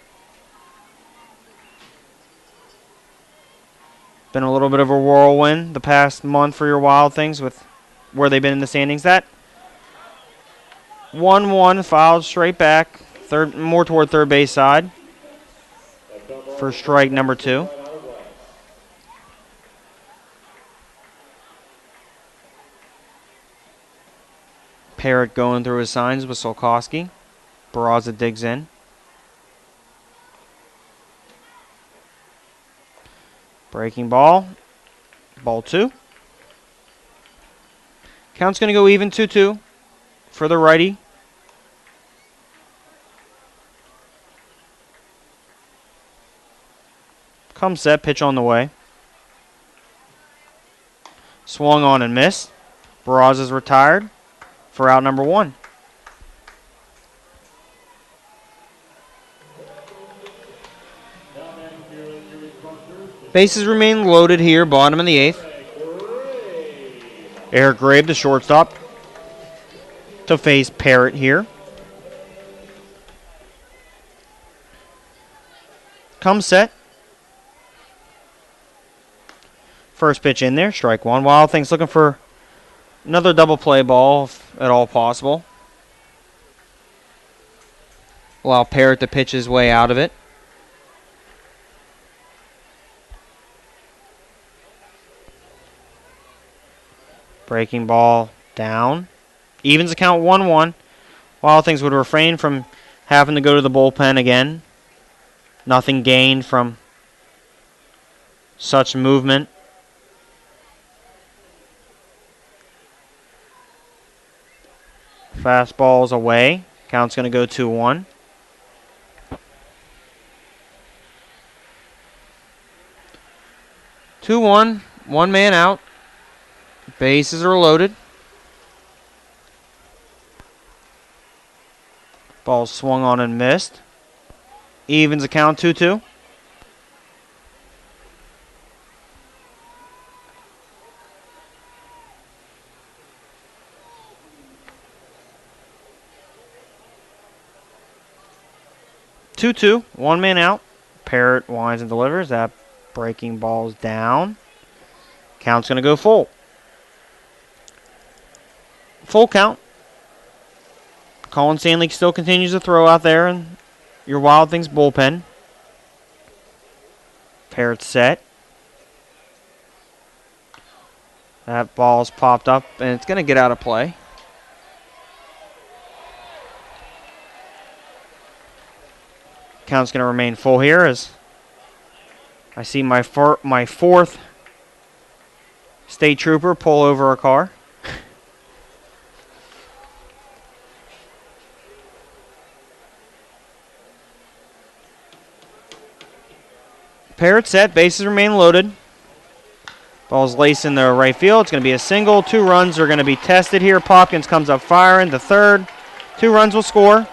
Been a little bit of a whirlwind the past month for your Wild Things with where they've been in the standings. That 1-1 fouled straight back, more toward third base side for strike number 2. Parrott going through his signs with Solkowski. Barraza digs in. Breaking ball. Ball 2. Count's going to go even 2-2 for the righty. Come set, pitch on the way. Swung on and missed. Barraza's retired for out number 1. Bases remain loaded here, bottom of the 8th. Eric Grabe, the shortstop, to face Parrott here. Come set. First pitch in there, strike 1. Wild Things looking for another double play ball if at all possible. Allow Parrott to pitch his way out of it. Breaking ball down. Evens the count 1-1. Wild Things would refrain from having to go to the bullpen again. Nothing gained from such movement. Fastball's away. Count's going to go 2-1. One man out. Bases are loaded. Ball swung on and missed. Evens the count 2-2. One man out. Parrott winds and delivers. That breaking ball's down. Count's going to go full. Full count. Colin Stanley still continues to throw out there in your Wild Things bullpen. Parrott set. That ball's popped up, and it's going to get out of play. Count's going to remain full here as I see my fourth state trooper pull over a car. Parrott set, bases remain loaded. Ball's laced in the right field. It's going to be a single. 2 runs are going to be tested here. Popkins comes up firing to third. 2 runs will score.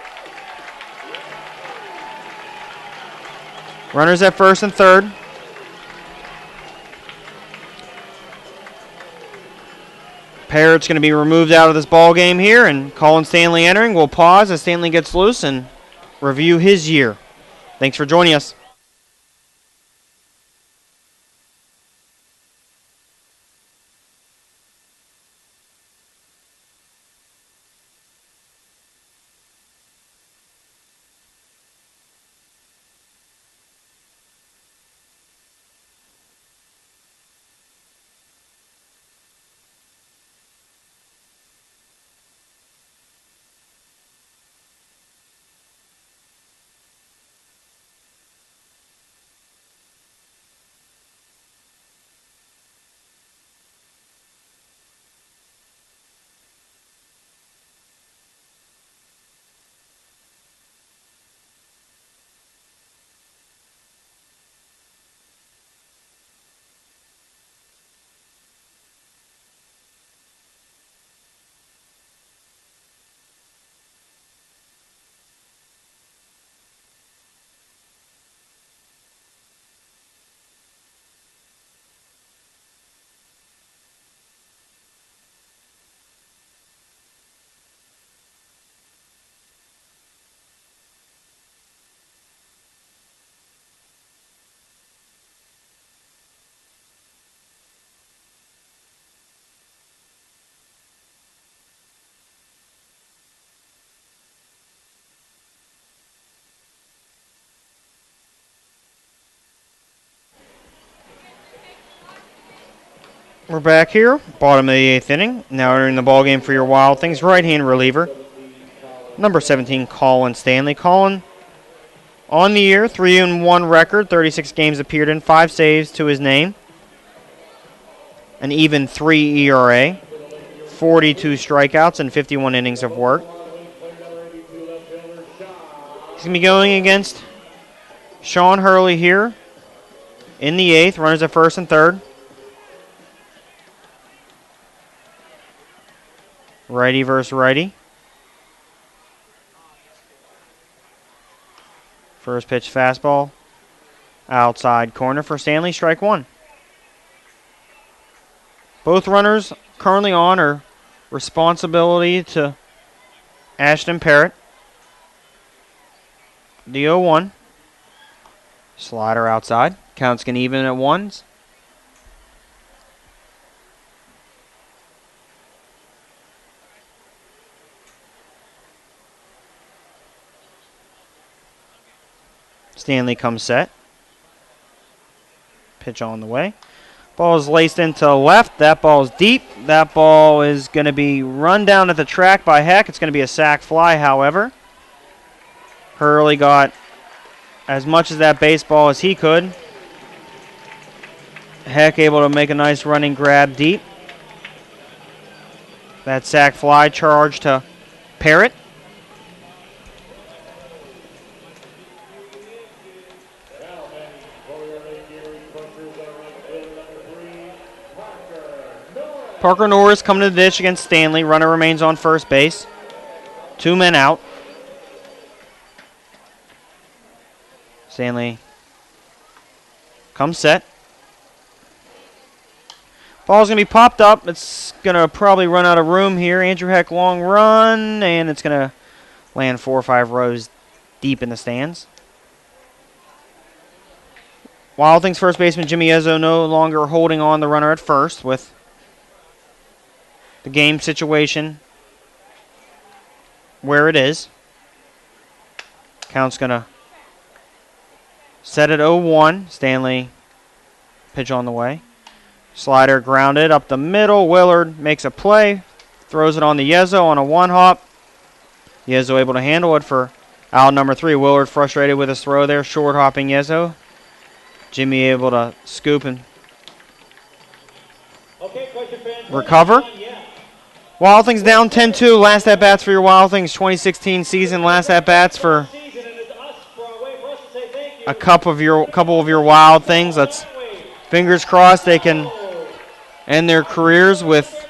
Runners at first and third. Parrott's going to be removed out of this ball game here, and Colin Stanley entering. We'll pause as Stanley gets loose and review his year. Thanks for joining us. We're back here, bottom of the 8th inning. Now entering the ball game for your Wild Things, right-hand reliever, number 17, Colin Stanley. Colin, on the year, 3-1 record, 36 games appeared in, 5 saves to his name, an even 3 ERA, 42 strikeouts, and 51 innings of work. He's going to be going against Sean Hurley here in the 8th, runners at first and third. Righty versus righty. First pitch fastball. Outside corner for Stanley, strike 1. Both runners currently on are responsibility to Ashton Parrott. The 0-1. Slider outside. Count's going to even at 1s. Stanley comes set. Pitch on the way. Ball is laced into left. That ball is deep. That ball is going to be run down at the track by Heck. It's going to be a sac fly, however. Hurley got as much of that baseball as he could. Heck able to make a nice running grab deep. That sac fly charge to Parrott. Parker Norris coming to the ditch against Stanley. Runner remains on first base. 2 men out. Stanley comes set. Ball's going to be popped up. It's going to probably run out of room here. Andrew Heck, long run, and it's going to land 4 or 5 rows deep in the stands. Wild Things first baseman Jimmy Ezzo no longer holding on the runner at first with the game situation where it is. Count's going to set at 0-1. Stanley pitch on the way. Slider grounded up the middle. Willard makes a play. Throws it on the Yezzo on a one-hop. Yezzo able to handle it for out number 3. Willard frustrated with his throw there. Short-hopping Yezzo. Jimmy able to scoop and recover. Wild Things down 10-2. Last at-bats for your Wild Things 2016 season. Last at-bats for a couple of your Wild Things. Let's fingers crossed they can end their careers with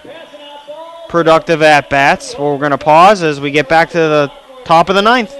productive at-bats. Well, we're going to pause as we get back to the top of the 9th.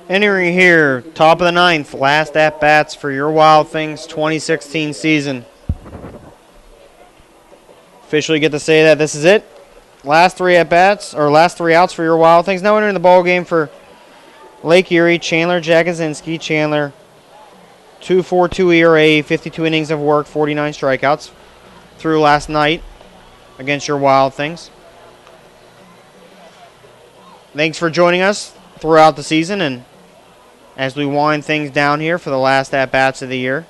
Erie here, top of the 9th, last at-bats for your Wild Things 2016 season. Officially get to say that this is it. Last 3 at-bats, or last 3 outs for your Wild Things. Now entering the ball game for Lake Erie, Chandler Jagosinski. Chandler, 2.42 ERA, 52 innings of work, 49 strikeouts through last night against your Wild Things. Thanks for joining us throughout the season and as we wind things down here for the last at-bats of the year.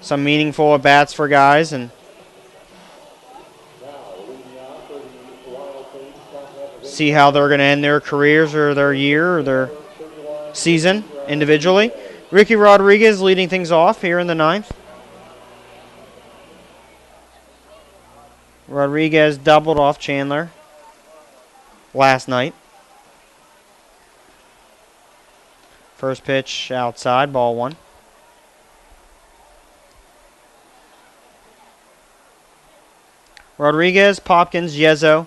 Some meaningful at-bats for guys and see how they're going to end their careers or their year or their season individually. Ricky Rodriguez leading things off here in the 9th. Rodriguez doubled off Chandler last night. First pitch outside, ball 1. Rodriguez, Popkins, Yezzo,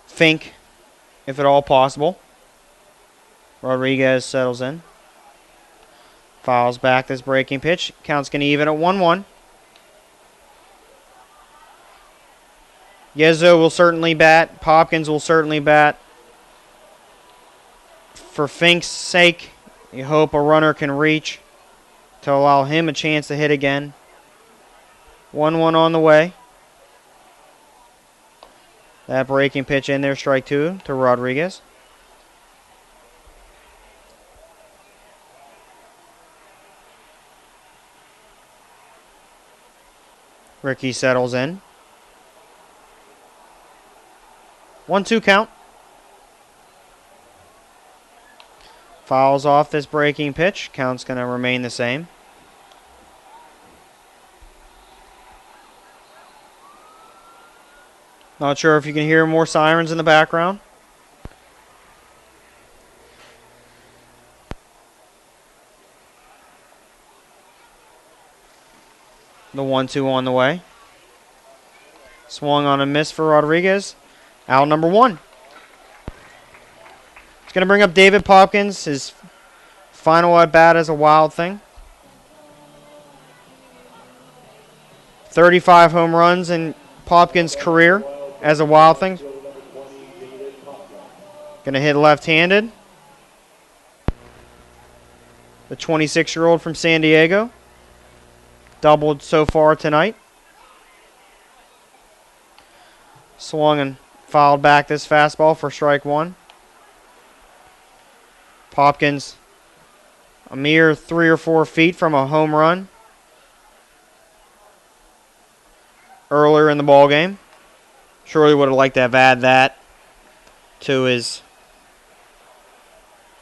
Fink, if at all possible. Rodriguez settles in. Fouls back this breaking pitch. Count's going to even at 1-1. Yezzo will certainly bat. Popkins will certainly bat. For Fink's sake, you hope a runner can reach to allow him a chance to hit again. 1-1 on the way. That breaking pitch in there, strike 2 to Rodriguez. Ricky settles in. 1-2 count. Fouls off this breaking pitch. Count's going to remain the same. Not sure if you can hear more sirens in the background. The 1-2 on the way. Swung on a miss for Rodriguez. Out number 1. It's going to bring up David Popkins, his final at bat as a Wild Thing. 35 home runs in Popkins' career as a Wild Thing. Going to hit left-handed. The 26-year-old from San Diego. Doubled so far tonight. Swung and fouled back this fastball for strike 1. Popkins a mere 3 or 4 feet from a home run earlier in the ball game. Surely would have liked to have added that to his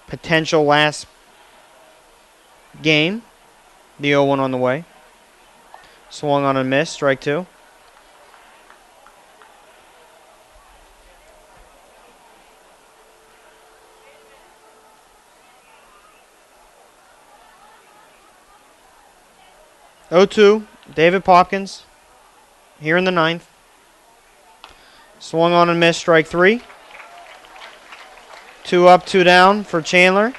potential last game. The 0-1 on the way. Swung on a miss, strike 2. David Popkins here in the 9th. Swung on and missed, strike 3. 2 up, 2 down for Chandler.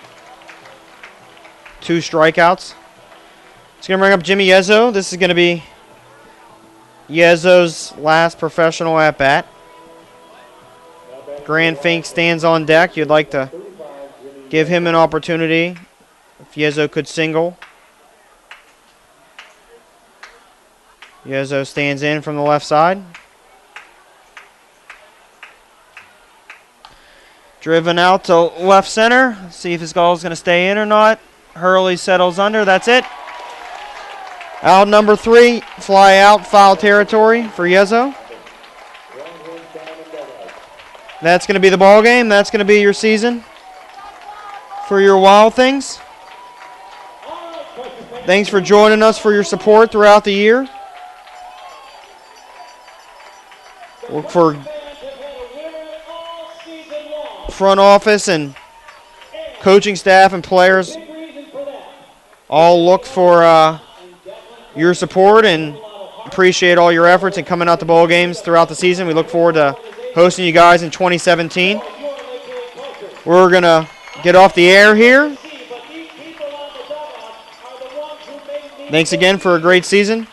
2 strikeouts. It's going to bring up Jimmy Yezzo. This is going to be Yezzo's last professional at-bat. Grant Fink stands on deck. You'd like to give him an opportunity if Yezzo could single. Yezzo stands in from the left side. Driven out to left center. See if his goal is going to stay in or not. Hurley settles under. That's it. Out number 3. Fly out, foul territory for Yezzo. That's going to be the ball game. That's going to be your season for your Wild Things. Thanks for joining us for your support throughout the year. Look for front office and coaching staff and players. All look for your support and appreciate all your efforts in coming out to bowl games throughout the season. We look forward to hosting you guys in 2017. We're going to get off the air here. Thanks again for a great season.